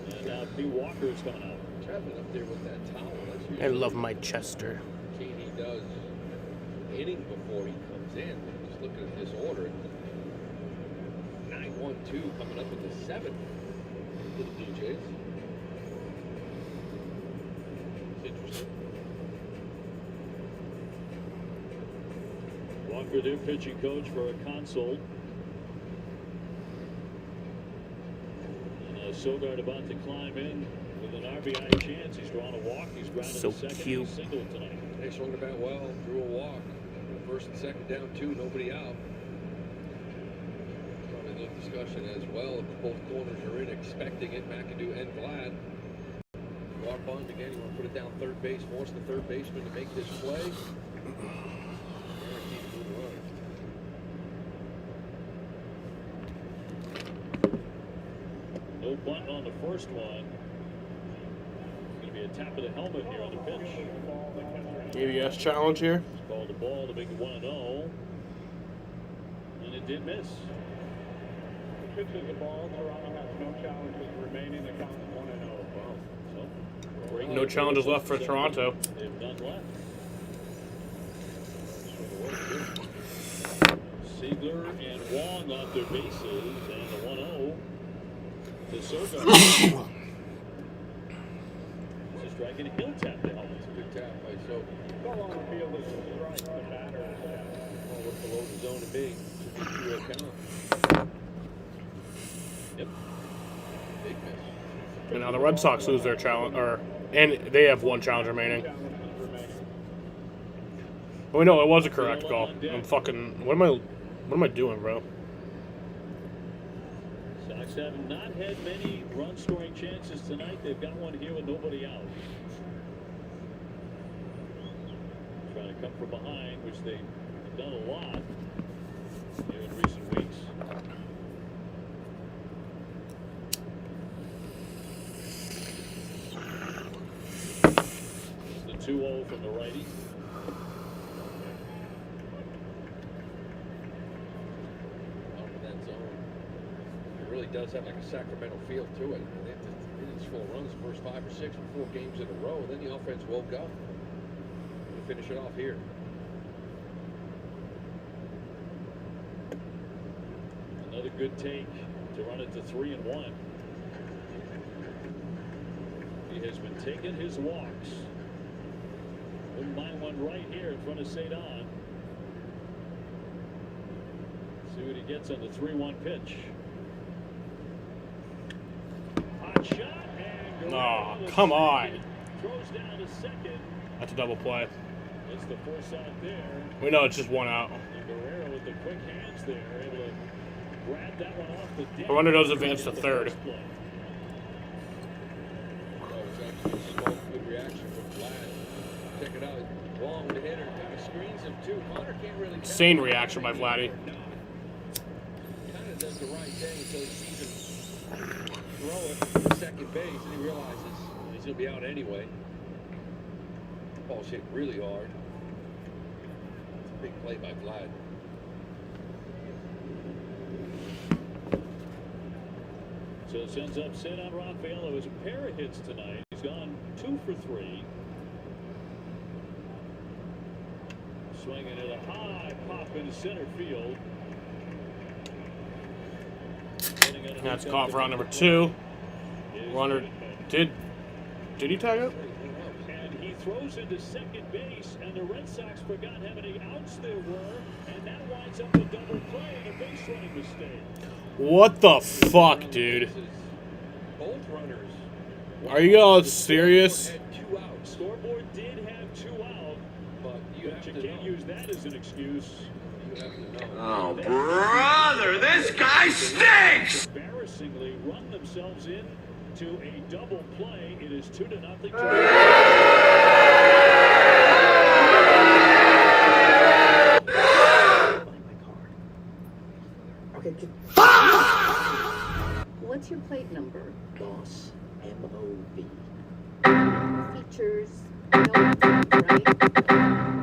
And now P. Walker's coming out. Chapman up there with that towel. That's I love my Chester. Routine he does inning before he comes in. Just looking at this order, 9-1-2 coming up in the 7th for the Blue Jays. It's interesting. Walker, their pitching coach, for a consult. Sogard about to climb in with an RBI chance. He's drawn a walk. He's grounded So to second. cute. He's singled tonight. They swung the bat well, drew a walk. First and second down 2, nobody out. Probably a little discussion as well. If both corners are in, expecting it, McAdoo and Vlad. Walk bunt again. You want to put it down third base, force the third baseman to make this play. Guaranteed to move the runner. No bunt on the first one. Going to be a tap of the helmet here on the pitch. ABS challenge here. He's called the ball to make it 1-0. And it did miss. The pitch is the ball. Toronto has no challenges remaining. The count is 1-0. Wow. So, No challenges left for Toronto. They've none left. Siegler and Wong off their bases, and the 1-0 to Sogard. Just striking a hill tap to helmet. It's a good tap by So. Go on the field as a strike. The batter is down. Well, what's below the zone to be? Should be 2-0 count. Yep. Big miss. And now the Red Sox lose their challenge, and they have 1 challenge remaining. Oh no, it was a correct call. I'm fucking. What am I doing, bro? Sox have not had many run-scoring chances tonight. They've got one here with nobody out. Trying to come from behind, which they've done a lot here in recent weeks. It's the 2-0 from the righty. Really does have like a Sacramento feel to it. They didn't score runs the first 5 or 6 or 4 games in a row. Then the offense woke up. We'll finish it off here. Another good take to run it to 3-1. He has been taking his walks. Wouldn't mind one right here in front of Cedon. See what he gets on the 3-1 pitch. Aw, come on. Throws down to second. That's a double play. It's the force out there. We know it's just one out. And Guerrero with the quick hands there, able to grab that one off the deck. The runner does advance to third. That was actually a small good reaction from Vlad. Check it out. Long to hitter, kind of screens him too. Connor can't really tell. Sane reaction by Vladdy. Kind of does the right thing, so he sees him throw it to second base, and he realizes he's going to be out anyway. Ball's hit really hard. It's a big play by Vlad. So it sends up Sid on Rafael. It was a pair of hits tonight. He's gone 2 for 3. Swinging at a high pop into center field. That's caught for round number 2. Runner did he tag up? And he throws into second base, and the Red Sox forgot how many outs there were, and that winds up a double play and a base running mistake. What the fuck, dude? Both runners. Are you all serious? Had 2 outs. Scoreboard did have 2 out, but you can't use that as an excuse. You have to know. Oh, brother, this guy stinks! Embarrassingly run themselves in to a double play. It is 2-0. Okay, What's your plate number? Boss. M-O-V. Features no right?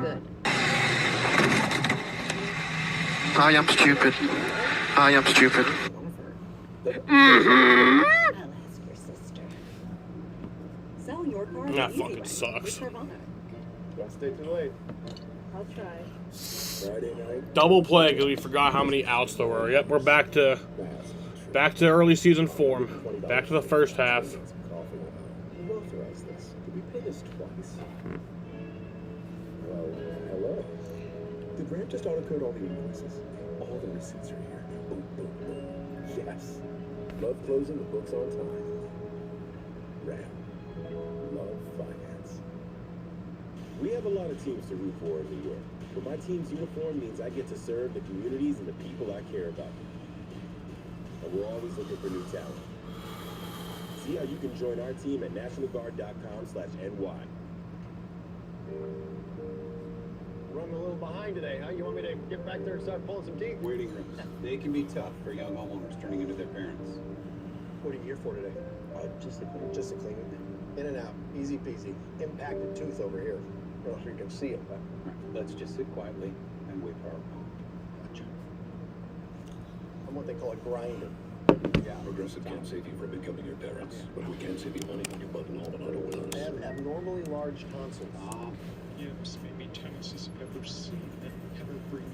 Good. I am stupid. I am stupid. I'll ask your sister. Sell your car the That easy fucking way sucks. with Carvana. Don't stay too late. I'll try. Friday night. Double play because we forgot how many outs there were. Yep, we're back to early season form. Back to the first half. You authorized this. Did we pay this twice? Well, hello. Did Ramp just auto-code all the invoices? All the receipts are here. Boom, boom, boom. Yes. Love closing the books on time. Ramp. Love finance. We have a lot of teams to root for in New York, but my team's uniform means I get to serve the communities and the people I care about. And we're always looking for new talent. See how you can join our team at nationalguard.com/NY. Running a little behind today, huh? You want me to get back there and start pulling some teeth? Waiting rooms. They can be tough for young homeowners turning into their parents. What are you here for today? Just a clean. In and out. Easy peasy. Impacted tooth over here. I don't know if you can see it, but... Let's just sit quietly and wait for our call. Gotcha. I'm what they call a grinder. Yeah. Progressive can't save you from becoming your parents, but we can save you money when you button all the auto windows. I have abnormally large tonsils. Yes, maybe Tennis has ever seen and ever breathed.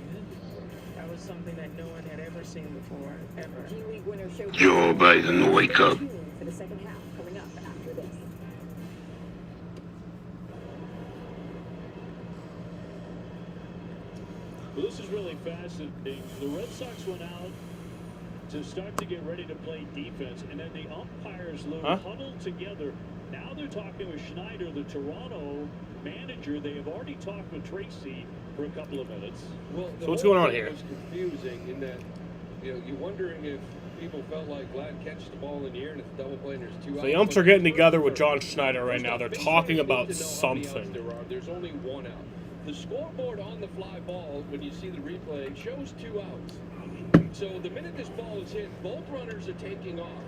That was something that no one had ever seen before, ever. G-League winner show. Joe Biden, wake up. For the second half, coming up after this. Well, this is really fascinating. The Red Sox went out to start to get ready to play defense, and then the umpires, Lou, huddled together. Now they're talking with Schneider, the Toronto manager. They have already talked with Tracy for a couple of minutes. Well, So what's going on here? It was confusing in that, you're wondering if people felt like Vlad catches the ball in the air and it's a double play and there's 2 outs. So the umps are getting together with John Schneider right now. They're talking about something. There's only 1 out. The scoreboard on the fly ball, when you see the replay, shows 2 outs. So the minute this ball is hit, both runners are taking off.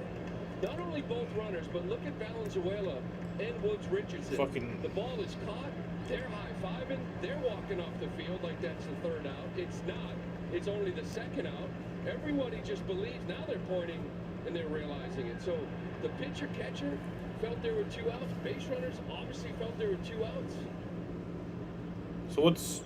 Not only both runners, but look at Valenzuela and Woods Richardson. The ball is caught, they're high-fiving, they're walking off the field like that's the 3rd out. It's not. It's only the 2nd out. Everybody just believes. Now they're pointing and they're realizing it. So the pitcher-catcher felt there were 2 outs. Base runners obviously felt there were 2 outs. So what's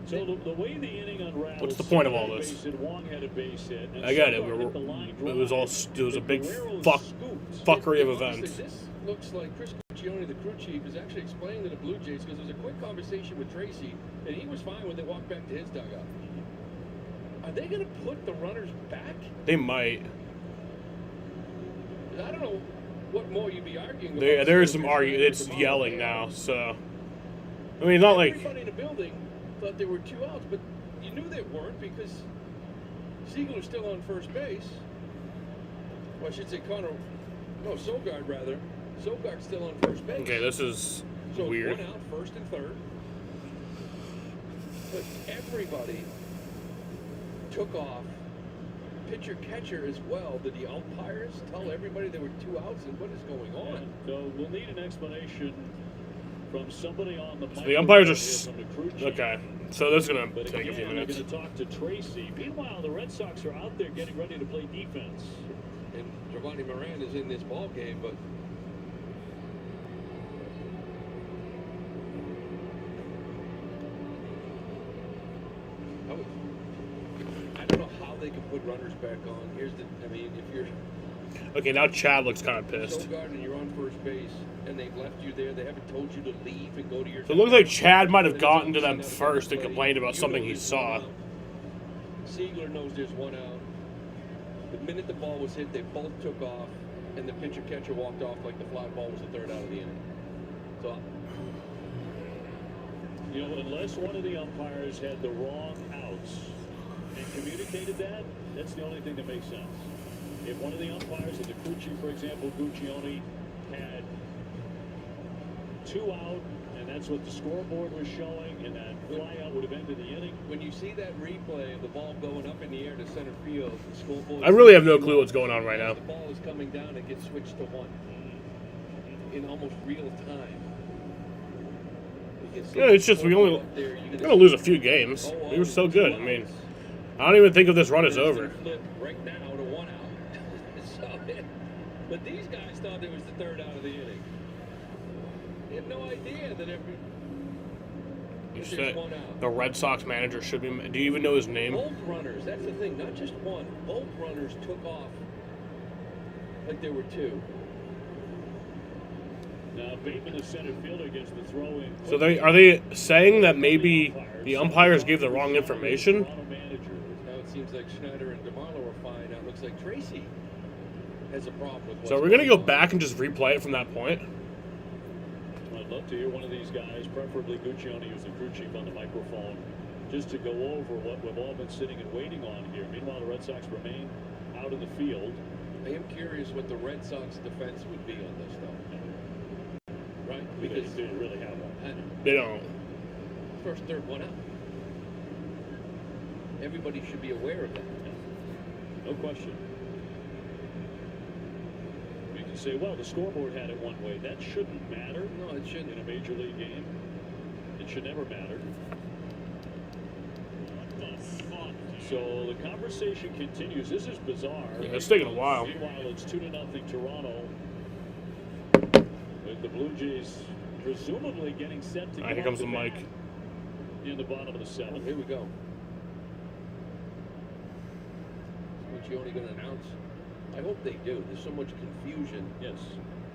the way the inning unravels? What's the point of all this? Wong had a base hit. And I get it. Sumner hit the line It was a big fuckery of events. This looks like Chris Cuccione, the crew chief, is actually explaining to the Blue Jays because there's a quick conversation with Tracy, and he was fine when they walked back to his dugout. Are they going to put the runners back? They might. I don't know what more you'd be arguing about. There is some arguing. It's yelling now, so. I mean, not like... Everybody in the building thought there were 2 outs, but you knew they weren't because Ziegler's still on first base. Well, I should say Sogard rather. Sogard's still on first base. Okay, this is weird. 1 out, first and third. But everybody took off. Pitcher catcher as well. Did the umpires tell everybody there were 2 outs and what is going on? So we'll need an explanation from somebody on the. So the umpires are okay. So this is gonna take a few minutes. We're going to talk to Tracy. Meanwhile, the Red Sox are out there getting ready to play defense. And Giovanni Moran is in this ball game, but I don't know how they can put runners back on. If you're Okay, now Chad looks kind of pissed. Sogard and you're on first base, and they've left you there. They haven't told you to leave and go to your. So it looks like Chad might have gotten to them first and complained about something he saw. Ziegler knows there's 1 out. The minute the ball was hit, they both took off, and the pitcher catcher walked off like the fly ball was the 3rd out of the inning. So, unless one of the umpires had the wrong outs and communicated that, that's the only thing that makes sense. If one of the umpires, in the Cucci, for example, Guccione, had 2 out, and that's what the scoreboard was showing, and that fly out would have ended the inning. When you see that replay of the ball going up in the air to center field, the scoreboard. I really have no clue what's going on right now. The ball is coming down and gets switched to 1 in almost real time. Yeah, it's just we're gonna lose a few games. We were so good. I mean, I don't even think of this run as over. Flip right now to 1 out. But these guys thought it was the 3rd out of the inning. They had no idea that You said the Red Sox manager should be. Do you even know his name? Both runners. That's the thing. Not just one. Both runners took off like there were 2. Now Bateman, the center fielder, gets the throw in. So are they saying that maybe the umpires gave the wrong information? Now it seems like Schneider and DeMarlo are fine. Now it looks like Tracy has a problem with. So we're gonna go back and just replay it from that point. I'd love to hear one of these guys, preferably Guccione, who's the crew chief, on the microphone, just to go over what we've all been sitting and waiting on here. Meanwhile, the Red Sox remain out in the field. I am curious what the Red Sox defense would be on this, though. Right? Because they really have one. They don't. First, third, 1 out. Everybody should be aware of that. No question. You can say, well, the scoreboard had it one way. That shouldn't matter. No, it shouldn't. In a major league game, it should never matter. So the conversation continues. This is bizarre. Yeah, it's taking a while. Meanwhile, it's 2-0 Toronto. With the Blue Jays presumably getting set to. Here comes the mic. In the bottom of the 7th. Oh, here we go. Is Guccione going to announce? I hope they do. There's so much confusion. Yes.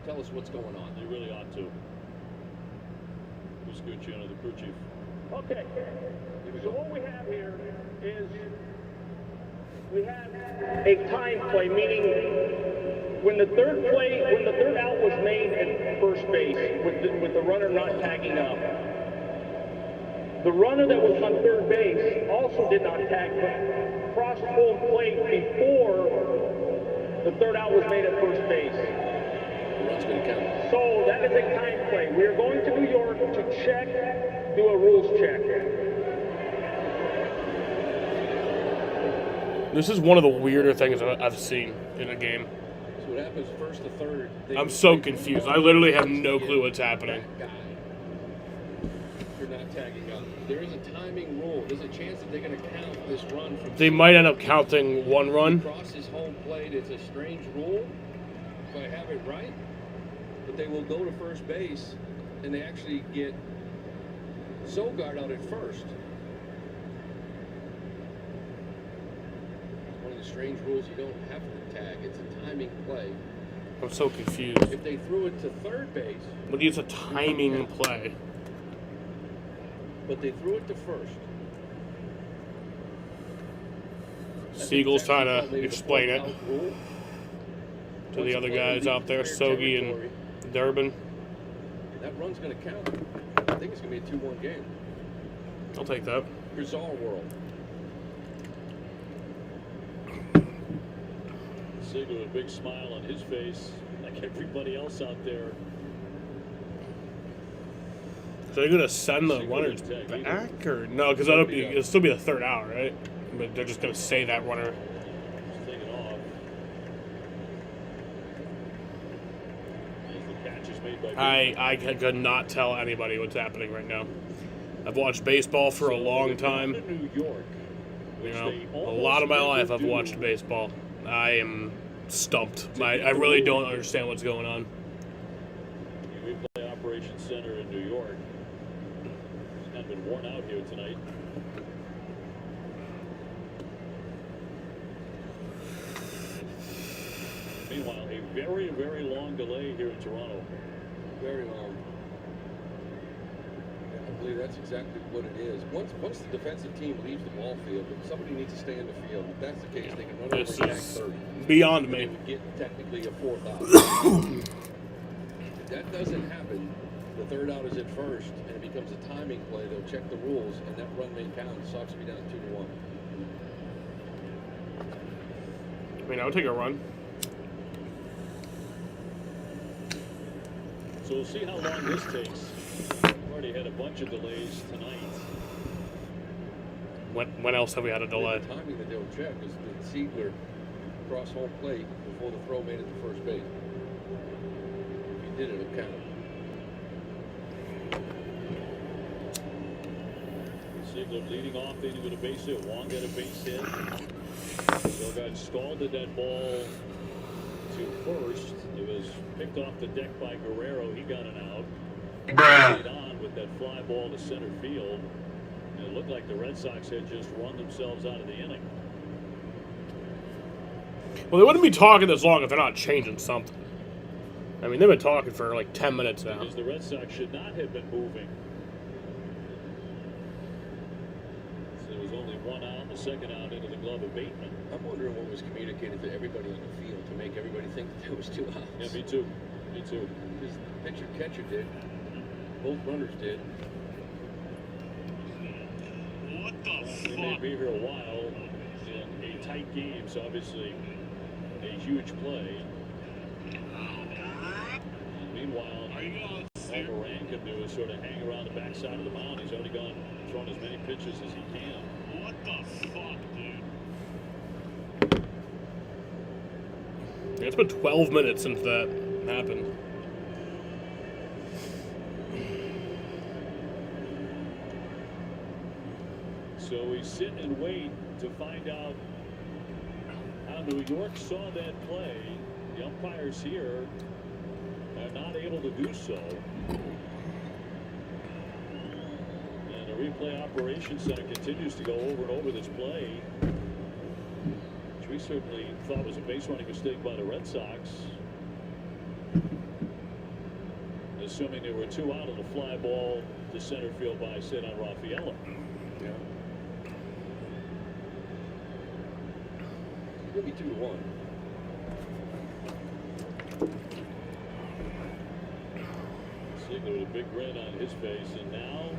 Tell us what's going on. They really ought to. Who's Guccione, the crew chief? Okay. So what we have here is we have a time play, meaning when the third out was made at first base with the runner not tagging up. The runner that was on third base also did not tag, but crossed home plate before the third out was made at first base. The run's going to count. So that is a time play. We are going to New York to check, do a rules check. This is one of the weirder things I've seen in a game. So what happens first to third? I'm so confused. I literally have no clue what's happening. You're not tagging up. There is a timing rule. There's a chance that they're going to count this run from. They might end up counting one run. Crosses home plate. It's a strange rule, if I have it right. But they will go to first base, and they actually get Sogard out at first. One of the strange rules, you don't have to tag. It's a timing play. I'm so confused. If they threw it to third base. But it's a timing play. But they threw it to first. Siegel's trying to explain it to the other guys out there, Sogi and Durbin. That run's going to count. think it's going to be a 2-1 game. I'll take that. Bizarre world. Ziegler with a big smile on his face, like everybody else out there. So they're gonna send the runners back, or no? Because it'll still be the third out, right? But they're just gonna say that runner. Just take it off. As the catch is made by I could not tell anybody what's happening right now. I've watched baseball for a long time. New York, You know, a lot of my life I've watched baseball. I am stumped. I really don't understand what's going on. Replay Operations Center in New York. It's kind of been worn out here tonight. Meanwhile, a very, very long delay here in Toronto. Very long. I believe that's exactly what it is. Once the defensive team leaves the ball field, somebody needs to stay in the field. If that's the case, they can run over This and back is 30. beyond me. They would get technically a 4th out. If that doesn't happen, the 3rd out is at first, and it becomes a timing play. They'll check the rules, and that run may count. The Sox will be down 2-1. I mean, I would take a run. So we'll see how long this takes. We've already had a bunch of delays tonight. When else have we had a delay? The timing that they'll check is that Ziegler cross home plate before the throw made it to first base. If he did it, it'll count. Ziegler leading off, leading with a base hit. Wong got a base hit. Sogard scalded that ball to first. It was picked off the deck by Guerrero. He got an out. Stayed on with that fly ball to center field. And it looked like the Red Sox had just run themselves out of the inning. Well, they wouldn't be talking this long if they're not changing something. I mean, they've been talking for like 10 minutes now. Because the Red Sox should not have been moving. So there was only one out, the second out into the glove of Bateman. I'm wondering what was communicated to everybody on the field to make everybody think that there was 2 outs. Yeah, me too. Me too. Because the pitcher catcher did. Both runners did. What the fuck? We may be here a while in a tight game, so obviously a huge play. And meanwhile, all Moran can do is sort of hang around the backside of the mound. He's already thrown as many pitches as he can. What the fuck, dude? It's been 12 minutes since that happened. So we sit and wait to find out how New York saw that play. The umpires here are not able to do so. And the replay operations center continues to go over and over this play, which we certainly thought was a base running mistake by the Red Sox. Assuming there were 2 out of the fly ball to center field by Cedar Rafaela. Yeah. It'll be 2-1. Ziegler with a big grin on his face, and now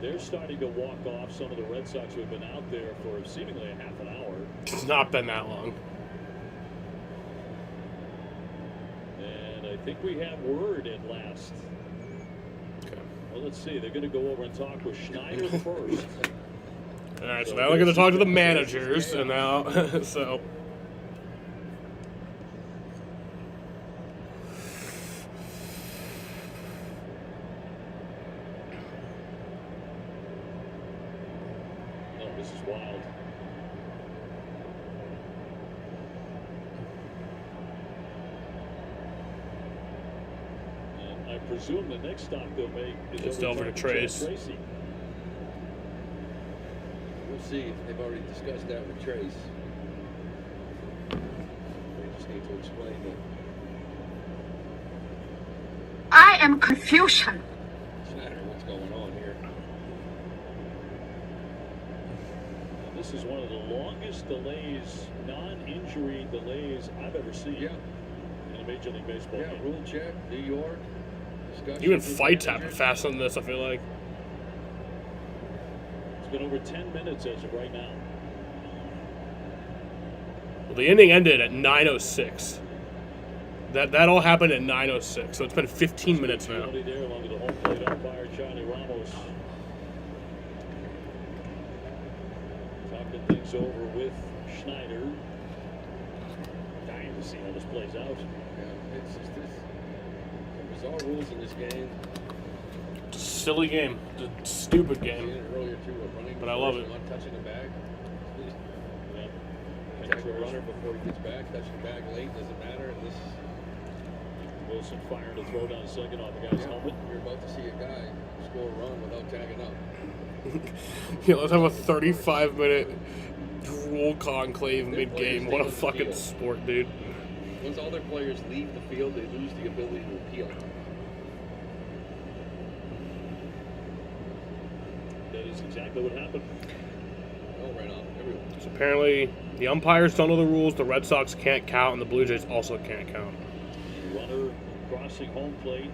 they're starting to walk off some of the Red Sox who have been out there for seemingly a half an hour. It's not been that long. And I think we have word at last. Okay. Well, let's see. They're going to go over and talk with Schneider first. All right, so now they're going to talk to the managers, and now, so. Oh, this is wild. And I presume the next stop they'll make is Just over to Chad Trace. Tracy. We'll see if they've already discussed that with Trace. They just need to explain that. I am confusion. Schneider, what's going on here? And this is one of the longest delays, non-injury delays I've ever seen in a Major League Baseball game. Rule check, New York. Even fight happened faster than this, I feel like. It's been over 10 minutes as of right now. Well, the inning ended at 9:06. That all happened at 9:06, so it's been 15 minutes now. There along with the home plate umpire, Charlie Ramos. Talking things over with Schneider. Dying to see how this plays out. Yeah, it's just this. Some bizarre rules in this game. It's a silly game. It's a stupid game. Seen it earlier too, running But I love it. not touching the bag. Protect the runner before he gets back. Touching the bag late doesn't matter. And this Wilson firing to throw down second off the guy's helmet. You're about to see a guy score a run without tagging up. Yeah, let's have a 35-minute rule conclave mid-game. What a fucking sport, dude. Once all their players leave the field, they lose the ability to appeal. That is exactly what happened. Oh, right off. Everyone. So apparently, the umpires don't know the rules, the Red Sox can't count, and the Blue Jays also can't count. Runner crossing home plate.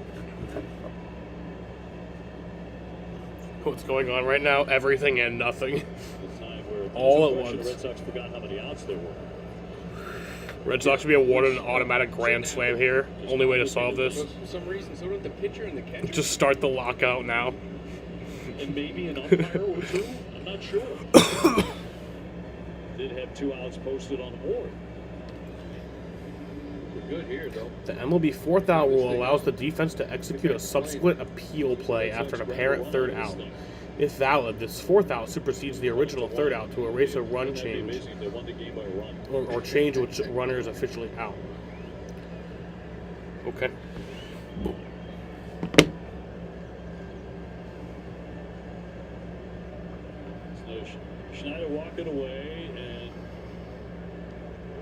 What's going on right now? Everything and nothing. The time where All at the once. Red Sox forgot how many outs there were. Red Sox should be awarded an automatic grand slam here. Only way to solve this. But for some reason, so did the pitcher and the catcher. Just start the lockout now. And maybe an umpire or two. I'm not sure. Did have 2 outs posted on the board. We're good here, though. The MLB fourth out rule allows the defense to execute a subsequent appeal play after an apparent third out. If valid, this fourth out supersedes the original third out to erase a run change They won the game by a run. or change which runner is officially out. Okay. So Schneider walking away, and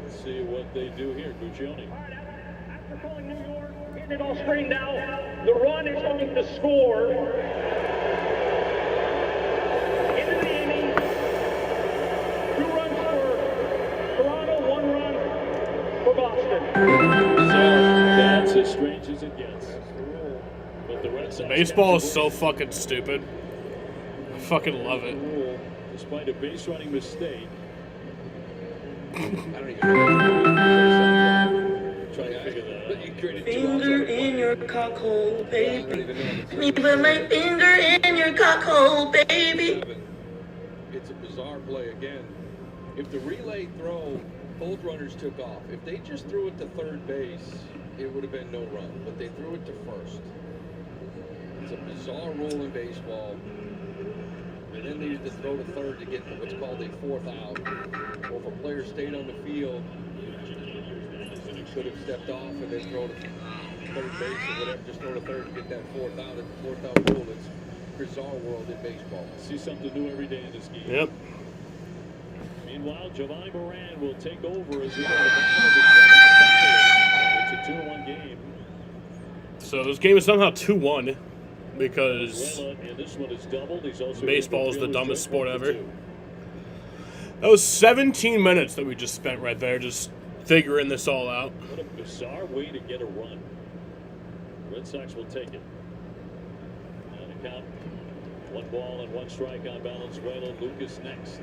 let's see what they do here. Guccione. After calling New York, getting it all straightened out, the run is going to score. Into the inning, 2 runs for Toronto, 1 run for Boston. So that's as strange as it gets. But the Red Sox Baseball is so fucking stupid. I fucking love it. rule, despite a base running mistake. I don't even know. Trying to figure that out. You created 2 Finger outs. in your cockhole, baby. Me It's put my finger in your cockhole, baby. a bizarre play again. If the relay throw, both runners took off. If they just threw it to third base, it would have been no run. But they threw it to first. It's a bizarre rule in baseball. They then needed to throw to third to get what's called a fourth out. Or if a player stayed on the field, could have stepped off and then throw to third base or whatever. Just throw to third and get that fourth out. It's fourth out rule. It's a bizarre world in baseball. See something new every day in this game. Yep. Meanwhile, Javon Moran will take over as we go to the bottom of the 7th. It's a 2-1 game. So this game is somehow 2-1 because And this one is doubled. He's also baseball is the dumbest sport ever. That was 17 minutes that we just spent right there just figuring this all out. What a bizarre way to get a run. Red Sox will take it. And a count. 1 ball and 1 strike on Valenzuela. Lucas next.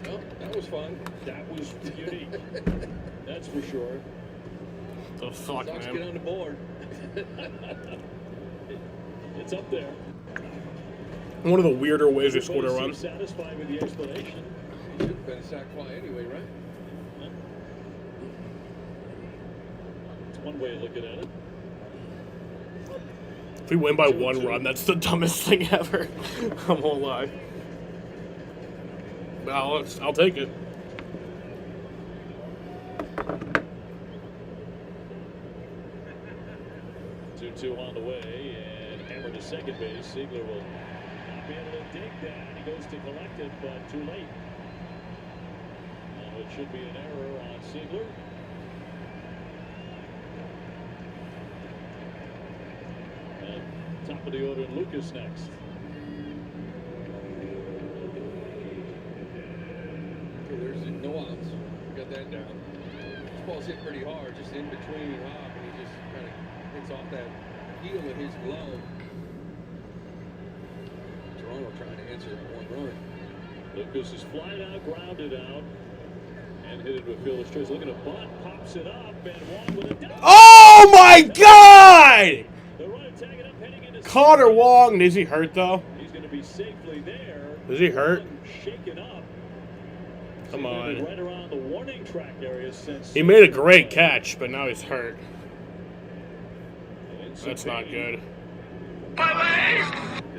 Well, that was fun. That was unique. That's for sure. The fuck, Sox man. get on the board. It's up there. One of the weirder ways we scored a run. Everybody seems satisfied with the explanation. Should have been a sac fly anyway, right? It's one way of looking at it. If we win by 1 run, that's the dumbest thing ever. I won't lie. I'll take it. Two on the way, and hammer to second base. Siegler will not be able to dig that. He goes to collect it, but too late. Now it should be an error on Siegler. And top of the order, Lucas next. Okay, there's no outs. We shut that down. This ball's hit pretty hard, just in between hop, and he just kind of hits off that heel of his glove. Toronto trying to answer that one run. Lucas is flying out, grounded out, and hit it with fielder's choice. Looking at bunt, pops it up, and Wong with a double. Oh my God! The runner tagging up, heading into Connor Wong. Is he hurt though? He's going to be safely there. Is he hurt? Shaken up. Come on. Right around the warning track area since He made a great catch, but now he's hurt. That's not good. Alright,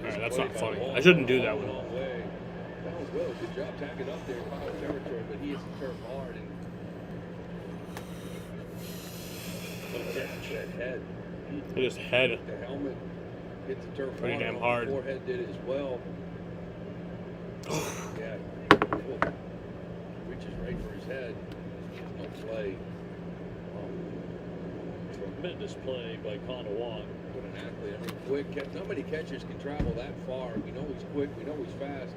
that's not funny. I shouldn't do that one. That was Will. Good job tagging up there in foul territory, but he hits the turf hard and what a catch. That head. His head. The helmet hit the turf Pretty hard. damn hard. The forehead did it as well. Yeah. Reaches right for his head. No play. Tremendous play by Connor Wong. What an athlete. I mean, quick. Not many catchers can travel that far. We know he's quick. We know he's fast.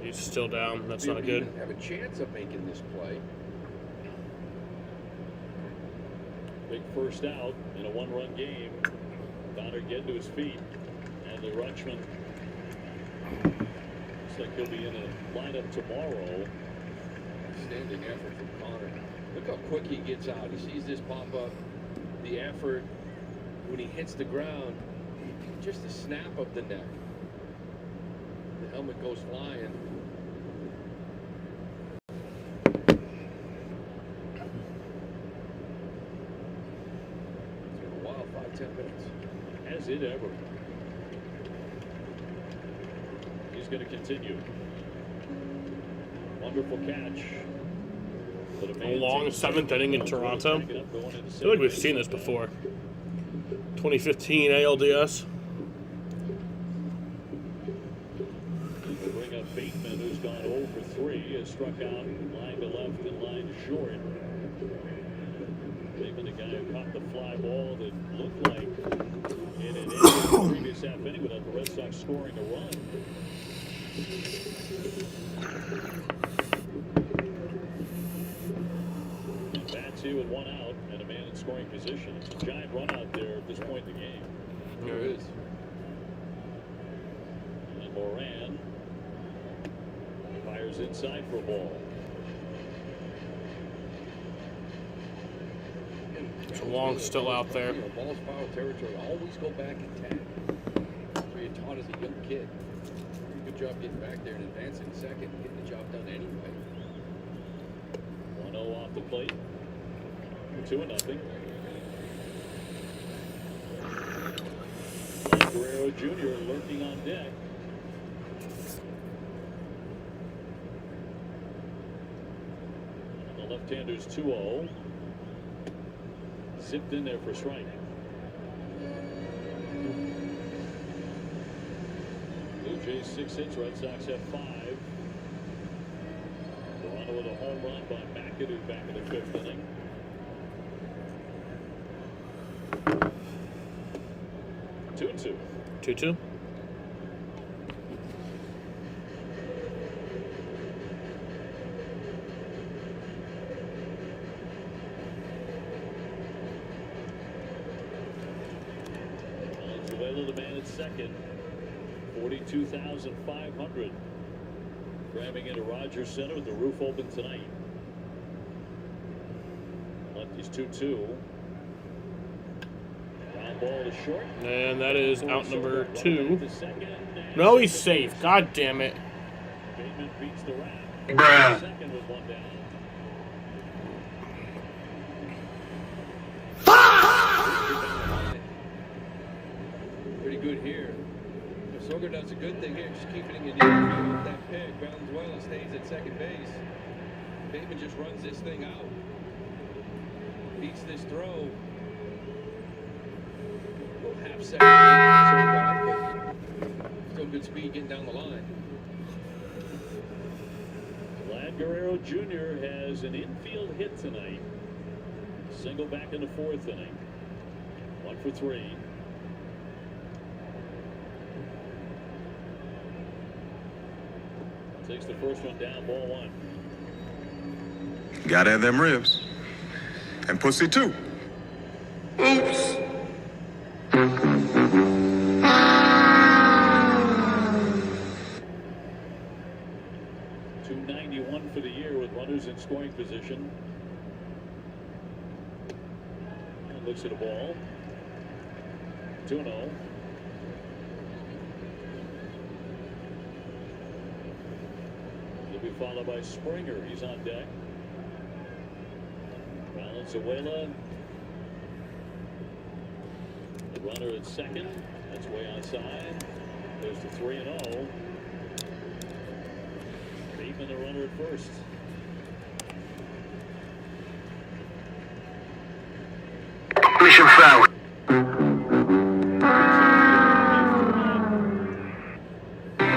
He's still down. That's He not would good. even have a chance of making this play. Big first out in a one-run game. Connor getting to his feet, and the Rutschman looks like he'll be in a lineup tomorrow. Outstanding effort from Connor. Look how quick he gets out. He sees this pop up. The effort when he hits the ground, just a snap of the neck. The helmet goes flying. It's been a while, 5-10 minutes. Has it ever? He's going to continue. Wonderful catch. A long seventh inning in Toronto. I feel like we've seen this before. 2015 ALDS. We'll bring up Bateman, who's gone 0 for 3, has struck out line to left and line to short. Bateman, the guy who caught the fly ball that looked like it had ended the previous half inning without the Red Sox scoring a run. Bats here with one out and a man in scoring position. It's a giant run out there at this point in the game. There it is. And Moran fires inside for a ball. So Wong's still out there. You know, ball's foul territory. Always go back and tag. That's what you're taught as a young kid. Good job getting back there and advancing second and getting the job done anyway. 1-0 off the plate. 2-0. Guerrero Jr. lurking on deck. The left-hander's 2-0. Zipped in there for a strike. Blue Jays 6 hits, Red Sox have 5. Toronto with a home run by McAdoo back in the 5th inning. Two-two. 2-2. Valenzuela, the man at second. 42,500. Driving into Rogers Center with the roof open tonight. Lefty's 2-2. Ground ball to short. And that is out number 2. No, he's safe. God damn it. Bateman beats the rack. Bruh. Second with one down. Pretty good here. Soger does a good thing here, just keeping it in the infield with that pick. Valenzuela stays at second base. Bateman just runs this thing out. Beats this throw. Little half second. But still good speed getting down the line. Vlad Guerrero Jr. has an infield hit tonight. Single back in the 4th inning. 1 for 3. Takes the first one down, ball one. Gotta have them ribs. And pussy too. Oops. 291 for the year with runners in scoring position. And looks at the ball. 2-0. He'll be followed by Springer. He's on deck. Valenzuela. The runner at second. That's way outside. Goes to 3-0. Bateman, the runner at first. Mission failed.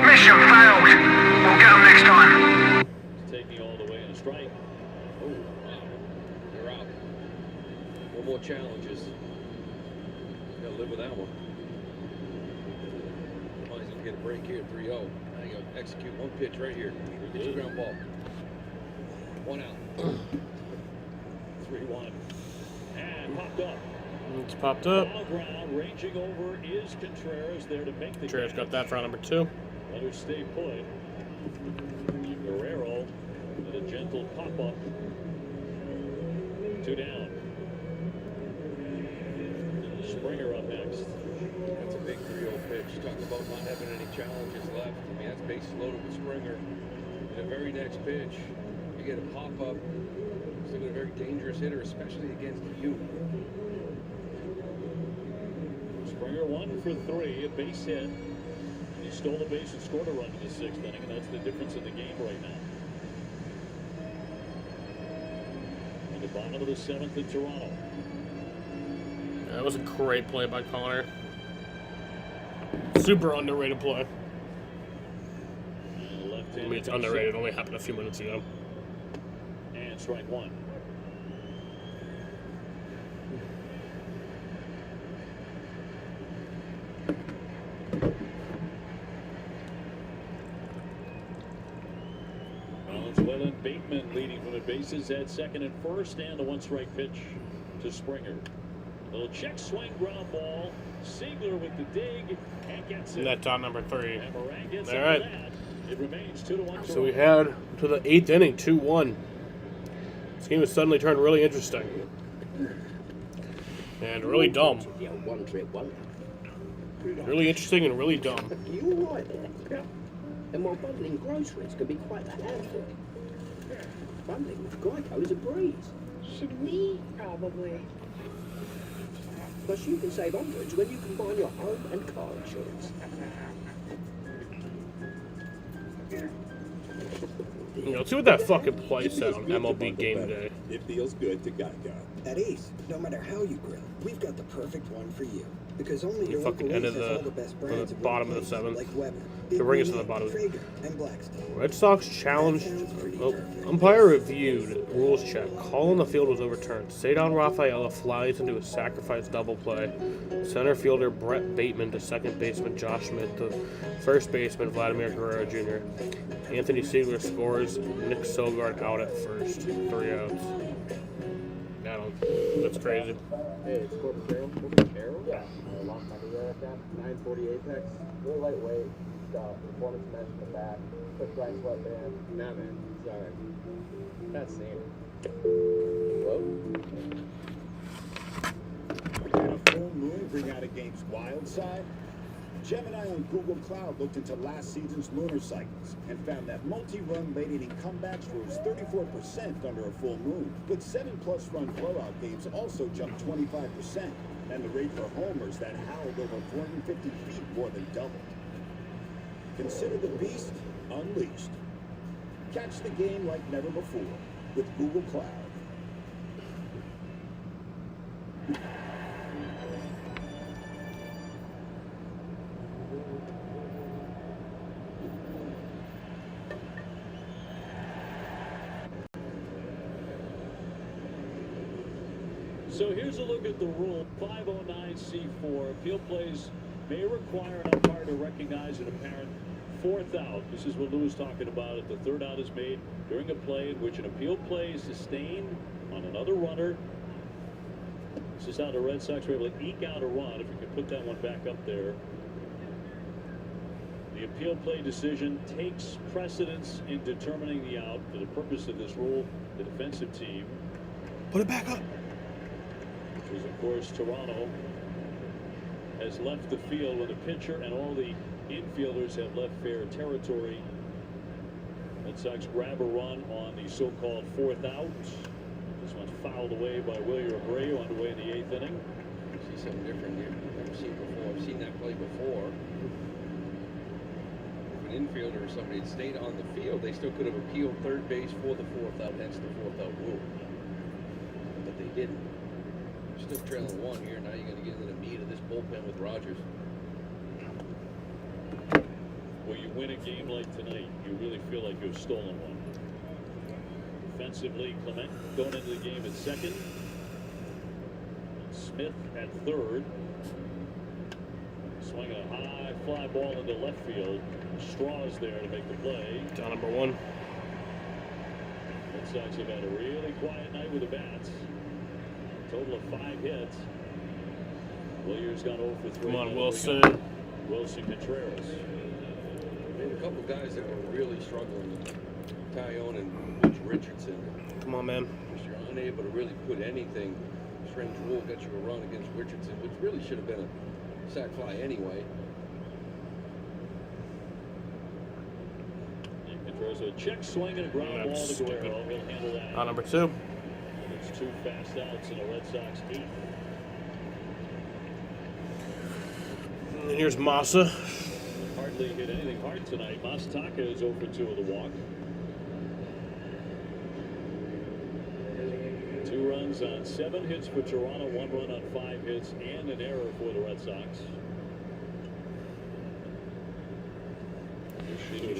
Mission failed. We'll get them next time. Taking all the way in a strike. Oh, wow. You're out. One more challenges. Gotta live with that one. Might as well get a break here at 3-0. Now you gotta execute one pitch right here. Get your ground ball. One out. 3-1. And popped up. It's popped up. Ball ground, ranging over is Contreras there to make the Contreras catch. got that for round number 2. Runners stay put. Guerrero with a gentle pop-up. 2 down. Springer up next. That's a big 3-0 pitch. Talking about not having any challenges left. I mean, that's bases loaded with Springer. And the very next pitch, you get a pop-up. Still a very dangerous hitter, especially against you. Springer 1 for 3, a base hit. He stole a base and scored a run in the 6th inning, and that's the difference in the game right now. In the bottom of the 7th in Toronto. That was a great play by Connor. Super underrated play. I mean, it's underrated. It only happened a few minutes ago. And strike 1. Valenzuela and Bateman leading from the bases at second and first, and the 1-strike pitch to Springer. Little check swing ground ball. Siegler with the dig and gets it. That's on number 3. And Moran gets All it right. for that. It remains 2-1. So we head to the 8th inning, 2-1. This game has suddenly turned really interesting. And really dumb. The old one-trip wonder. Really interesting and really dumb. You all right there? And while bundling groceries can be quite a handful, bundling with Geico is a breeze. Should we? Probably. Plus, you can save hundreds when you combine your home and car insurance. Let's see what that fucking play said on MLB Game Day. It feels good to Geico. At Ace, no matter how you grill, we've got the perfect one for you. Because only your Fucking local end Ace of has all the best brands the of bottom of the places 7th. like Weber, To bring us to the Big bottom. Traeger, and Blackstone. Red Sox challenged. Oh, umpire reviewed. Rules check. Call on the field was overturned. Cedar Rafaela flies into a sacrifice double play. Center fielder Brett Bateman to second baseman Josh Schmidt to first baseman Vladimir Guerrero Jr. Anthony Siegler scores. Nick Sogard out at first. 3 outs. That's crazy. Hey, it's Corbin Carroll. Yeah. Lost my knee at that. 940 Apex. Really lightweight. Got performance mesh in the back. Quick dry sweatband. Nah, man. Sorry. That's seen. Hello? Can a full moon bring out a game's wild side? Gemini on Google Cloud looked into last season's lunar cycles and found that multi-run late-inning comebacks rose 34% under a full moon, with 7+ run blowout games also jumped 25%, and the rate for homers that howled over 450 feet more than doubled. Consider the beast unleashed. Catch the game like never before with Google Cloud. So here's a look at the rule. 509C4. Field plays may require an umpire to recognize an apparent fourth out. This is what Lou was talking about. If the third out is made during a play in which an appealed play is sustained on another runner. This is how the Red Sox were able to eke out a run. If you can put that one back up there. The appeal play decision takes precedence in determining the out. For the purpose of this rule, the defensive team, put it back up, which is, of course, Toronto, has left the field when the pitcher and all the infielders have left fair territory. Red Sox grab a run on the so-called fourth out. This one's fouled away by Wilyer Abreu underway in the 8th inning. See something different here. I've never seen before. I've seen that play before. If an infielder or somebody had stayed on the field, they still could have appealed third base for the fourth out, hence the fourth out rule. But they didn't. Still trailing one here. Now you're going to get into the meat of this bullpen with Rogers. Well, you win a game like tonight, you really feel like you've stolen one. Defensively, Clement going into the game at second. Smith at third. Swinging a high fly ball into left field. Strauss there to make the play. Down number 1. Red Sox have had a really quiet night with the bats. Total of 5 hits. Williers got 0 for 3. Come on, Wilson. Wilson Contreras. A couple guys that were really struggling. Taillon and Butch Richardson. Come on, man. You're unable to really put anything. Strange rule got you a run against Richardson, which really should have been a sac fly anyway. Throws a check swing and a ground ball to Guerrero. He'll handle that. On number 2. It's 2 fast outs in the Red Sox 8th. And here's Massa. Hardly hit anything hard tonight. Masataka is 0 for 2 of the walk. 2 runs on 7 hits for Toronto, 1 run on 5 hits, and an error for the Red Sox.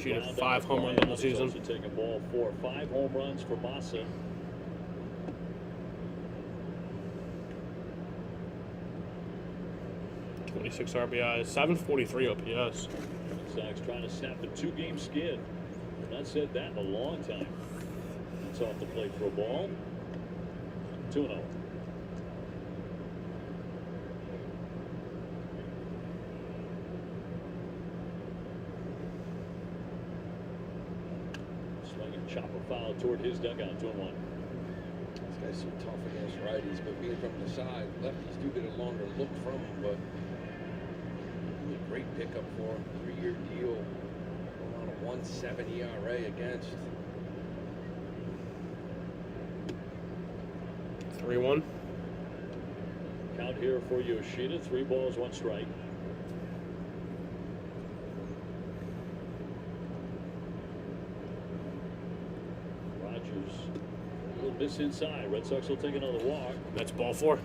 She had 5 home runs in the season. Also taking ball 4. 5 home runs for Massa. .26 RBIs, 743 OPS. Sox trying to snap a 2-game skid. Not said that in a long time. It's off the plate for a ball. 2-0. Swinging chopper foul toward his dugout. 2-1. This guy's so tough against righties, but being from the side, lefties do get a longer look from him, but great pickup for him. 3-year deal. On a 1.7 ERA against. 3-1. Count here for Yoshida. 3 balls, 1 strike. Rogers. A little miss inside. Red Sox will take another walk. That's ball 4.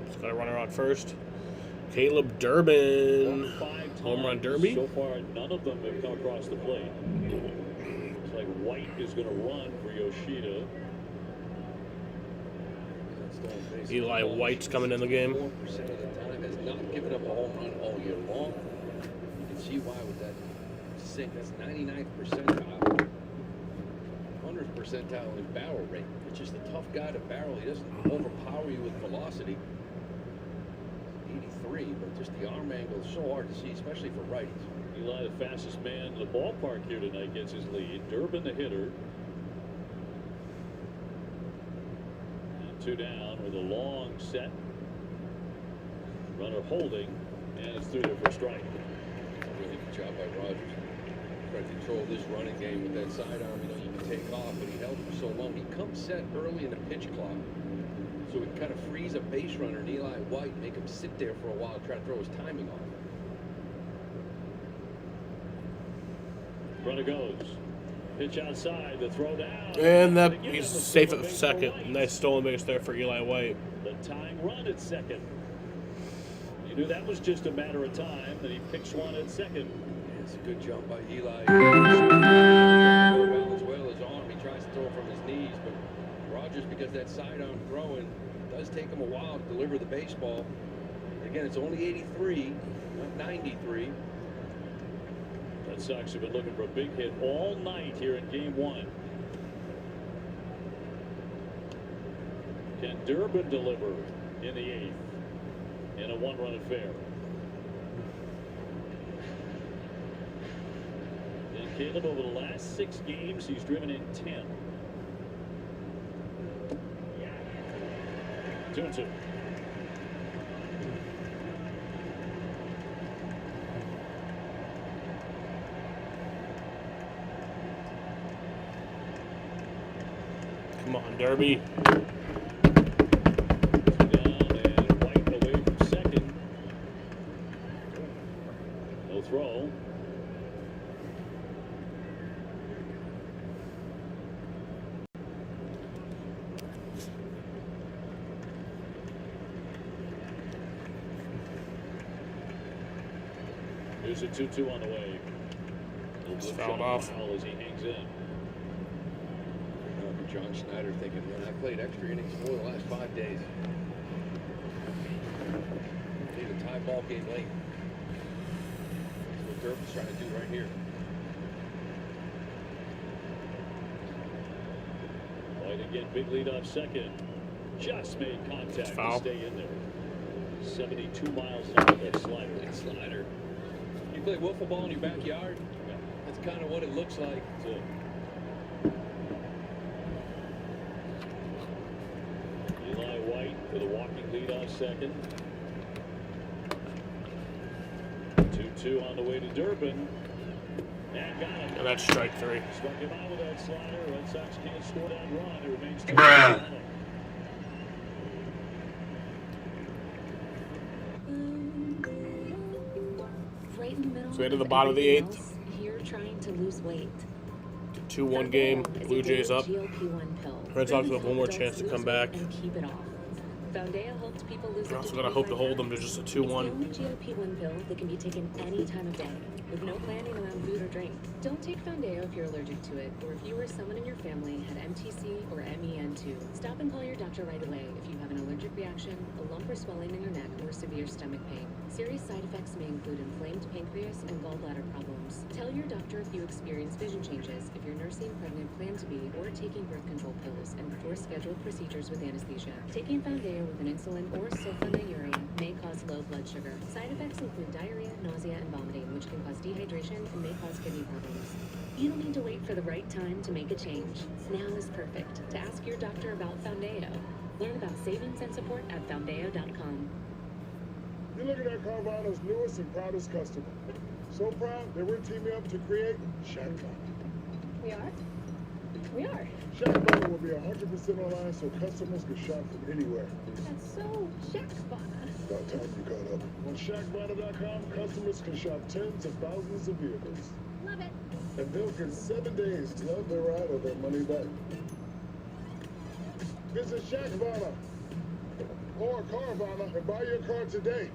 Just got a runner on first. Caleb Durbin, home run derby. So far, none of them have come across the plate. Looks like White is going to run for Yoshida. Eli White's coming in the game. 4% of the time has not given up a home run all year long. You can see why with that sink. That's 99th percentile. 100th percentile in his barrel rate. It's just a tough guy to barrel. He doesn't overpower you with velocity. 83, but just the arm angle is so hard to see, especially for righties. Eli, the fastest man in the ballpark here tonight, gets his lead. Durbin, the hitter. And 2 down with a long set. Runner holding, and it's through there for a strike. Really good job by Rogers. Trying to control this running game with that sidearm. You know, you can take off, but he held it for so long. He comes set early in the pitch clock. So it kind of frees a base runner and Eli White, make him sit there for a while, try to throw his timing off. Runner goes. Pitch outside, the throw down. And that he's safe at second. Nice stolen base there for Eli White. The tying run at second. You knew that was just a matter of time, and he picks one at second. It's a good jump by Eli. As well as arm, he tries to throw from his knees, but Rogers, because that sidearm throwing does take him a while to deliver the baseball. They Again, it's only 83, not 93. Red Sox have been looking for a big hit all night here in Game 1. Can Durbin deliver in the 8th in a one-run affair? And Caleb, over the last 6 games, he's driven in 10. 2-2. Come on, Derby. No throw. Here's a 2-2 on the way. It's fouled off. Foul as he hangs in. John Schneider thinking, man, I played extra innings for the last 5 days. Need a tie ball game late. That's what Durbin's trying to do right here. White again, big lead off second. Just made contact to stay in there. 72 miles an hour, that slider. That slider. You play wiffle ball in your backyard? That's kind of what it looks like. Eli White with a walking lead off second. 2-2 on the way to Durbin. And got him. And that's strike 3. Struck him out with that slider. Red Sox can't score that run. It remains 2-2. Right in the middle. So we head to the bottom of the 8th. Here trying to lose weight. 2-1 game. Blue Jays up. GLP-1 pill. Red Sox have one more chance to come back. And keep it off. Foundeo helps people lose. We're also gonna hope to hold them to just a 2-1. It's the only GLP-1 pill that can be taken any time of day, with no planning around food or drink. Don't take Foundeo if you're allergic to it, or if you or someone in your family had MTC or MEN2. Stop and call your doctor right away if you have an allergic reaction, a lump or swelling in your neck, or severe stomach pain. Serious side effects may include inflamed pancreas and gallbladder problems. Tell your doctor if you experience vision changes, if you're nursing, pregnant, plan to be, or taking birth control pills, and before scheduled procedures with anesthesia. Taking Foundeo with an insulin or sulfonylurea may cause low blood sugar. Side effects include diarrhea, nausea, and vomiting, which can cause dehydration and may cause kidney problems. You don't need to wait for the right time to make a change. Now is perfect to ask your doctor about Foundeo. Learn about savings and support at Foundeo.com. You're looking at Carvana's newest and proudest customer. So proud that we're teaming up to create Shack Bana. We are? We are. Shack Bana will be 100% online so customers can shop from anywhere. That's so Shackbana. About time you caught up. On ShackBana.com, customers can shop tens of thousands of vehicles. Love it. And they'll get 7 days to love their ride or their money back. Visit ShackBana or Carvana and buy your car today.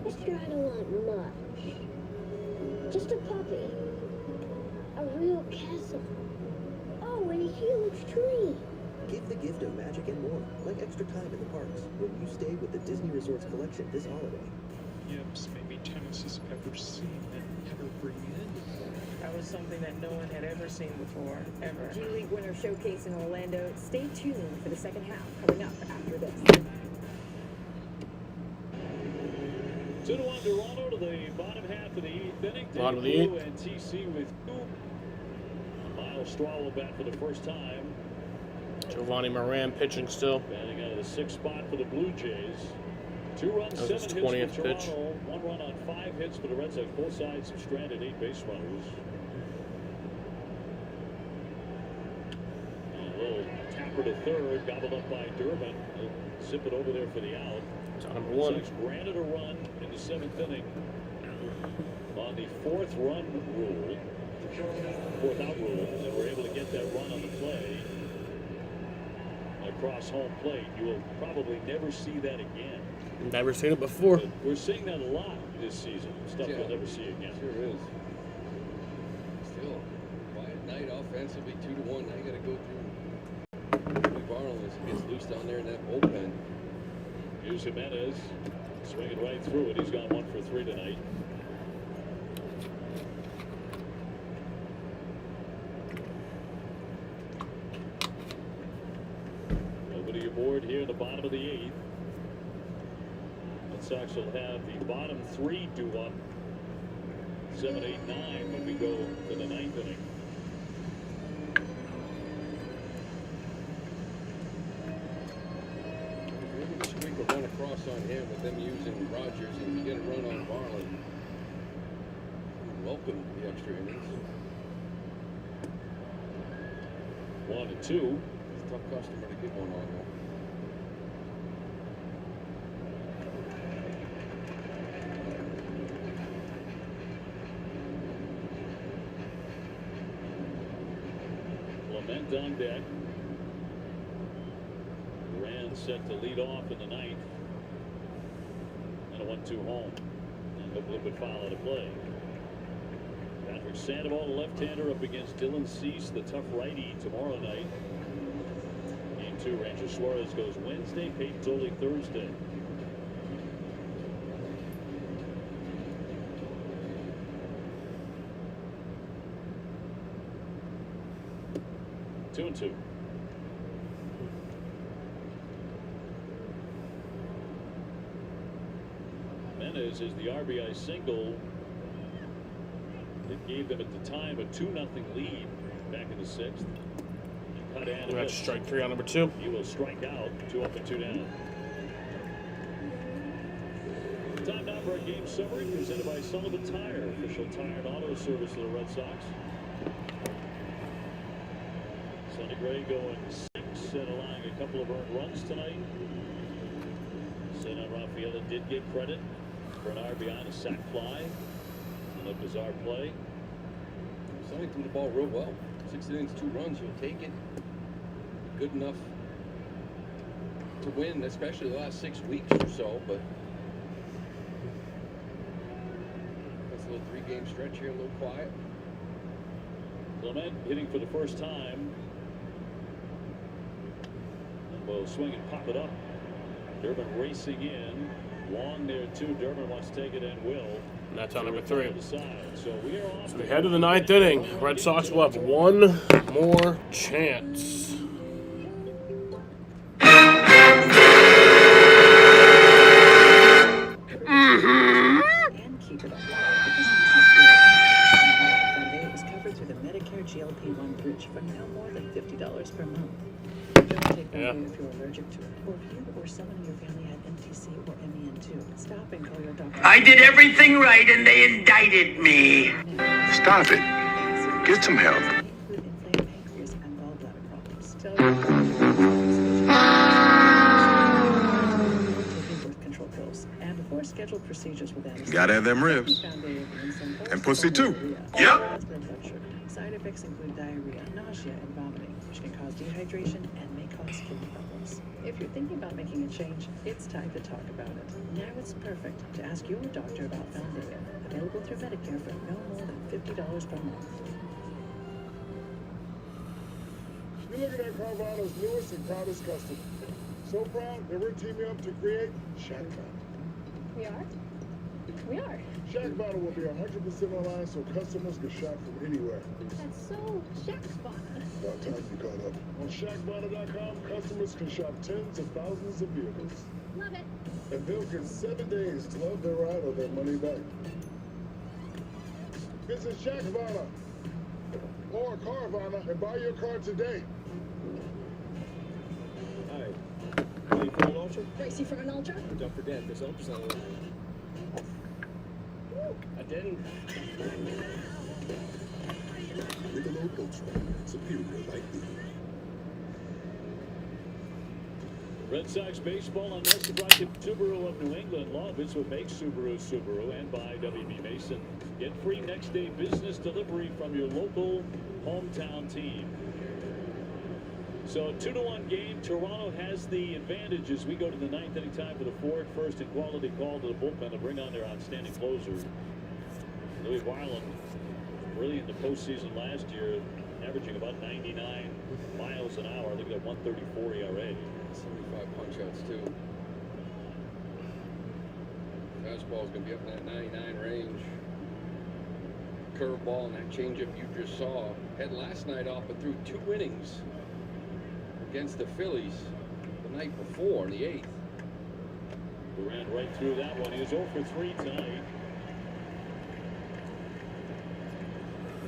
Mister, I don't want much. Just a puppy. A real castle. Oh, and a huge tree. Give the gift of magic and more, like extra time in the parks, when you stay with the Disney Resorts collection this holiday. Yips, maybe Tennis has ever seen and ever bring in. That was something that no one had ever seen before, ever. G League Winter Showcase in Orlando. Stay tuned for the second half coming up after this. 2-1 Toronto to the bottom half of the 8th inning. Bottom of the Blue 8th. and TC with 2. Miles Straw will bat for the first time. Giovanni Moran pitching still. Batting out of the 6th spot for the Blue Jays. 2 runs, That was 7 his hits 20th for pitch. Toronto. 1 run on 5 hits for the Red Sox. Both sides have stranded 8 base runners. A little tapper to third, gobbled up by Durbin. He'll zip it over there for the out. It's on number 1. Sox granted a run in the 7th inning on the 4th run rule, 4th out rule, and they were able to get that run on the play across home plate. You will probably never see that again. Never seen it before. But we're seeing that a lot this season. Stuff you'll never see again. Sure is. Still, quiet night offensively, 2-1. Now you got to go through Barlow as he gets loose down there in that bullpen. Here's Jimenez. Swinging right through it. He's gone 1 for 3 tonight. Nobody aboard here in the bottom of the 8th. Red Sox will have the bottom 3 due up. 7, 8, 9 when we go to the 9th inning. Maybe the streak will run across on him with them using Rogers and you get a run on Marlin. Welcome the extra innings. 1 and 2. It's a tough customer to get one on though. Clement on deck. Duran set to lead off in the 9th. And a 1-2 home. And no Blipwood foul out of play. Patrick Sandoval, the left-hander, up against Dylan Cease, the tough righty, tomorrow night. Game 2, Ranger Suarez goes Wednesday, Peyton Tolley Thursday. Two and 2. Menez is the RBI single. It gave them at the time a 2-0 lead back in the 6th. Cut and We got strike 3 on number 2. He will strike out. 2 up and 2 down. Time now for a game summary presented by Sullivan Tire, official tire and auto service of the Red Sox. Sonny Gray going 6 and allowing a couple of earned runs tonight. Cesar Rafaela did get credit for an RBI and a sac fly. And a bizarre play. Sonny threw the ball real well. 6 innings, 2 runs. You'll take it. Good enough to win, especially the last 6 weeks or so. But that's a little 3-game stretch here, a little quiet. Clement hitting for the first time. And will swing and pop it up. Durbin racing in. Long there too. Durbin wants to take it and will. And that's on number 3. So we are off. So we head to the 9th inning. Red Sox will have one more chance. And keep it up. Sunday was covered through the Medicare GLP-1 bridge for no more than $50 per month. Don't take one if you're allergic to it, or if you or someone in your family had MTC or MEN2. Stop and call your doctor. I did everything right and they indicted me. Stop it. Get some help. Include inflamed pancreas and gallbladder problems. Tell your doctor taking birth control pills and before scheduled procedures with anesthesia. Gotta have them ribs. And pussy too. Yep. Side effects include diarrhea, nausea, and vomiting, which can cause dehydration and may cause kidney problems. If you're thinking about making a change, it's time to talk about it. Now it's perfect to ask your doctor about Foundayo, available through Medicare for no more than $50 per month. You're looking at Carvana's newest and proudest customer. So proud that we're teaming up to create Shack Bottle. We are? We are. Shack Bottle will be 100% online so customers can shop from anywhere. That's so Shackbottle. About time you caught up. On ShackBottle.com, customers can shop tens of thousands of vehicles. Love it. And they'll get 7 days to love their ride or their money back. Visit Shackbottle or Carvana and buy your car today. Hi. Ready for an ultra? Racy for an ultra? Don't forget, there's ultrasound. I didn't. Michelob Ultra. Superior like beer. Red Sox baseball on Nestor Brockett Subaru of New England. Love is what makes Subaru Subaru, and by WB Mason. Get free next day business delivery from your local hometown team. So 2-1 game. Toronto has the advantage as we go to the 9th inning. Time for the Ford first and quality call to the bullpen to bring on their outstanding closer. Louis Varland, really in the postseason last year, averaging about 99 miles an hour. Look at that 134 ERA. 75 punch outs too. Fastball's going to be up in that 99 range. Curveball and that changeup you just saw. Had last night off, but threw 2 innings against the Phillies the night before, the 8th. Durant right through that one. He was 0 for 3 tonight.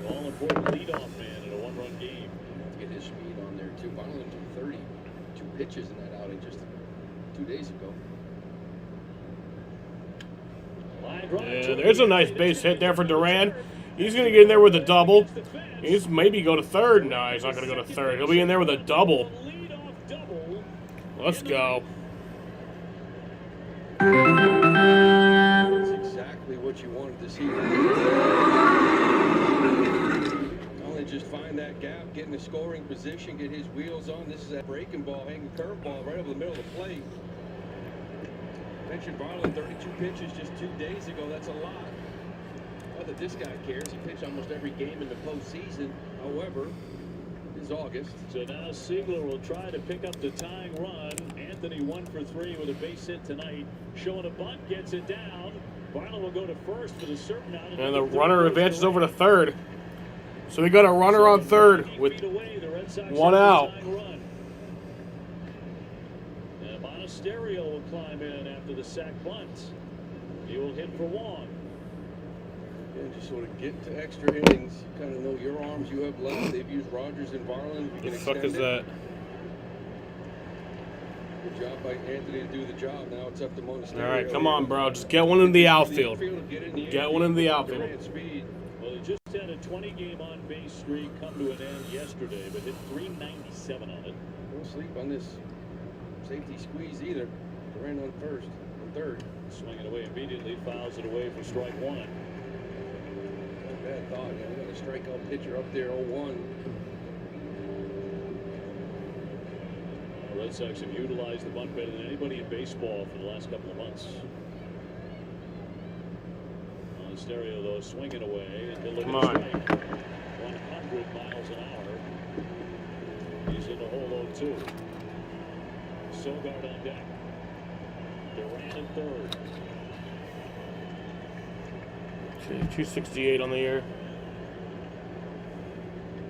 All important leadoff man in a 1-run game. To get his speed on there too. Varland threw 32 pitches in that outing just 2 days ago. Yeah, there's a nice base hit there for Duran. He's going to get in there with a double. He's maybe go to third. No, he's not going to go to third. He'll be in there with a double. Let's go. That's exactly what you wanted to see. Only just find that gap, get in the scoring position, get his wheels on. This is that breaking ball, hanging curveball right over the middle of the plate. Mentioned Varland, 32 pitches just 2 days ago. That's a lot. Not that this guy cares. He pitched almost every game in the postseason. However, it's August. So now Siegler will try to pick up the tying run. Anthony 1 for 3 with a base hit tonight. Showing a bunt, gets it down. Varland will go to first for the certain out. And the runner advances over to third. So we got a runner on third with 1 out. Monasterio will climb in after the sac bunt. He will hit for Wong. And just sort of get to extra innings. You kind of know your arms you have left. They've used Rogers and Varland. What the fuck is that? Good job by Anthony to do the job. Now it's up to Monasterio. All right, come on, bro. Just get one in the outfield. Get one in the outfield. Well, he just had a 20-game on-base streak come to an end yesterday, but hit .397 on it. Don't sleep on this safety squeeze either. Durant on first and third. Swinging away immediately, fouls it away for strike 1. Bad thought. We got a strikeout pitcher up there, 0-1. The Red Sox have utilized the bunt better than anybody in baseball for the last couple of months. On stereo, though, swinging away and delivering strike. 100 miles an hour. He's in the hole 0-2. Sogard on deck. Durant in third. 268 on the year.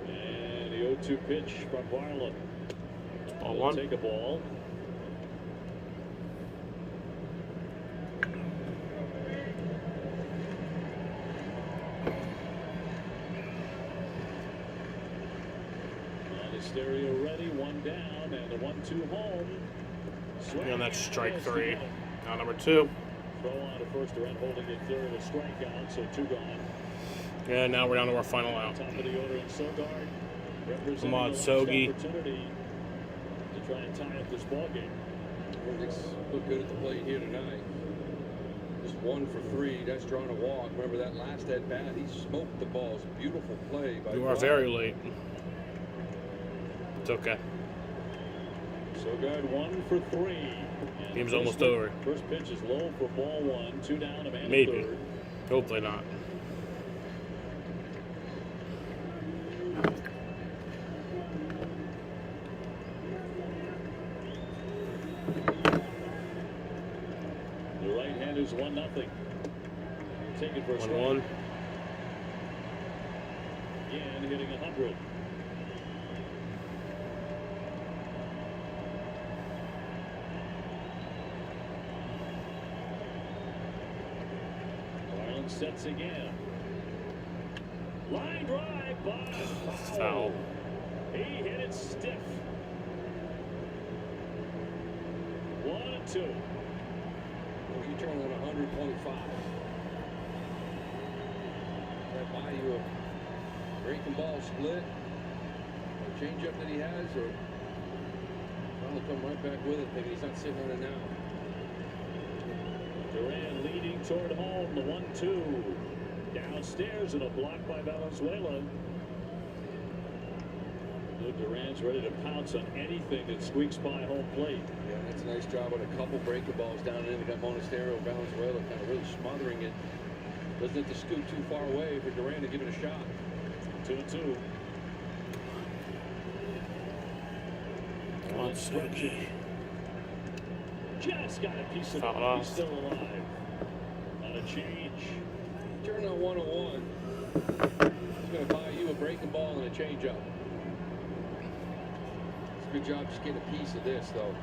And the 0-2 pitch from Varland. Ball 1. Take a ball. Stereo ready, 1 down, and the 1-2 home. Swing on that strike 3. Now number 2. Throw on to first, Durant holding it third, a strikeout, so 2 gone. Yeah, now we're down to our final out. Top of the order in Sogard. Come on, Sogi. Opportunity to try and tie up this ball game. Hendricks looked good at the plate here tonight. Just 1 for 3. That's drawing a walk. Remember that last at bat, he smoked the balls. Beautiful play by You are very late. It's okay. Sogard 1 for 3. Game's almost over. First pitch is low for ball 1. 2 down, a man Maybe. third. Hopefully not. The right-hander's 1-0. Taken for a strike. 1-1. Again, hitting 100. Varland sets again. Line drive by Foul. He hit it stiff. 1-2. You turn on 125. That buy you a breaking ball split, a changeup that he has, or I'll come right back with it. Maybe he's not sitting on it now. Duran leading toward home, the 1-2. Downstairs and a block by Valenzuela. Duran's ready to pounce on anything that squeaks by home plate. Yeah, that's a nice job on a couple breaking balls down in. They got Monasterio, Valenzuela kind of really smothering it. Doesn't have to scoot too far away for Duran to give it a shot. 2-2. Come on, Sogi. Just got a piece of it. He's still alive. change. Turn on 101. He's going to buy you a breaking ball and a changeup. It's a good job just getting a piece of this, though.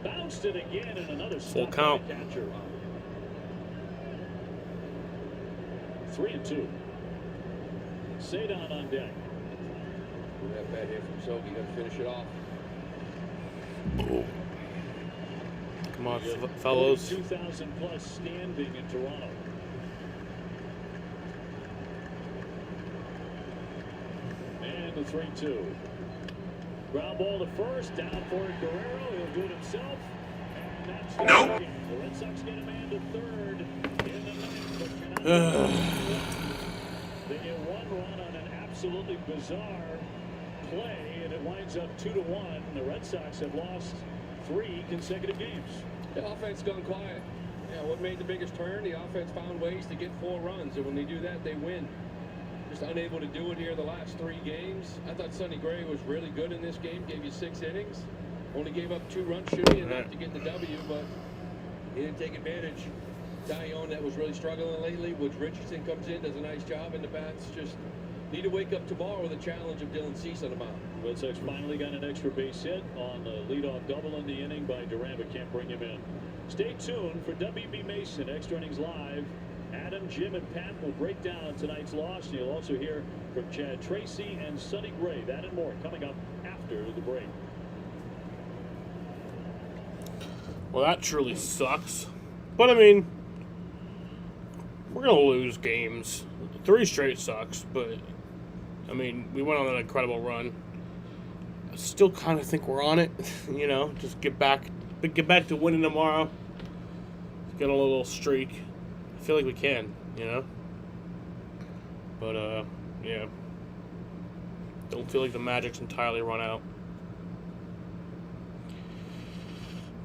Bounced it again and another Full stop count. by the catcher. 3-2. Cedon on deck. That bad hit from Sogi. Got to finish it off. Come on, fellows. 2,000 plus standing in Toronto. And the 3-2. Ground ball to first, down for Guerrero. He'll do it himself. And that's the game. The Red Sox get a man to third in the ninth, but cannot. They get one run on an absolutely bizarre play, and it winds up 2-1. The Red Sox have lost 3 consecutive games. The offense gone quiet. Yeah, what made the biggest turn? The offense found ways to get 4 runs, and when they do that, they win. Just unable to do it here the last 3 games. I thought Sonny Gray was really good in this game. Gave you 6 innings. Only gave up 2 runs shooting enough to get the W, but he didn't take advantage. Taillon, that was really struggling lately. Woods Richardson comes in, does a nice job in the bats. Just need to wake up tomorrow with a challenge of Dylan Cease on the mound. Red Sox finally got an extra base hit on the leadoff double in the inning by Duran, but can't bring him in. Stay tuned for WB Mason Extra Innings Live. Adam, Jim, and Pat will break down tonight's loss. You'll also hear from Chad Tracy and Sonny Gray. That and more coming up after the break. Well, that truly sucks. But I mean, we're gonna lose games. 3 straight sucks, but I mean, we went on an incredible run. I still kind of think we're on it. You know, just get back to winning tomorrow. Get a little streak. I feel like we can, you know. But yeah. Don't feel like the magic's entirely run out.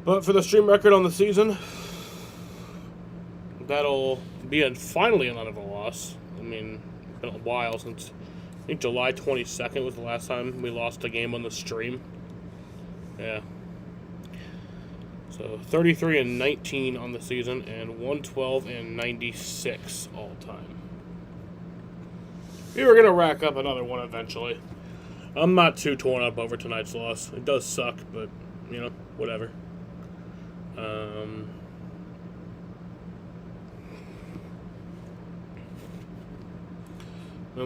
But for the stream record on the season, that'll be finally another loss. I mean, it's been a while since, I think July 22nd was the last time we lost a game on the stream. Yeah. So 33-19 on the season and 112-96 all time. We were gonna rack up another one eventually. I'm not too torn up over tonight's loss. It does suck, but you know, whatever. And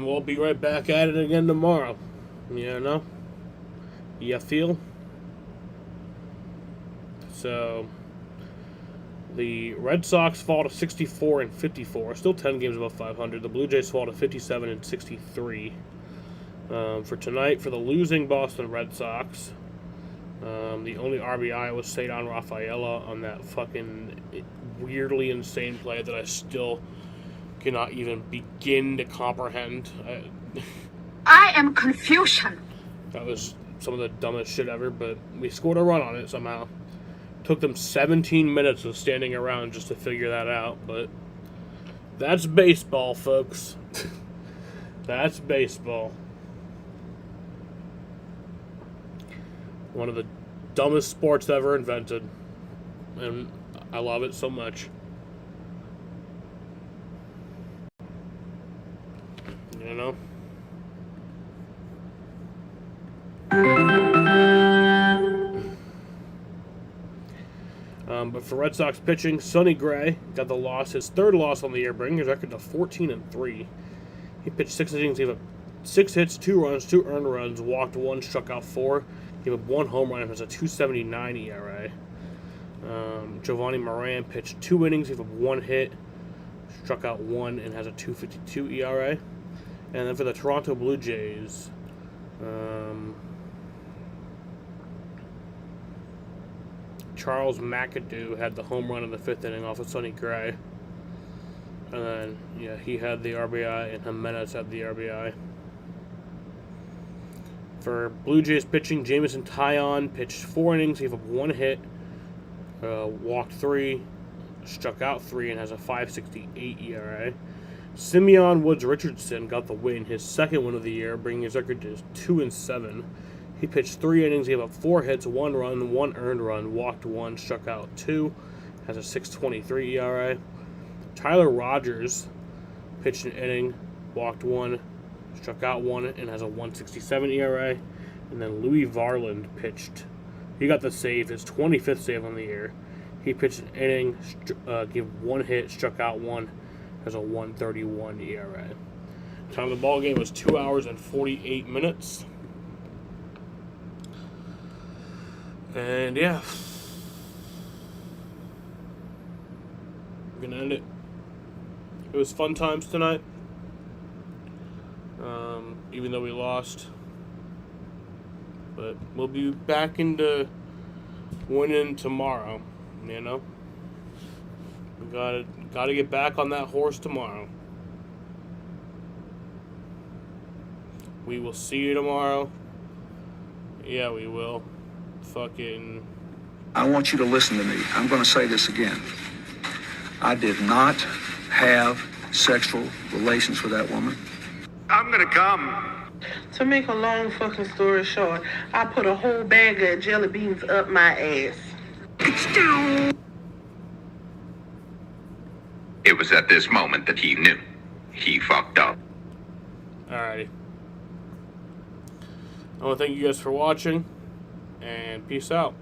we'll be right back at it again tomorrow. You know? You feel? So, the Red Sox fall to 64-54, still 10 games above 500. The Blue Jays fall to 57-63. For tonight, for the losing Boston Red Sox, the only RBI was Cedon Rafaela on that fucking weirdly insane play that I still cannot even begin to comprehend. I am confusion. That was some of the dumbest shit ever, but we scored a run on it somehow. Took them 17 minutes of standing around just to figure that out, but that's baseball, folks. That's baseball. One of the dumbest sports ever invented, and I love it so much. You know? But for Red Sox pitching, Sonny Gray got the loss, his 3rd loss on the year, bringing his record to 14-3. He pitched 6 innings, gave up 6 hits, 2 runs, 2 earned runs, walked 1, struck out 4, gave up 1 home run, and has a 2.79 ERA. Giovanni Moran pitched 2 innings, gave up 1 hit, struck out 1, and has a 2.52 ERA. And then for the Toronto Blue Jays, Charles McAdoo had the home run in the 5th inning off of Sonny Gray. And then, yeah, he had the RBI, and Jimenez had the RBI. For Blue Jays pitching, Jameson Taillon pitched 4 innings, gave up 1 hit, walked 3, struck out 3, and has a 5.68 ERA. Simeon Woods Richardson got the win, his 2nd win of the year, bringing his record to 2-7. He pitched 3 innings, gave up 4 hits, 1 run, 1 earned run, walked 1, struck out 2, has a 6.23 ERA. Tyler Rogers pitched an inning, walked 1, struck out 1, and has a 1.67 ERA. And then Louis Varland pitched. He got the save, his 25th save on the year. He pitched an inning, gave 1 hit, struck out 1, has a 1.31 ERA. Time of the ball game was 2 hours and 48 minutes. And yeah, we're gonna end it. It was fun times tonight, even though we lost. But we'll be back into winning tomorrow. You know, we gotta get back on that horse tomorrow. We will see you tomorrow. Yeah, we will. Fucking. I want you to listen to me. I'm going to say this again. I did not have sexual relations with that woman. I'm gonna come. To make a long fucking story short, I put a whole bag of jelly beans up my ass. It was at this moment that he knew. He fucked up. Alrighty. I want to thank you guys for watching, and peace out.